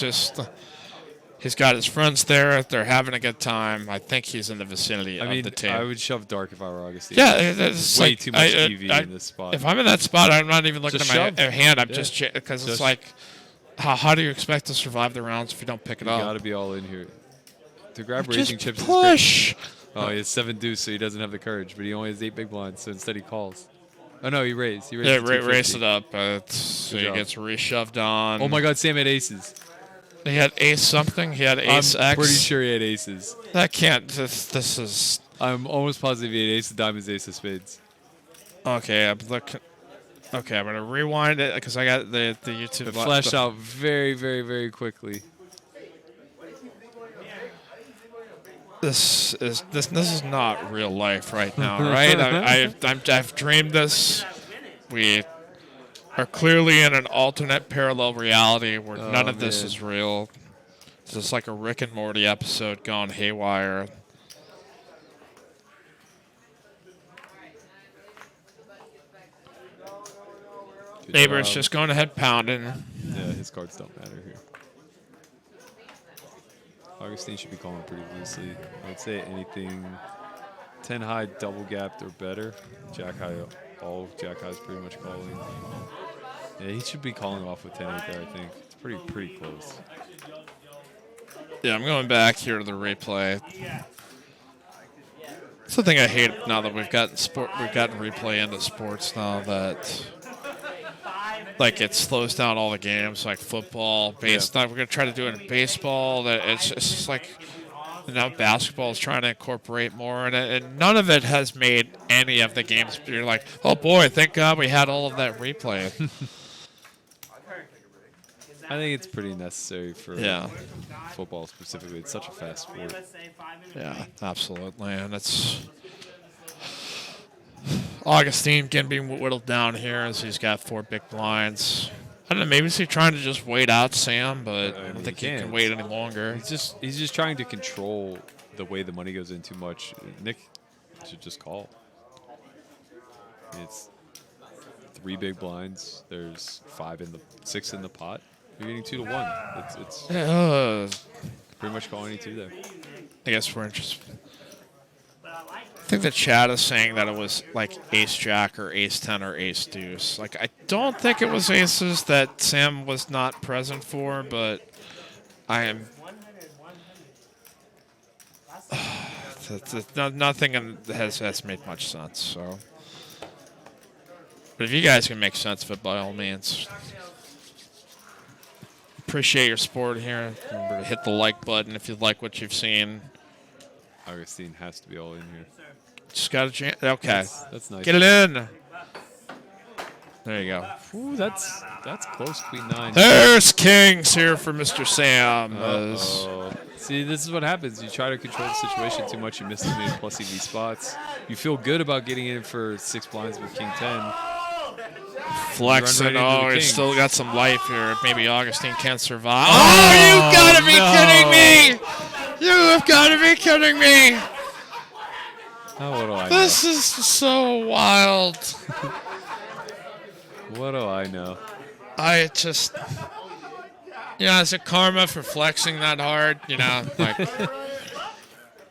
got his friends there. They're having a good time. I think he's in the vicinity of the table. I would shove dark if I were Augustine. Yeah, it's way like, too much EV in this spot. If I'm in that spot, I'm not even looking Just at my shove. hand. I'm just because it's like, how do you expect to survive the rounds if you don't pick it You up? got to be all in here. To grab Just raising chips push. is great. Oh, he has 7 deuce, so he doesn't have the courage, but he only has 8 big blinds, so instead he calls. Oh, no, he raised. Yeah, to 250. race it up. So he job. gets reshoved on. Oh, my God, Sam had aces. He had ace something. He had ace I'm X. pretty sure he had aces. That can't. This is. I'm almost positive he had ace of diamonds, ace of spades. Okay, I'm looking. Okay, I'm gonna rewind it because I got the YouTube. It flashed out very, very, very quickly. This is not real life right now, right? I've dreamed this. We are clearly in an alternate parallel reality where none of this is real. This is like a Rick and Morty episode gone haywire. Neighbor's just going ahead pounding. Yeah, his cards don't matter here. Augustine should be calling pretty loosely. I would say anything 10 high, double gapped or better. Jack high, all Jack highs pretty much calling. Yeah, he should be calling off with 10-8 there, I think. It's pretty close. Yeah, I'm going back here to the replay. It's the thing I hate now that we've gotten replay into sports now that like it slows down all the games like football, baseball. We're gonna try to do it in baseball. That it's just like now basketball is trying to incorporate more, and none of it has made any of the games. You're like, oh boy, thank God we had all of that replay. I think it's pretty necessary for football specifically. It's such a fast sport. Yeah, absolutely, and it's Augustine getting being whittled down here as he's got 4 big blinds. I don't know, maybe he's trying to just wait out Sam, but I don't think he can wait any longer. He's just trying to control the way the money goes in too much. Nick should just call. It's 3 big blinds. There's 6 in the pot. You're getting 2 to 1. It's pretty much calling you 2 there. I guess we're interested. I think the chat is saying that it was like ace jack or ace 10 or ace deuce. Like I don't think it was aces that Sam was not present for, but I am. Nothing has made much sense. So, but if you guys can make sense of it, by all means. Appreciate your support here. Remember to hit the like button if you like what you've seen. Augustine has to be all in here. Just got a chance. Okay. That's nice. Get it in. There you go. Ooh, that's close, Queen 9. There's kings here for Mr. Sam. See, this is what happens. You try to control the situation too much, you miss as many plus EV spots. You feel good about getting in for 6 blinds with King 10. Flexing. Right He's still got some life here. Maybe Augustine can't survive. Oh, you gotta be kidding me! You have gotta be kidding me! Oh, what do I know? This is so wild. What do I know? I just, is it karma for flexing that hard? Like,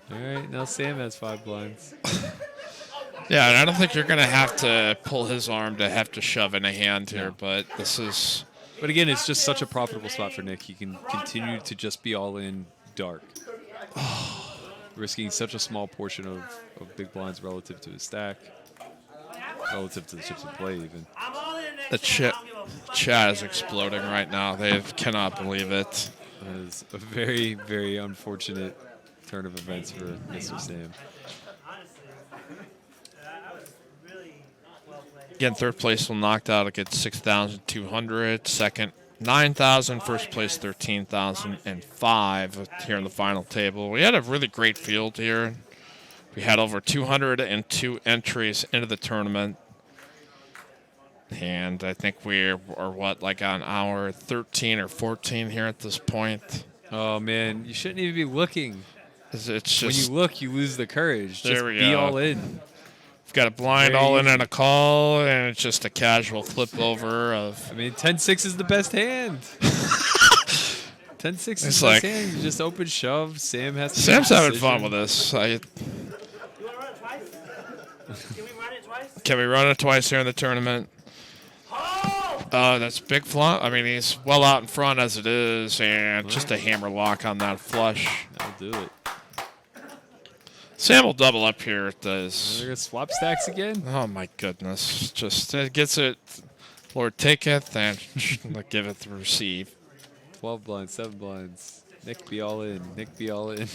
All right, now Sam has 5 blinds. yeah, and I don't think you're going to have to pull his arm to have to shove in a hand here, but this is. But again, it's just such a profitable spot for Nick. He can continue to just be all in dark. Risking such a small portion of big blinds relative to his stack. Relative to the chips in play, even. The chat is exploding right now. They cannot believe it. That is a very, very unfortunate turn of events for Mr. Sam. Again, third place will knocked out. It gets 6,200. Second, 9,000. First place, 13,005 here in the final table. We had a really great field here. We had over 202 entries into the tournament. And I think we are like on hour 13 or 14 here at this point. Oh, man. You shouldn't even be looking. It's just, when you look, you lose the courage. There just we be go. all in. We've got a blind Very all in easy. and a call, and it's just a casual flip over of. I mean, 10-6 is the best hand. 10-6 is It's the best like- hand. You just open shove. Sam has to Sam's make a having fun decision. with this. You want to run it twice? Can we run it twice? Can we run it twice here in the tournament? Oh! That's big flop. I mean, he's well out in front as it is, and just a hammer lock on that flush. That'll do it. Sam will double up here. It They're does. going to swap stacks again? Oh my goodness! Just it gets it. Lord taketh and giveth receive. 12 blinds, 7 blinds. Nick be all in. Nick be all in.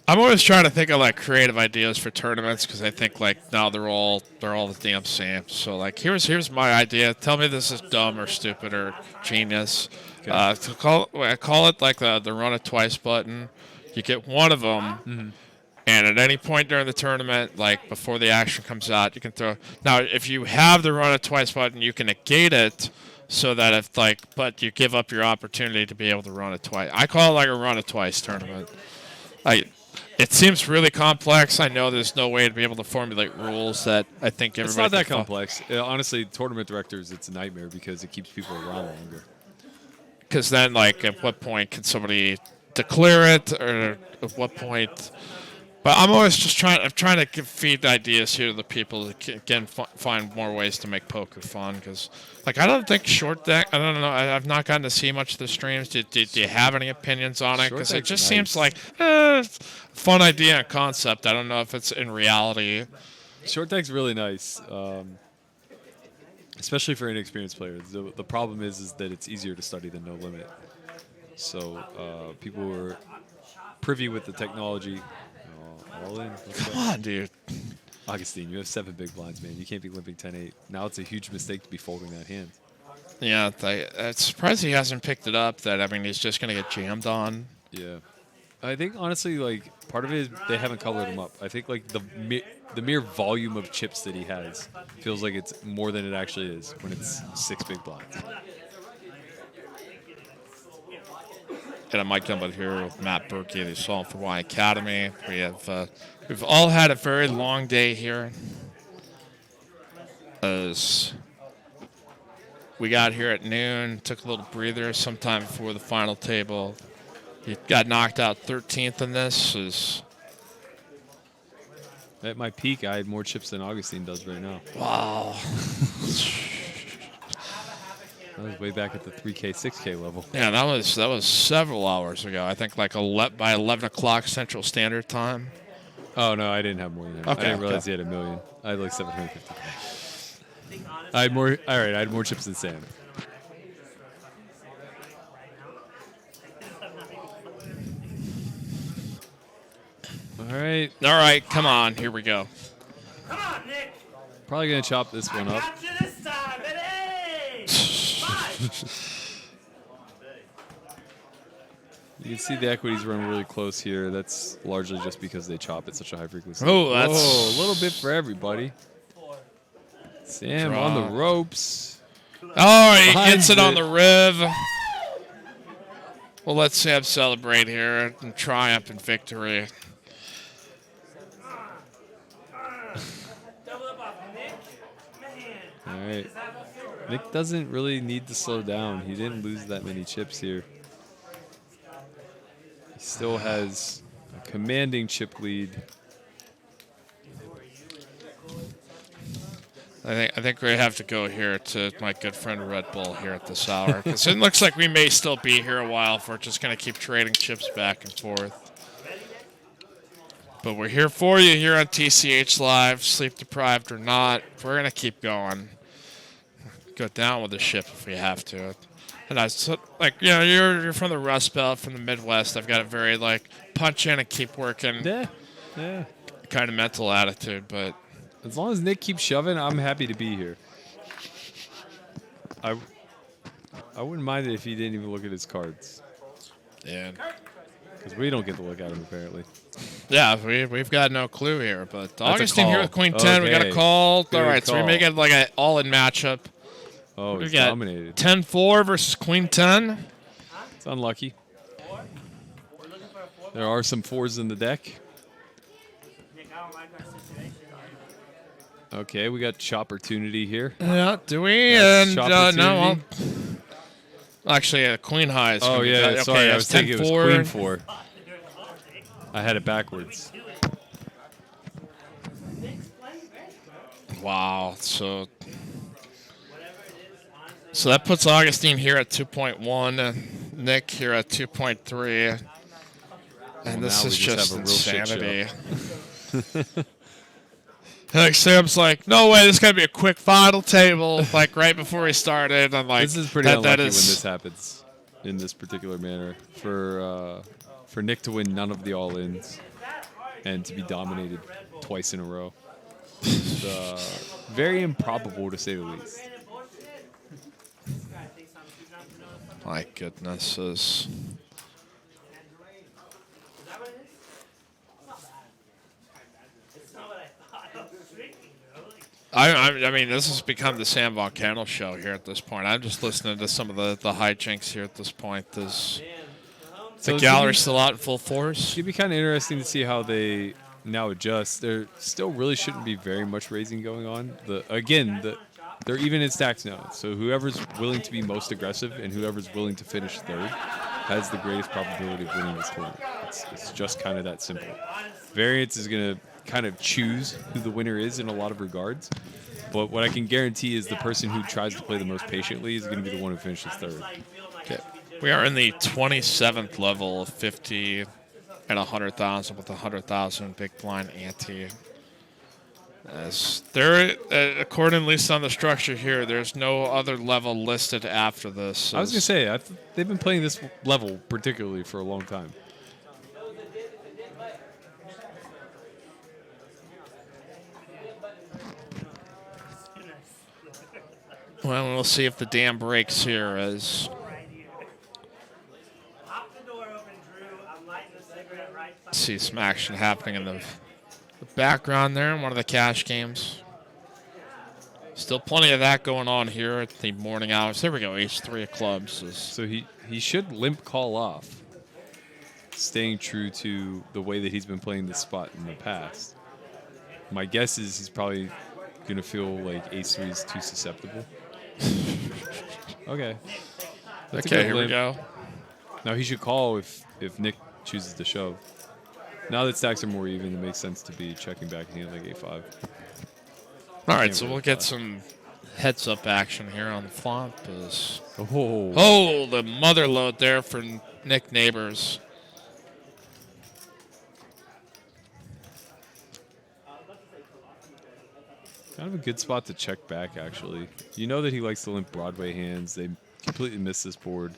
I'm always trying to think of like creative ideas for tournaments because I think like now they're all the damn same. So like here's my idea. Tell me this is dumb or stupid or genius. Okay. I call it like the run it twice button. You get one of them, and at any point during the tournament, like before the action comes out, you can throw. Now if you have the run it twice button, you can negate it. So that if but you give up your opportunity to be able to run it twice. I call it like a run it twice tournament. It seems really complex. I know there's no way to be able to formulate rules that I think everybody. It's not that can complex. Honestly, tournament directors, it's a nightmare because it keeps people around longer. Because then, like, at what point can somebody declare it, or at what point? But I'm always just trying to feed ideas here to the people to again find more ways to make poker fun. Because, like, I don't think short deck. I don't know. I've not gotten to see much of the streams. Do you have any opinions on it? Short Because it deck's just nice. seems like fun idea and concept. I don't know if it's in reality. Short deck's really nice, especially for inexperienced players. The problem is that it's easier to study than No Limit. So people who are privy with the technology. All in. Let's go. Come on, dude. Augustine, you have 7 big blinds, man. You can't be limping 10-8. Now it's a huge mistake to be folding that hand. Yeah, I'm surprised he hasn't picked it up. That I mean, he's just gonna get jammed on. Yeah. I think, honestly, like, part of it is they haven't colored him up. I think, like, the mere volume of chips that he has feels like it's more than it actually is when it's 6 big blinds. And I'm Mike Dunbar here with Matt Berkey, the Solve for Y Academy. We've all had a very long day here. As we got here at noon, took a little breather sometime before the final table. He got knocked out 13th in this. At my peak, I had more chips than Augustine does right now. Wow. That was way back at the 3K, 6K level. Yeah, that was several hours ago. I think like by 11 o'clock Central Standard Time. Oh, no, I didn't have more than that. Okay, I didn't realize okay. he had a million. I had like 750K. I had more chips than Sam. All right. Come on, here we go. Come on, Nick! Probably going to chop this one up. Got you this time, baby! 5! You can see the equities run really close here. That's largely just because they chop at such a high frequency. Oh, that's- Whoa, a little bit for everybody. Sam on the ropes. Oh, he Behind gets it on it. the riv. Well, let's Sam celebrate here and triumph and victory. Double up off Nick. Man. All right. Nick doesn't really need to slow down. He didn't lose that many chips here. He still has a commanding chip lead. I think we have to go here to my good friend Red Bull here at this hour, because it looks like we may still be here a while if we're just going to keep trading chips back and forth. But we're here for you here on TCH Live, sleep deprived or not. We're going to keep going. Go down with the ship if we have to. And you're from the Rust Belt, from the Midwest. I've got a very punch in and keep working Yeah. kind of mental attitude, but As long as Nick keeps shoving, I'm happy to be here. I wouldn't mind it if he didn't even look at his cards. yeah. Because we don't get to look at them, apparently. Yeah, we've got no clue here, but Augustine call. here with Queen 10. We got a Okay. call. Good All right, so we call. make it like an all-in matchup. Oh, We he's got dominated. 10-4 versus Queen 10. It's unlucky. There are some 4s in the deck. Nick, I don't like our situation. Okay, we got Chopportunity here. Yeah, do we? That's And no, Chopportunity. actually, Queen High is gonna Oh, be yeah, okay, sorry. I that's was thinking it was 10-4. Queen 4. I had it backwards. Wow, so that puts Augustine here at 2.1, and Nick here at 2.3. And this now is we just just have a real shit insanity. Like Sam's like, no way, this is gonna be a quick final table, like right before we started. I'm like, This is pretty that unlucky is, when this happens in this particular manner. For Nick to win none of the all-ins and to be dominated twice in a row. It's, very improbable, to say the least. my goodness, is. I mean, this has become the Sam Volcano show here at this point. I'm just listening to some of the hijinks here at this point. There's So the it's gallery gonna still out in full force. be kind of interesting to see how they now adjust. There still really shouldn't be very much raising going on. They're even in stacks now. So whoever's willing to be most aggressive and whoever's willing to finish third has the greatest probability of winning this tournament. It's just kind of that simple. Variance is going to kind of choose who the winner is in a lot of regards. But what I can guarantee is the person who tries to play the most patiently is going to be the one who finishes third. Okay. We are in the 27th level of 50 and 100,000 with 100,000 big blind ante. As there, according at least on the structure here, there's no other level listed after this. I was going to say, they've been playing this level particularly for a long time. Well, we'll see if the dam breaks here as Pop the door open, Drew. I'm lighting a cigarette right by see some action happening in the background there in one of the cash games. Still plenty of that going on here at the morning hours. There we go, H3 of clubs. So he should limp call off, staying true to the way that he's been playing this spot in the past. My guess is he's probably going to feel like Ace-3 is too susceptible. Okay. That's a Okay, good here we limp. go. Now he should call if Nick chooses to shove. Now that stacks are more even, it makes sense to be checking back and like A5. All right, Can't so really we'll get fly. some heads-up action here on the flop. Oh, Oh, the mother load there for Nick Neighbors. kind of a good spot to check back, actually. You know that he likes to limp Broadway hands. They completely missed this board.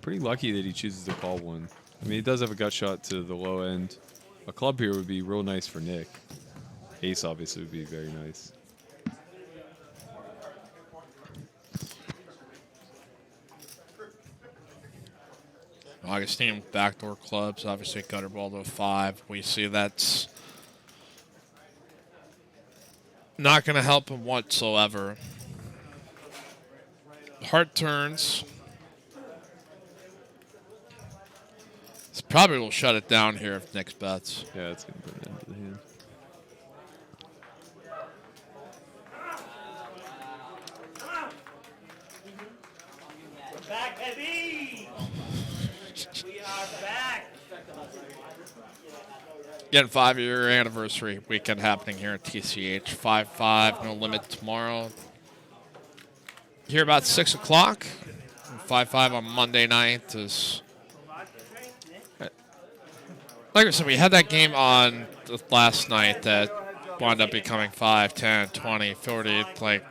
Pretty lucky that he chooses to call one. I mean, he does have a gut shot to the low end. A club here would be real nice for Nick. Ace obviously would be very nice. Augustine with backdoor clubs, obviously gutter ball to a 5. We see that's not going to help him whatsoever. Heart turns. This probably will shut it down here if Nick's bets. Yeah, it's going to put an end to the hand. Again, 5-year anniversary weekend happening here at TCH. 5-5, no limit tomorrow. Here about 6 o'clock. 5-5 on Monday night is. Like I said, we had that game on last night that wound up becoming 5, 10, 20, 40. Like,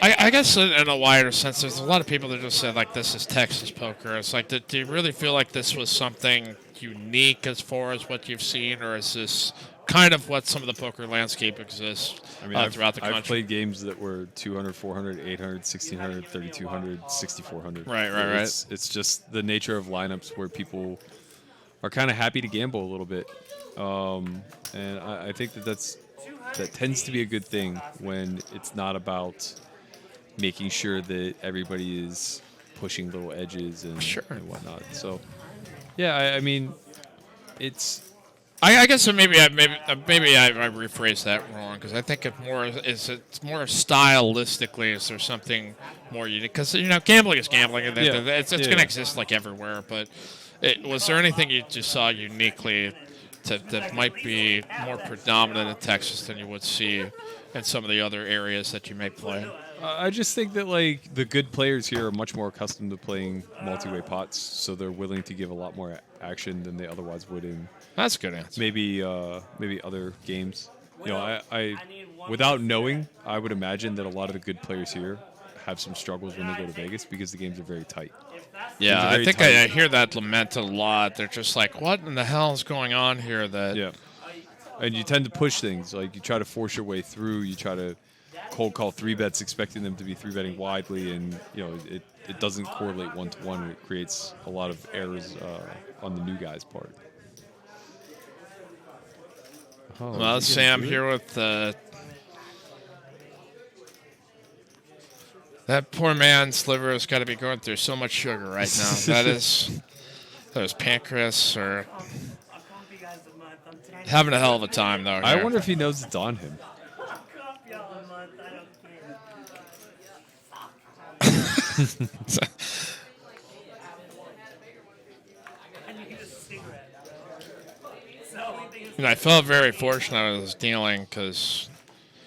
I guess in a wider sense, there's a lot of people that just said, like, this is Texas poker. It's like, do you really feel like this was something unique as far as what you've seen, or is this kind of what some of the poker landscape exists throughout the country? I've played games that were 200, 400, 800, 1600, 3200, 6400. Right. It's just the nature of lineups where people are kind of happy to gamble a little bit. And I think that tends to be a good thing when it's not about making sure that everybody is pushing little edges and whatnot. So, yeah, I mean, it's. I guess maybe I rephrased that wrong, because I think it's more stylistically, is there something more unique? Because gambling is gambling, and it's going to exist like everywhere. But was there anything you just saw uniquely that might be more predominant in Texas than you would see in some of the other areas that you may play? I just think that like the good players here are much more accustomed to playing multi-way pots, so they're willing to give a lot more action than they otherwise would in. That's a good answer. Maybe other games. I without knowing, I would imagine that a lot of the good players here have some struggles when they go to Vegas because the games are very tight. Yeah, I think I hear that lamented a lot. They're just like, what in the hell is going on here? And you tend to push things. Like, you try to force your way through. You try to cold call 3-bets, expecting them to be 3-betting widely, and it doesn't correlate 1-to-1. It creates a lot of errors on the new guy's part. Well, Sam here with that poor man's liver has got to be going through so much sugar right now. That is pancreas or having a hell of a time, though. I wonder if he knows it's on him. I felt very fortunate I was dealing, because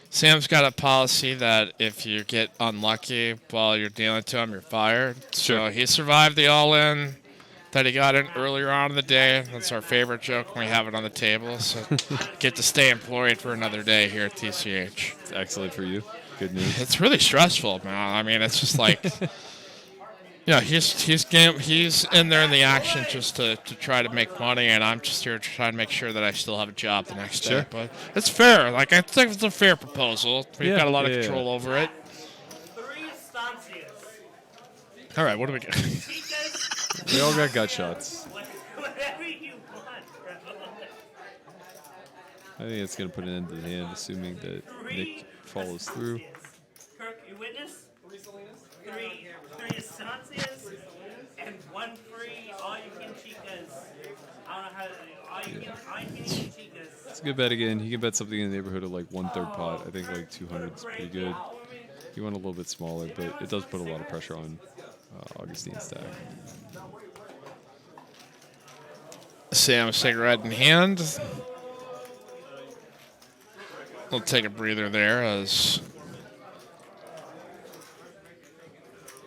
Sam's got a policy that if you get unlucky while you're dealing to him, you're fired. So he survived the all-in that he got in earlier on in the day. That's our favorite joke when we have it on the table. So get to stay employed for another day here at TCH. It's excellent for you. Good news. It's really stressful, man. I mean, it's just like... he's in there in the action just to try to make money, and I'm just here to try to make sure that I still have a job the next day. But it's fair. Like, I think it's a fair proposal. We've got a lot of control over it. 3 estancias. All right, what do we get? We all got gut shots. Whatever you want, bro. I think it's going to put an end to the hand, assuming that Nick follows through. Kirk, you witness? 3 estancias and 1 free all-you-can chicas. I don't know how all-you-can chicas. It's a good bet again. He can bet something in the neighborhood of like 1/3 pot. I think like 200 is pretty good. You want a little bit smaller, but it does put a lot of pressure on Augustine's stack. Sam, cigarette in hand. We'll take a breather there as...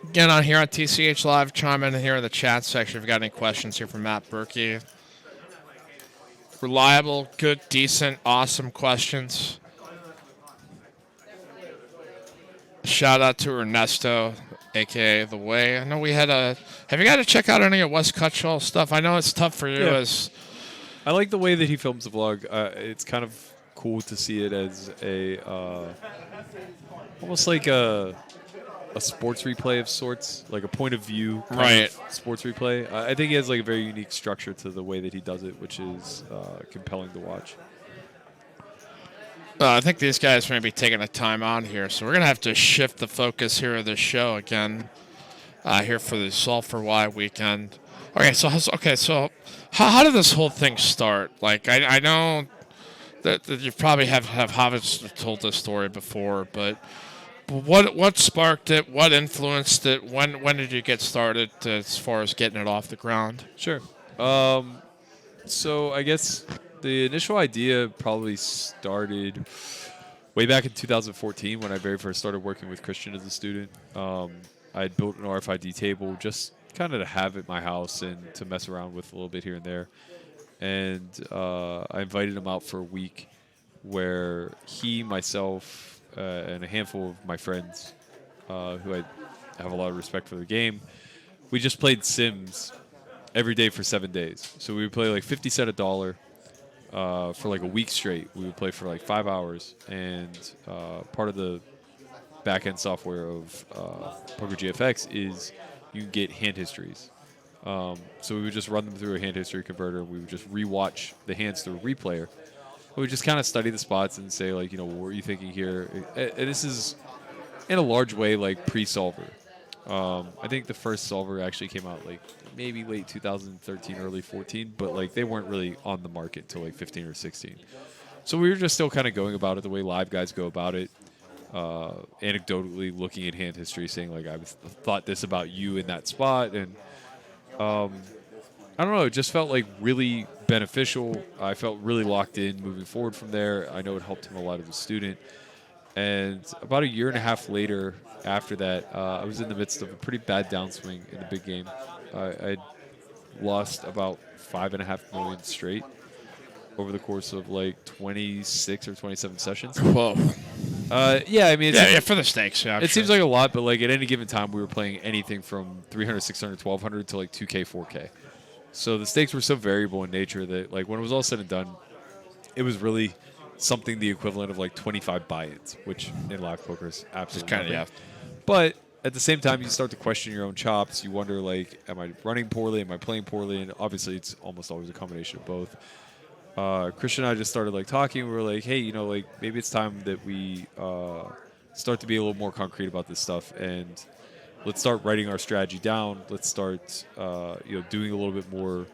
Again, on here on TCH Live, chime in here in the chat section if you've got any questions here from Matt Berkey. Reliable, good, decent, awesome questions. Shout out to Ernesto, a.k.a. The Way. I know we had a... Have you got to check out any of Wes Cutshall's stuff? I know it's tough for you as... I like the way that he films the vlog. It's kind of cool to see it as a... almost like a sports replay of sorts, like a point of view kind of sports replay. I think he has like a very unique structure to the way that he does it, which is compelling to watch. I think these guys may be taking a time on here, so we're going to have to shift the focus here of the show again here for the Solve for Why weekend. So how did this whole thing start? Like, I know that you probably have told this story before, but what sparked it? What influenced it? When did you get started as far as getting it off the ground? Sure. So I guess the initial idea probably started way back in 2014 when I very first started working with Christian as a student. I had built an RFID table just kind of to have at my house and to mess around with a little bit here and there. And I invited him out for a week where he, myself, and a handful of my friends who I have a lot of respect for the game, we just played Sims every day for 7 days. So we would play like 50 cent a dollar for like a week straight. We would play for like 5 hours, and part of the back end software of Poker GFX is you can get hand histories. So we would just run them through a hand history converter. We would just rewatch the hands through a replayer. We would just kind of study the spots and say, like, what were you thinking here? And this is in a large way like pre-solver. I think the first solver actually came out like maybe late 2013, early 14, but like they weren't really on the market till like 15 or 16. So we were just still kind of going about it the way live guys go about it, anecdotally looking at hand history, saying like thought this about you in that spot, and I don't know, it just felt like really beneficial. I felt really locked in moving forward from there. I know it helped him a lot as a student. And about a year and a half later, after that, I was in the midst of a pretty bad downswing in the big game. I'd lost about 5.5 million straight over the course of like 26 or 27 sessions. Whoa. Yeah, I mean, Yeah, for the stakes. Yeah, it seems like a lot, but like at any given time, we were playing anything from 300, 600, 1200 to like 2K, 4K. So the stakes were so variable in nature that like when it was all said and done, it was really something the equivalent of like 25 buy-ins, which in live poker is absolutely kind of nothing. But at the same time, you start to question your own chops. You wonder, like, am I running poorly? Am I playing poorly? And obviously, it's almost always a combination of both. Christian and I just started like talking. We were like, hey, like maybe it's time that we start to be a little more concrete about this stuff, and let's start writing our strategy down. Let's start, doing a little bit more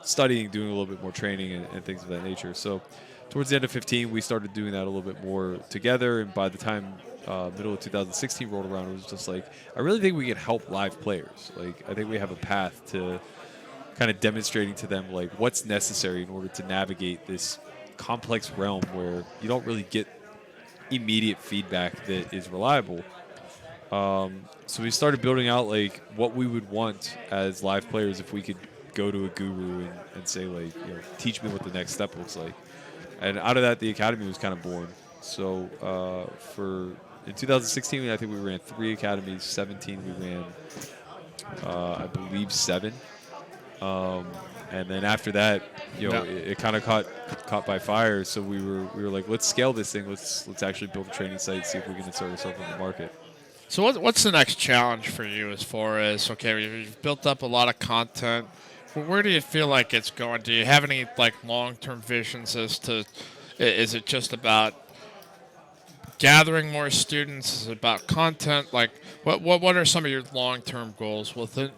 studying, doing a little bit more training, and things of that nature. So towards the end of 15, we started doing that a little bit more together. And by the time middle of 2016 rolled around, it was just like, I really think we can help live players. Like, I think we have a path to kind of demonstrating to them like what's necessary in order to navigate this complex realm where you don't really get immediate feedback that is reliable. So we started building out like what we would want as live players if we could go to a guru and say like, teach me what the next step looks like. And out of that, the academy was kind of born. So in 2016, I think we ran 3 academies. 17, we ran, I believe, 7. And then after that, it kind of caught by fire. So we were like, let's scale this thing. Let's actually build a training site, see if we can insert ourselves in the market. So what's the next challenge for you as far as, okay, you've built up a lot of content. Where do you feel like it's going? Do you have any like long-term visions as to, is it just about gathering more students? Is it about content? Like, what are some of your long-term goals with it?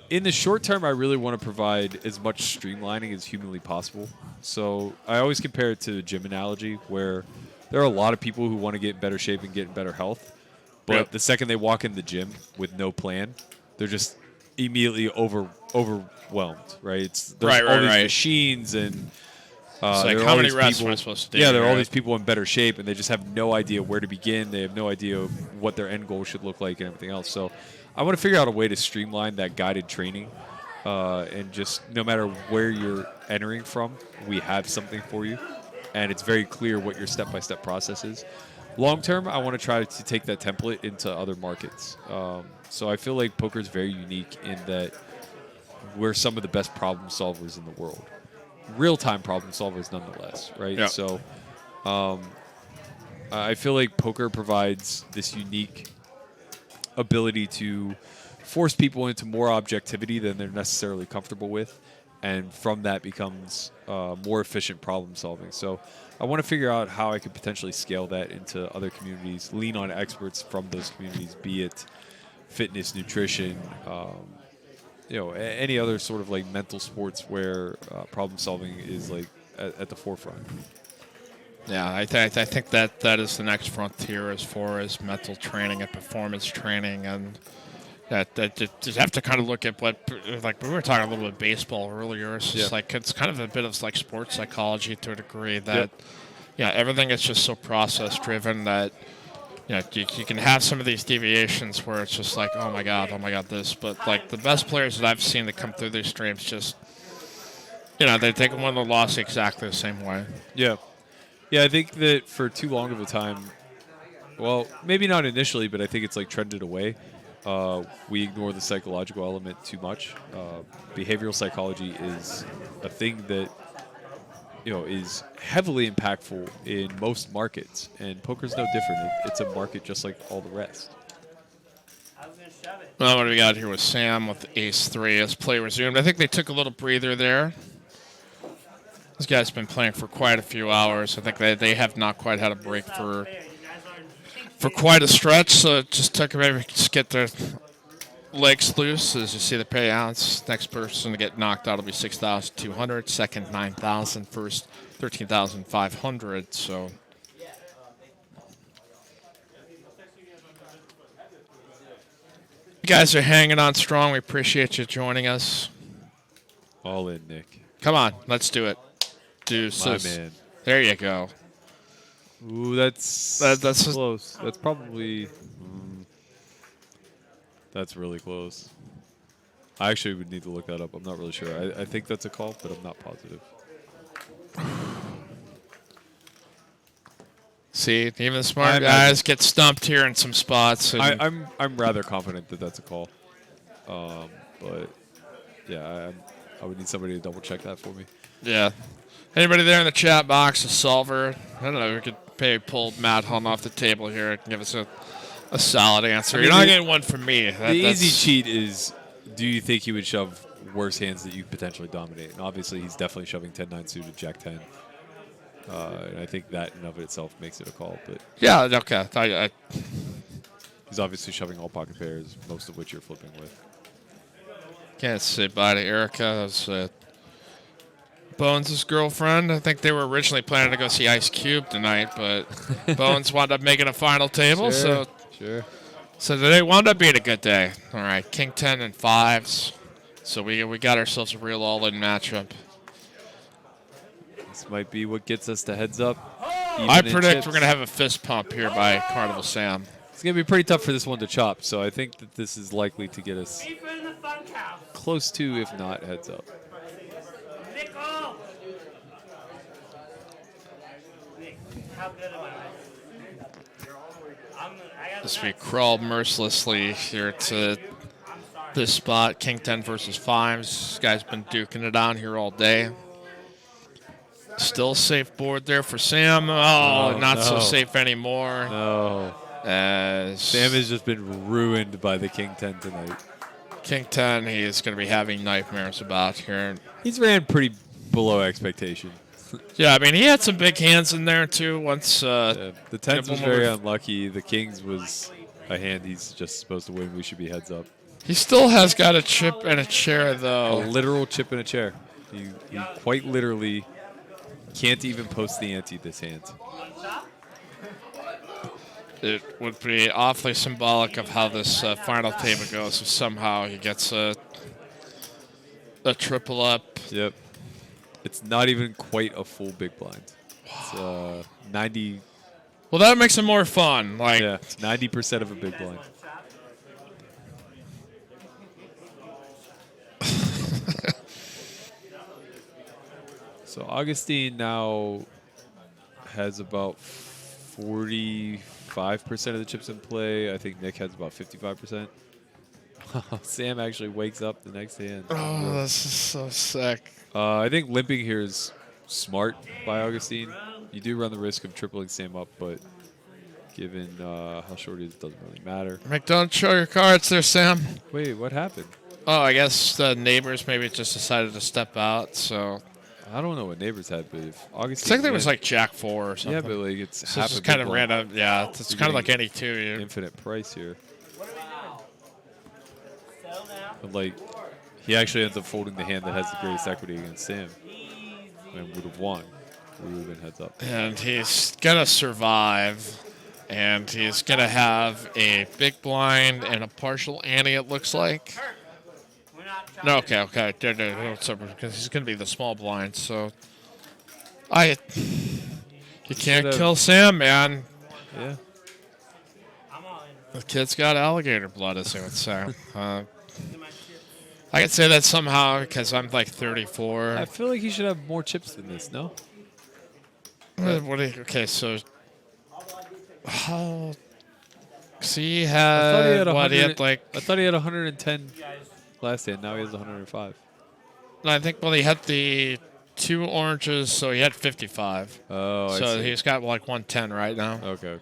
In the short term, I really want to provide as much streamlining as humanly possible. So I always compare it to a gym analogy where there are a lot of people who want to get in better shape and get in better health. But the second they walk in the gym with no plan, they're just immediately overwhelmed, right? There's all these machines and like how many reps am I supposed to do? Yeah, there are all these people in better shape, and they just have no idea where to begin. They have no idea what their end goal should look like and everything else. So I want to figure out a way to streamline that guided training, and just no matter where you're entering from, we have something for you, and it's very clear what your step-by-step process is. Long term, I want to try to take that template into other markets. So I feel like poker is very unique in that we're some of the best problem solvers in the world. Real-time problem solvers nonetheless, right? Yeah. So I feel like poker provides this unique ability to force people into more objectivity than they're necessarily comfortable with, and from that becomes more efficient problem solving. So I want to figure out how I could potentially scale that into other communities, lean on experts from those communities, be it fitness, nutrition, any other sort of like mental sports where problem solving is like at the forefront. Yeah, I think that is the next frontier as far as mental training and performance training, and that you have to kind of look at what, like we were talking a little bit baseball earlier. It's just Yeah. like it's kind of a bit of like sports psychology to a degree that Yep. everything is just so process driven that you can have some of these deviations where it's just like oh my god this, but like the best players that I've seen that come through these streams just they take one of the loss exactly the same way. Yeah. Yeah, I think that for too long of a time, well, maybe not initially, but I think it's like trended away. We ignore the psychological element too much. Behavioral psychology is a thing that is heavily impactful in most markets, and poker's no different. It's a market just like all the rest. I was gonna shove it. Well, what do we got here with Sam with ace three as play resumed? I think they took a little breather there. This guy's been playing for quite a few hours. I think they have not quite had a break for Fair. You guys aren't. for quite a stretch, so it just took maybe just get their legs loose. As you see the payouts, next person to get knocked out will be 6,200, second 9,000, first 13,500. So you guys are hanging on strong. We appreciate you joining us. All in, Nick. Come on, let's do it. My Deuces. man. There you go. Ooh, that's That's close. That's probably. That's really close. I actually would need to look that up. I'm not really sure. I think that's a call, but I'm not positive. See, even the smart I guys get stumped here in some spots. And I'm rather confident that that's a call. But yeah, I would need somebody to double check that for me. yeah. Anybody there in the chat box, a solver? I don't know. We could maybe pull Matt Hunt off the table here and give us a solid answer. I mean, You're not the- getting one from me. The easy cheat is, do you think he would shove worse hands that you potentially dominate? And obviously, he's definitely shoving 10-9 suited, Jack 10. And I think that in and of itself makes it a call. But Yeah, okay. he's obviously shoving all pocket pairs, most of which you're flipping with. Can't say bye to Erica. That was Bones' girlfriend. I think they were originally planning to go see Ice Cube tonight, but Bones wound up making a final table. So Sure. today wound up being a good day. All right, King 10 and 5s. So we got ourselves a real all-in matchup. This might be what gets us the heads up. I predict we're going to have a fist pump here by Carnival Sam. It's going to be pretty tough for this one to chop, so I think that this is likely to get us Keep it in the funk house. close to, if not heads up. Nickel. Nick, how good am I? I got As the we nuts. crawl mercilessly here to I'm sorry. this spot, King 10 versus 5s. This guy's been duking it on here all day. Still safe board there for Sam. Oh, not so no. safe anymore. No. As Sam has just been ruined by the King 10 tonight. King 10, he is going to be having nightmares about here. He's ran pretty below expectation. Yeah, I mean, he had some big hands in there, too, once. The 10s was one very more- unlucky. The Kings was a hand he's just supposed to win. We should be heads up. He still has got a chip and a chair, A though. literal chip in a chair. He quite literally can't even post the ante this hand. It would be awfully symbolic of how this final table goes if somehow he gets a triple up. Yep. It's not even quite a full big blind. It's 90. Well, that makes it more fun. Like, Yeah, 90% of a big blind. So Augustine now has about 45% of the chips in play. I think Nick has about 55%. Sam actually wakes up the next hand. oh, this is so sick. I think limping here is smart by Augustine. You do run the risk of tripling Sam up, but given how short he is, it doesn't really matter. Mick, don't show your cards there, Sam. Wait, what happened? Oh, I guess the neighbors maybe just decided to step out, so. I don't know what neighbors had, but if I Augustine. think there was like Jack 4 or something. Yeah, but like it's So half this a is kind big of blind. random. Yeah, it's You're kind of like getting any two. Infinite price here. So now. But like, he actually ends up folding the hand that has the greatest equity against Sam, and would have won. We would have been heads up. And he's going to survive. And he's going to have a big blind and a partial ante, it looks like. We're not trying No, to okay. No, it's over, because he's going to be the small blind, so... You can't Should've- kill Sam, man. Yeah. I'm all in. The kid's got alligator blood, as they would say. Get my chips. I can say that somehow because I'm like 34. I feel like he should have more chips than this, no? Okay, so how? See, he I thought he had had what? He 100 had like. I thought he had 110 You guys, last hand. Now he has 105. I think he had the 2 oranges, so he had 55. Oh, I So see. he's got like 110 right now. Okay.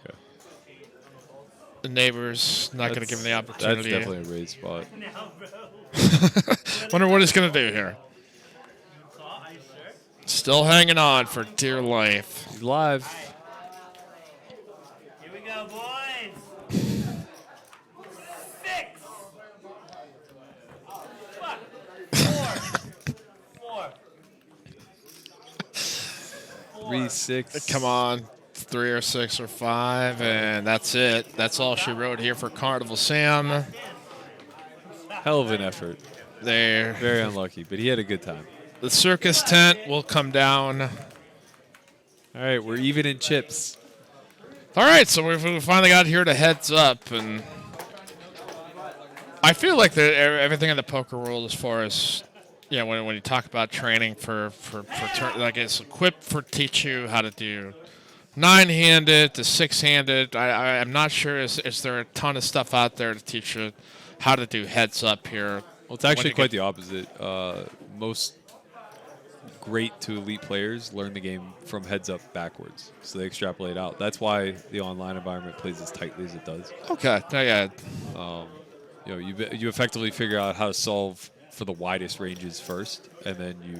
The neighbor's not going to give him the opportunity. That's definitely a raise spot. now, bro. Wonder what he's going to do here. Are you sure? Still hanging on for dear life. He's live. Here we go, boys. 6. Fuck. 4. 3, 6. Come on. 3 or 6 or 5, and that's it. That's all she wrote here for Carnival Sam. Hell of an effort. There. Very unlucky, but he had a good time. The circus tent will come down. All right, we're even in chips. All right, so we finally got here to heads up, and I feel like everything in the poker world, as far as when you talk about training for like it's equipped for teach you how to do 9-handed to 6-handed. I'm not sure is there a ton of stuff out there to teach you how to do heads up here. Well, it's actually quite the opposite. Most great to elite players learn the game from heads up backwards, so they extrapolate out. That's why the online environment plays as tightly as it does. Okay, yeah. You effectively figure out how to solve for the widest ranges first, and then you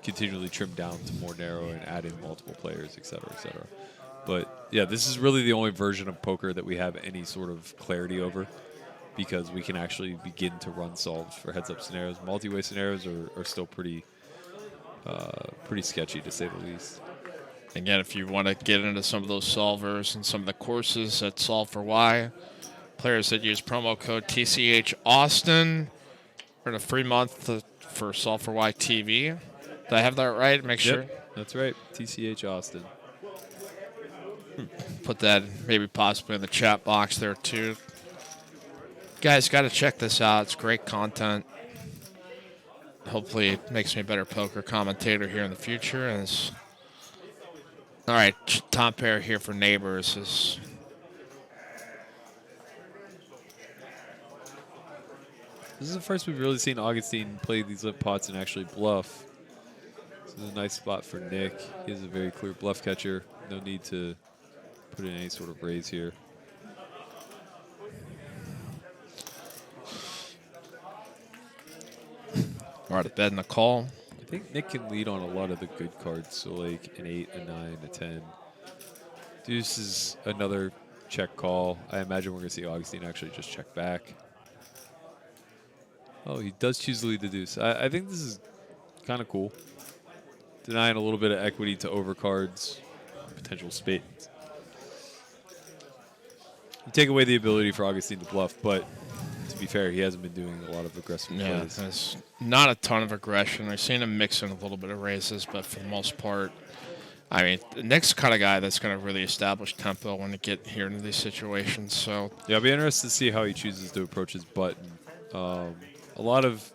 continually trim down to more narrow and add in multiple players, et cetera, et cetera. But yeah, this is really the only version of poker that we have any sort of clarity over, because we can actually begin to run solves for heads-up scenarios. Multi-way scenarios are still pretty sketchy, to say the least. Again, if you want to get into some of those solvers and some of the courses at Solve for Why, players that use promo code TCH Austin earn a free month for Solve for Why TV. Did I have that right? Make sure. Yep, that's right. TCH Austin. Put that maybe possibly in the chat box there too. Guys, got to check this out. It's great content. Hopefully it makes me a better poker commentator here in the future. All right, top pair here for Neighbors is... This is the first we've really seen Augustine play these limp pots and actually bluff. This is a nice spot for Nick. He is a very clear bluff catcher. No need to put in any sort of raise here. All right, a bet and a call. I think Nick can lead on a lot of the good cards, so like an 8, a 9, a 10. Deuce is another check call. I imagine we're going to see Augustine actually just check back. Oh, he does choose to lead the deuce. I think this is kind of cool. Denying a little bit of equity to overcards, potential spades. You take away the ability for Augustine to bluff, but to be fair, he hasn't been doing a lot of aggressive Yeah, plays. there's not a ton of aggression. I've seen him mix in a little bit of raises, but for the most part, I mean, Nick's the kind of guy that's going to really establish tempo when you get here into these situations. So Yeah, I'll be interested to see how he chooses to approach his button. A lot of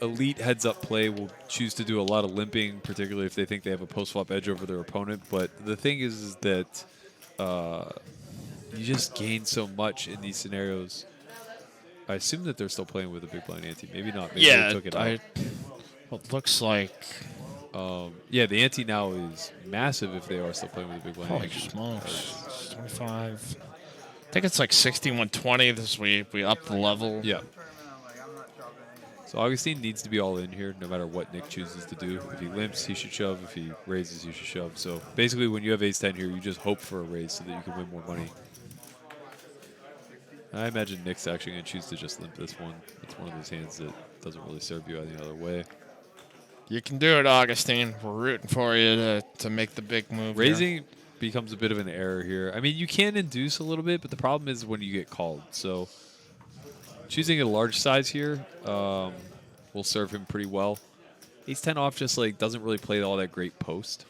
elite heads-up play will choose to do a lot of limping, particularly if they think they have a post-flop edge over their opponent. But the thing is that you just gain so much in these scenarios. I assume that they're still playing with a big blind ante. Maybe not. Maybe they took it out. Well, it looks like... Yeah, the ante now is massive if they are still playing with a big blind Holy ante. smokes. 25. I think it's like 6120 this week. We up the level. Yeah. So Augustine needs to be all in here no matter what Nick chooses to do. If he limps, he should shove. If he raises, he should shove. So basically when you have ace-10 here, you just hope for a raise so that you can win more money. I imagine Nick's actually going to choose to just limp this one. It's one of those hands that doesn't really serve you any other way. You can do it, Augustine. We're rooting for you to make the big move. Raising becomes a bit of an error here. I mean, you can induce a little bit, but the problem is when you get called. So choosing a large size here will serve him pretty well. Ace 10 off just like doesn't really play all that great post.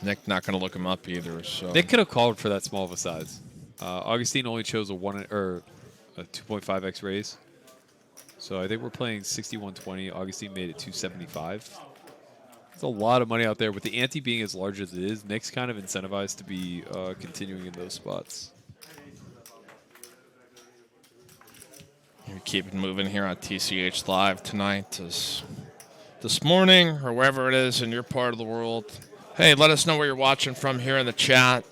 Nick not going to look him up either. So Nick could have called for that small of a size. Augustine only chose a 2.5x raise. So I think we're playing 6120. Augustine made it 275. There's a lot of money out there. With the ante being as large as it is, Nick's kind of incentivized to be continuing in those spots. we keep it moving here on TCH Live tonight. This morning, or wherever it is in your part of the world. Hey, let us know where you're watching from here in the chat.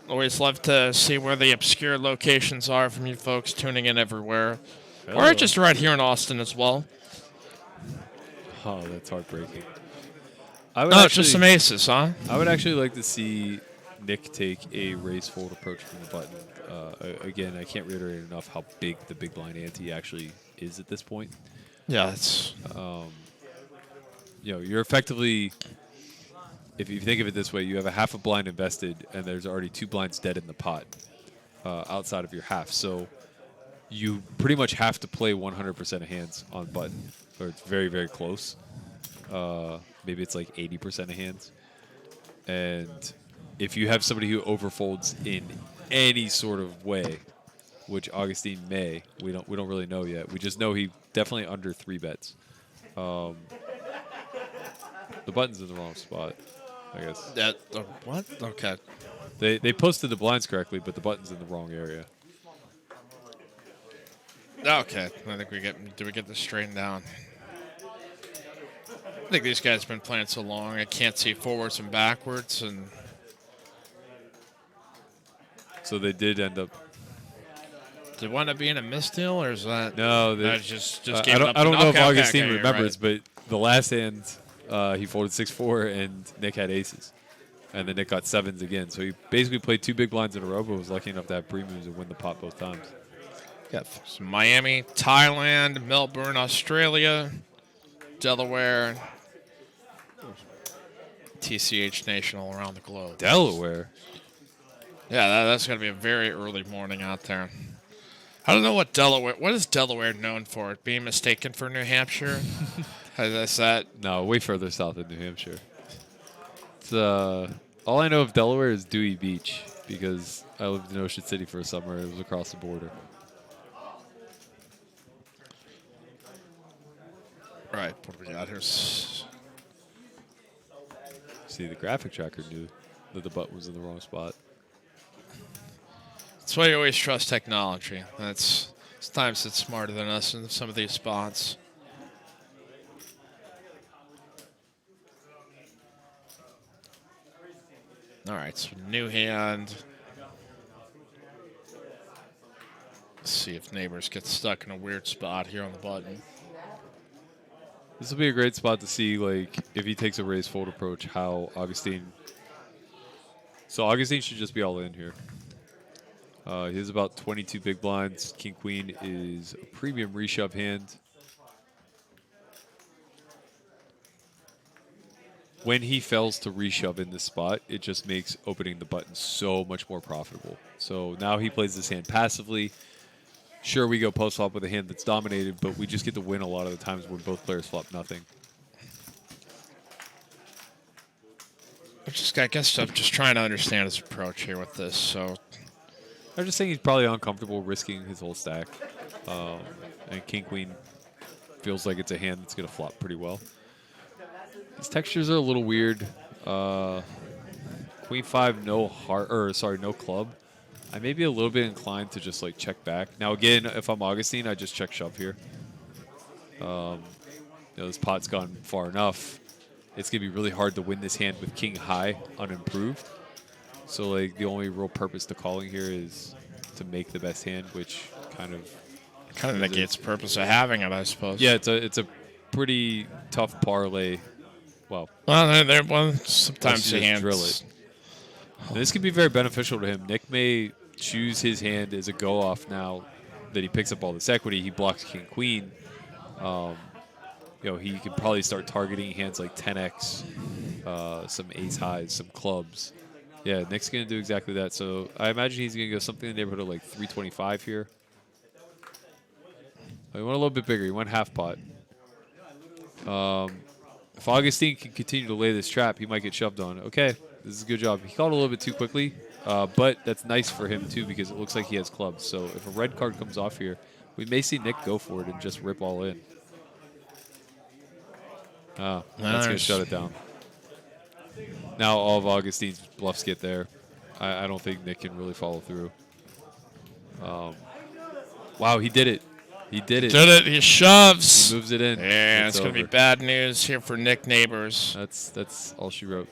Always love to see where the obscure locations are from you folks tuning in everywhere. Hello. Or just right here in Austin as well. Oh, that's heartbreaking. It's just some aces, huh? I would actually like to see Nick take a raise fold approach from the button. Again, I can't reiterate enough how big the big blind ante actually is at this point. Yeah, it's... You're effectively, if you think of it this way, you have a half a blind invested, and there's already 2 blinds dead in the pot outside of your half. So you pretty much have to play 100% of hands on button, or it's very, very close. Maybe it's like 80% of hands. And if you have somebody who overfolds in any sort of way, which Augustine may, we don't really know yet. We just know he definitely under 3 bets. The button's in the wrong spot, I guess. What? Okay. They posted the blinds correctly, but the button's in the wrong area. Okay. I think we get this straightened down. I think these guys have been playing so long, I can't see forwards and backwards, and So they did end up. did it wind up being a misdeal, or is that No, that just I gave it don't, up? I don't know if Okay, Augustine you're remembers, right. but the last hand he folded 6-4 and Nick had aces, and then Nick got 7s again. So he basically played 2 big blinds in a row, but was lucky enough to have premiums and win the pot both times. Got some Miami, Thailand, Melbourne, Australia, Delaware, TCH Nation all around the globe. Delaware. Yeah, that's going to be a very early morning out there. I don't know what is Delaware known for? It being mistaken for New Hampshire? Is that? No, way further south than New Hampshire. It's, all I know of Delaware is Dewey Beach because I lived in Ocean City for a summer. It was across the border. All right, what do we got here? See, the graphic tracker knew that the button was in the wrong spot. That's why you always trust technology. Sometimes it's smarter than us in some of these spots. All right, so new hand. Let's see if neighbors get stuck in a weird spot here on the button. This will be a great spot to see, like, if he takes a raise fold approach, how Augustine. So Augustine should just be all in here. He has about 22 big blinds. King Queen is a premium reshove hand. When he fails to reshove in this spot, it just makes opening the button so much more profitable. So now he plays this hand passively. Sure, we go post flop with a hand that's dominated, but we just get to win a lot of the times when both players flop nothing. I guess I'm just trying to understand his approach here with this. So I'm just saying he's probably uncomfortable risking his whole stack. And King Queen feels like it's a hand that's going to flop pretty well. These textures are a little weird. Queen 5, no club. I may be a little bit inclined to just like check back. Now again, if I'm Augustine, I just check shove here. This pot's gone far enough. It's gonna be really hard to win this hand with king high unimproved. So like the only real purpose to calling here is to make the best hand, which kind of negates the purpose of having it, I suppose. Yeah, it's a pretty tough parlay. Well, sometimes the hands drill it. And this could be very beneficial to him. Nick may choose his hand as a go-off now that he picks up all this equity. He blocks King Queen. He could probably start targeting hands like 10x some ace highs, some clubs. Yeah, Nick's going to do exactly that. So I imagine he's going to go something in the neighborhood of like 325 here. He went a little bit bigger. He went half pot. If Augustine can continue to lay this trap, he might get shoved on. Okay, this is a good job. He called a little bit too quickly, but that's nice for him too because it looks like he has clubs. So if a red card comes off here, we may see Nick go for it and just rip all in. That's going to shut it down. Now all of Augustine's bluffs get there. I don't think Nick can really follow through. Wow, he did it. He did it. Did it. He shoves. He moves it in. Yeah, it's going to be bad news here for Nick Neighbors. That's all she wrote.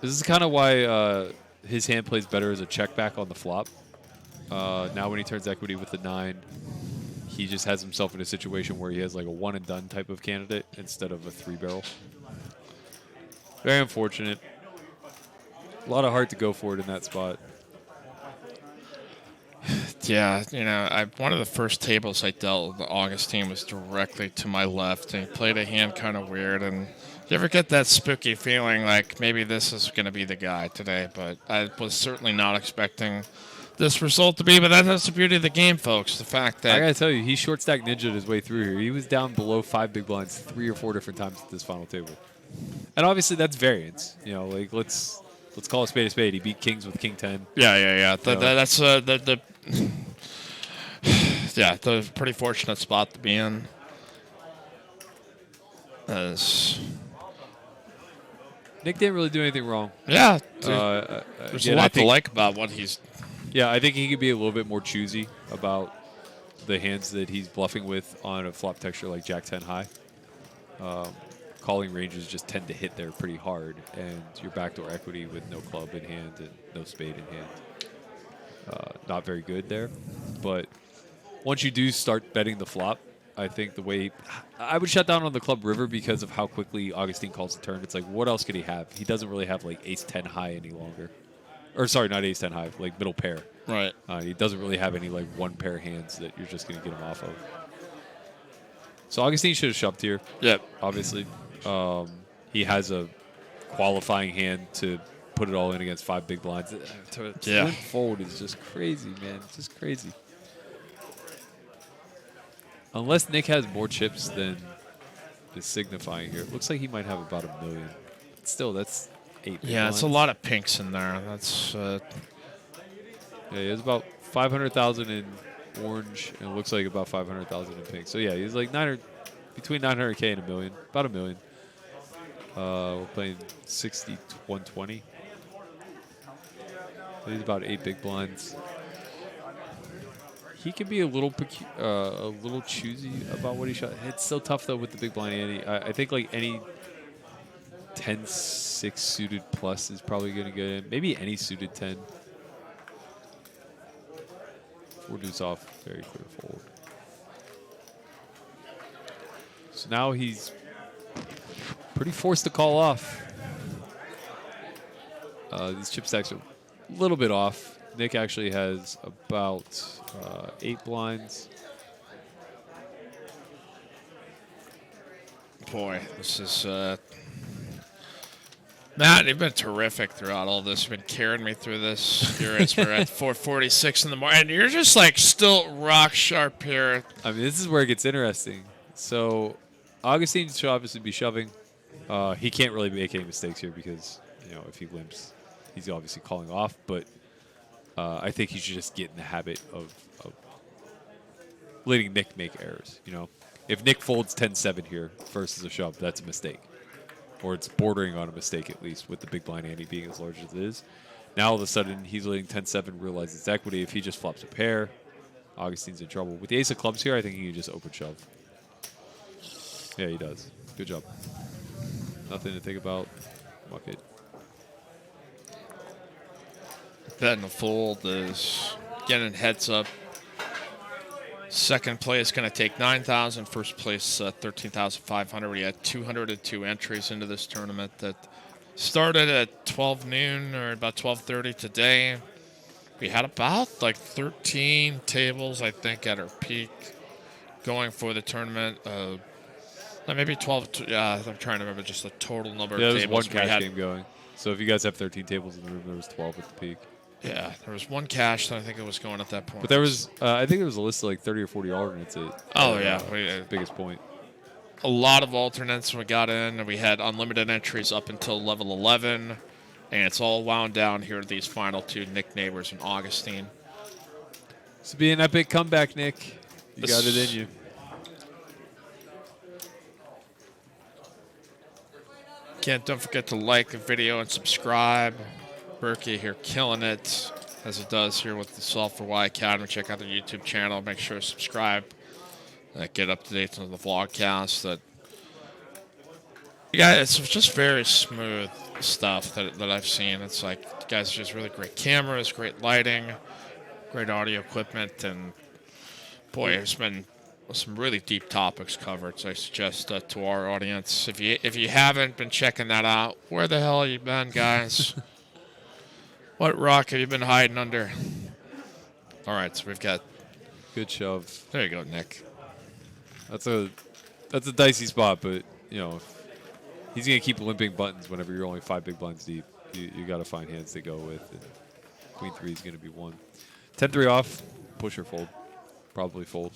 This is kind of why his hand plays better as a check back on the flop. Now when he turns equity with the 9, he just has himself in a situation where he has like a one and done type of candidate instead of a 3-barrel. Very unfortunate. A lot of heart to go for it in that spot. Yeah, you know, one of the first tables I dealt with Augustine was directly to my left, and he played a hand kind of weird. And you ever get that spooky feeling like maybe this is going to be the guy today? But I was certainly not expecting this result to be. But that's the beauty of the game, folks. The fact that I gotta tell you, he short stack ninja'd his way through here. He was down below 5 big blinds 3 or 4 different times at this final table. And obviously that's variance. You know, like let's call a spade a spade. He beat kings with king 10. Yeah. That's the yeah, the pretty fortunate spot to be in. Nick didn't really do anything wrong. Yeah, there's again, a lot to like about what he's. Yeah, I think he could be a little bit more choosy about the hands that he's bluffing with on a flop texture like Jack 10 high. Calling ranges just tend to hit there pretty hard, and your backdoor equity with no club in hand and no spade in hand. Not very good there, but once you do start betting the flop, I think the way I would shut down on the club river because of how quickly Augustine calls the turn. It's like, what else could he have? He doesn't really have like ace 10 high any longer. Or sorry, not ace 10 high, like middle pair. Right. He doesn't really have any like one pair hands that you're just going to get him off of. So Augustine should have shoved here. Yep. Obviously. He has a qualifying hand to put it all in against 5 big blinds. To limp fold is just crazy, man. It's just crazy. Unless Nick has more chips than is signifying here. It looks like he might have about $1 million. Still, that's 8 big Yeah, blinds. it's a lot of pinks in there. That's. Yeah, he has about 500,000 in orange, and it looks like about 500,000 in pink. So yeah, he's like between 900K and $1 million, about $1 million. We're playing 60, 120. He's about 8 big blinds. He can be a little choosy about what he shot. It's so tough though with the big blind ante. I think like any 10-6 suited plus is probably going to get in. Maybe any suited 10. 4 deuce off, very clear fold. So now he's pretty forced to call off. These chip stacks are a little bit off. Nick actually has about 8 blinds. Boy, this is. Matt, you've been terrific throughout all this. You've been carrying me through this. We're at 4:46 in the morning, and you're just like still rock sharp here. I mean, this is where it gets interesting. So, Augustine should obviously be shoving. He can't really make any mistakes here because, you know, if he limps, he's obviously calling off. But I think he should just get in the habit of letting Nick make errors. You know, if Nick folds 10-7 here versus a shove, that's a mistake. Or it's bordering on a mistake, at least, with the big blind ante being as large as it is. Now, all of a sudden, he's letting 10-7 realize its equity. If he just flops a pair, Augustine's in trouble. With the ace of clubs here, I think he can just open shove. Yeah, he does. Good job. Nothing to think about. Muck it. Betting the fold is getting heads up. Second place going to take 9,000. First place 13,500. We had 202 entries into this tournament that started at 12 noon or about 12:30 today. We had about like 13 tables, I think, at our peak going for the tournament. Maybe 12. Yeah, I'm trying to remember just the total number Yeah, of there's one tables we cash had. game going. So if you guys have 13 tables in the room, there was 12 at the peak. Yeah, there was one cash that I think it was going at that point. But there was, I think there was a list of like 30 or 40 alternates Oh, at, yeah. biggest point. A lot of alternates we got in, and we had unlimited entries up until level 11, and it's all wound down here at these final two, Nick Neighbors and Augustine. This will be an epic comeback, Nick. You got it in you. Again, don't forget to like the video and subscribe. Berkey here killing it, as it does here with the Solve for Why Academy. Check out their YouTube channel. Make sure to subscribe. Get up to date on the vlogcast. Yeah, it's just very smooth stuff that I've seen. It's like, you guys are just really great cameras, great lighting, great audio equipment, and boy, there's been some really deep topics covered. So I suggest to our audience, if you haven't been checking that out, where the hell have you been, guys? What rock have you been hiding under? All right, so we've got. Good shove. There you go, Nick. That's a dicey spot, but you know, he's gonna keep limping buttons whenever you're only 5 big blinds deep. You got to find hands to go with. And Queen 3 is gonna be one. 10-3 off, push or fold, probably fold.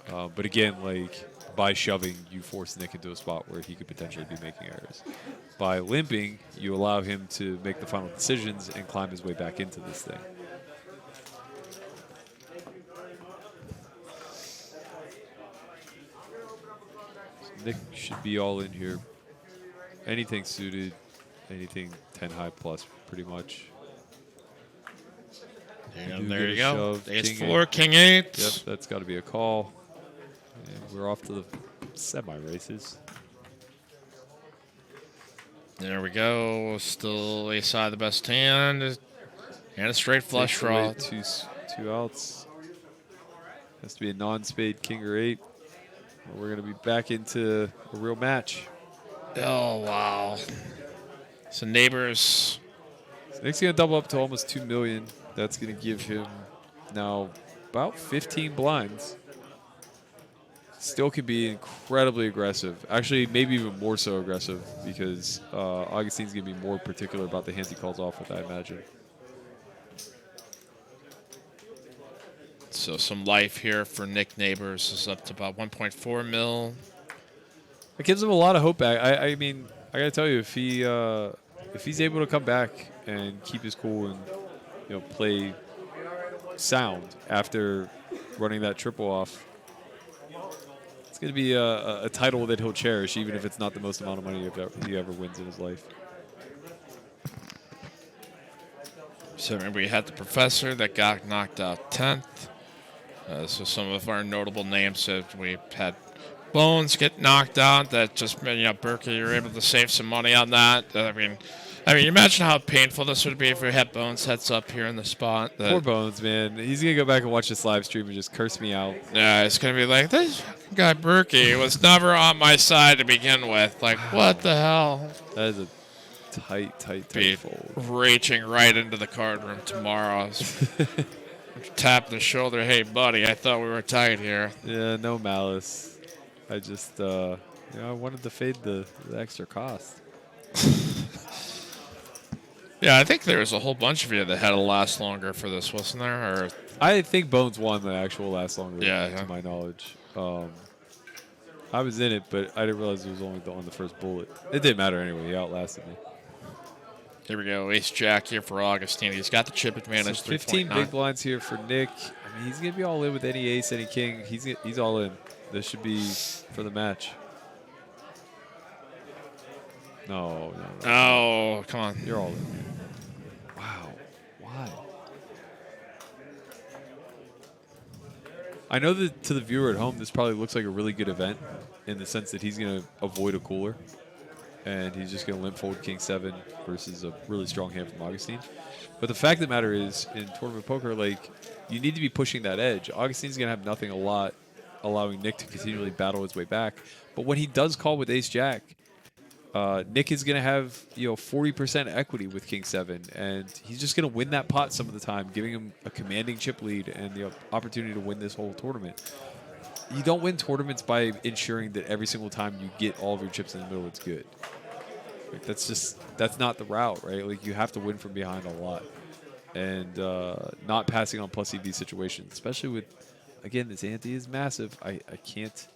But again, like by shoving, you force Nick into a spot where he could potentially be making errors. By limping, you allow him to make the final decisions and climb his way back into this thing. Nick should be all in here. Anything suited, anything 10 high plus, pretty much. And there you go. Shove, Ace king 4, King 8. Yep, that's got to be a call. And we're off to the semi-races. There we go. Still ace high, the best hand, and a straight flush Takes away draw. two outs. Has to be a non-spade king or 8. Or we're going to be back into a real match. Oh wow! So Neighbors. So Nick's going to double up to almost 2 million. That's going to give him now about 15 blinds. Still can be incredibly aggressive. Actually, maybe even more so aggressive because Augustine's going to be more particular about the hands he calls off with, I imagine. So some life here for Nick Neighbors is up to about 1.4 mil. It gives him a lot of hope back. I mean, I got to tell you, if he's able to come back and keep his cool and play sound after running that triple off, it's going to be a title that he'll cherish, even if it's not the most amount of money he ever wins in his life. So remember, we had the Professor that got knocked out 10th. So some of our notable names that we had Bones get knocked out. That just meant, Berkey, you were able to save some money on that. I mean, imagine how painful this would be if we had Bones heads up here in the spot. Poor Bones, man. He's going to go back and watch this live stream and just curse me out. Yeah, it's going to be like, this guy Berkey was never on my side to begin with. Like, what the hell? That is a tight Be fold. reaching right into the card room tomorrow. Tap the shoulder. Hey, buddy, I thought we were tight here. Yeah, no malice. I just, I wanted to fade the extra cost. Yeah, I think there was a whole bunch of you that had to last longer for this, wasn't there? Or I think Bones won the actual last longer, Yeah. to my knowledge. I was in it, but I didn't realize it was only on the first bullet. It didn't matter anyway. He outlasted me. Here we go. Ace Jack here for Augustine. He's got the chip advantage. So 15 3.9. big blinds here for Nick. I mean, he's going to be all in with any ace, any king. He's all in. This should be for the match. No. Oh, come on. You're all in, man. Wow. Why? I know that to the viewer at home, this probably looks like a really good event in the sense that he's going to avoid a cooler. And he's just going to limp fold King 7 versus a really strong hand from Augustine. But the fact of the matter is, in tournament poker, you need to be pushing that edge. Augustine's going to have nothing a lot, allowing Nick to continually battle his way back. But when he does call with Ace Jack, Nick is going to have 40% equity with King 7, and he's just going to win that pot some of the time, giving him a commanding chip lead and the opportunity to win this whole tournament. you don't win tournaments by ensuring that every single time you get all of your chips in the middle, it's good. Like, that's not the route, right? Like, you have to win from behind a lot, and not passing on plus EV situations, especially with, again, this ante is massive. I can't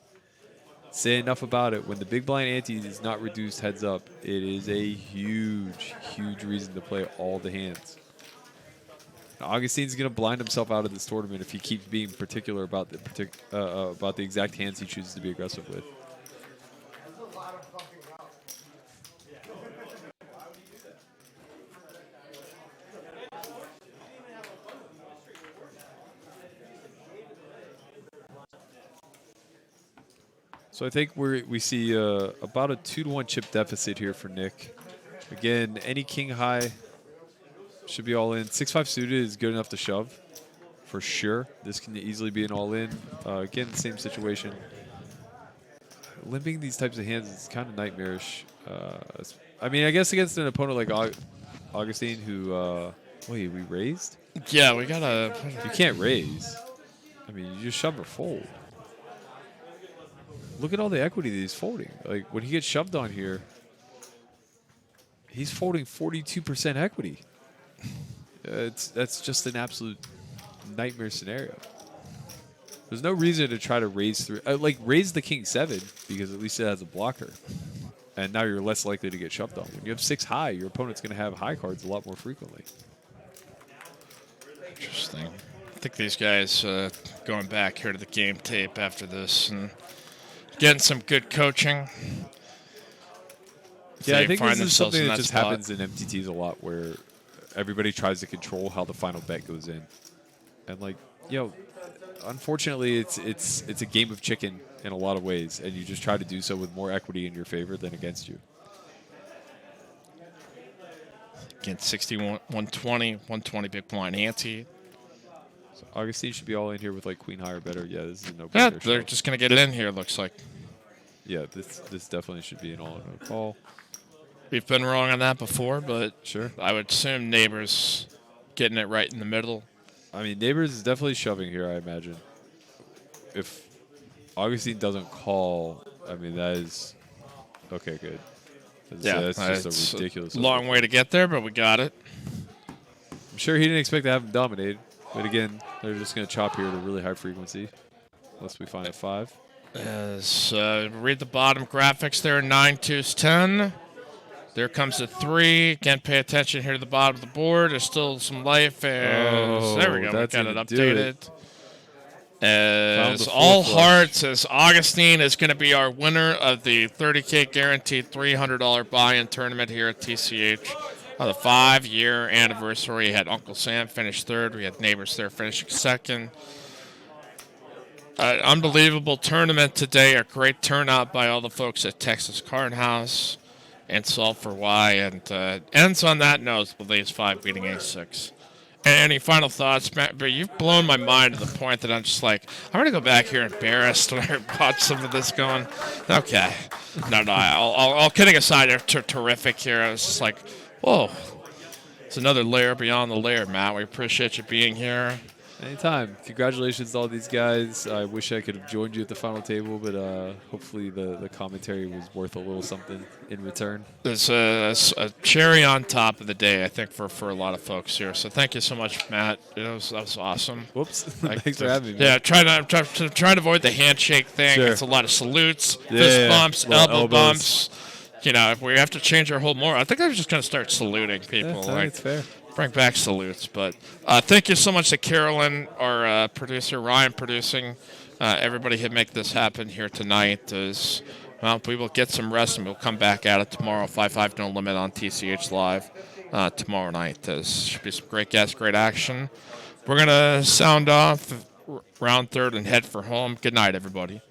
say enough about it. When the big blind ante is not reduced heads up, it is a huge, huge reason to play all the hands. Augustine's going to blind himself out of this tournament if he keeps being particular about the exact hands he chooses to be aggressive with. So I think we see about a 2-to-1 chip deficit here for Nick. Again, any king high should be all in. 6-5 suited is good enough to shove, for sure. This can easily be an all in. Again, same situation. Limping these types of hands is kind of nightmarish. I mean, I guess against an opponent like Augustine, who wait, we raised? Yeah, we gotta. You can't raise. I mean, you just shove or fold. Look at all the equity that he's folding. Like, when he gets shoved on here, he's folding 42% equity. That's just an absolute nightmare scenario. There's no reason to try to raise through. Raise the king 7 because at least it has a blocker. And now you're less likely to get shoved on. When you have 6 high, your opponent's going to have high cards a lot more frequently. Interesting. I think these guys going back here to the game tape after this and getting some good coaching. Yeah, I think this is something that just happens in MTTs a lot, where everybody tries to control how the final bet goes in, and unfortunately, it's a game of chicken in a lot of ways, and you just try to do so with more equity in your favor than against you. Again, 61, 120, 120 big blind ante. So Augustine should be all in here with like queen high or better. Yeah, this is a no-brainer. Yeah, they're just gonna get it in here. Looks like. Yeah, this definitely should be an all in no call. We've been wrong on that before, but sure. I would assume Neighbors getting it right in the middle. I mean, Neighbors is definitely shoving here, I imagine. If Augustine doesn't call, I mean, that is... Okay, good. That's just a ridiculous... long way to get there, but we got it. I'm sure he didn't expect to have him dominate. But again, they're just going to chop here at a really high frequency. Unless we find a 5. As read the bottom graphics there, 9 2s 10. There comes a 3. Again, pay attention here to the bottom of the board. There's still some life. There we go. We got it updated. As all hearts, as Augustine is going to be our winner of the 30K guaranteed $300 buy-in tournament here at TCH. On the 5-year anniversary, we had Uncle Sam finish 3rd. We had Neighbors there finishing 2nd. Unbelievable tournament today. A great turnout by all the folks at Texas Card House and Solve for Y. And ends on that note with Ace 5 beating Ace 6. Any final thoughts, Matt? But you've blown my mind to the point that I'm just like, I'm going to go back here embarrassed when I watch some of this going, okay. No, all kidding aside, they're terrific here. I was just like, whoa. It's another layer beyond the layer, Matt. We appreciate you being here. Anytime. Congratulations to all these guys. I wish I could have joined you at the final table, but hopefully the commentary was worth a little something in return. There's a cherry on top of the day, I think, for a lot of folks here. So thank you so much, Matt. That was awesome. Whoops. Thanks for having me. Yeah, try to avoid the handshake thing. Sure. It's a lot of salutes, fist bumps, elbow bumps. You know, if we have to change our whole more, I think I'm just going to start saluting people. Yeah, it's fair. Bring back salutes. But thank you so much to Carolyn, our producer, Ryan producing. Everybody who make this happen here tonight. We will get some rest and we'll come back at it tomorrow. 5-5 no limit on TCH Live tomorrow night. There should be some great guests, great action. We're going to sound off round 3rd and head for home. Good night, everybody.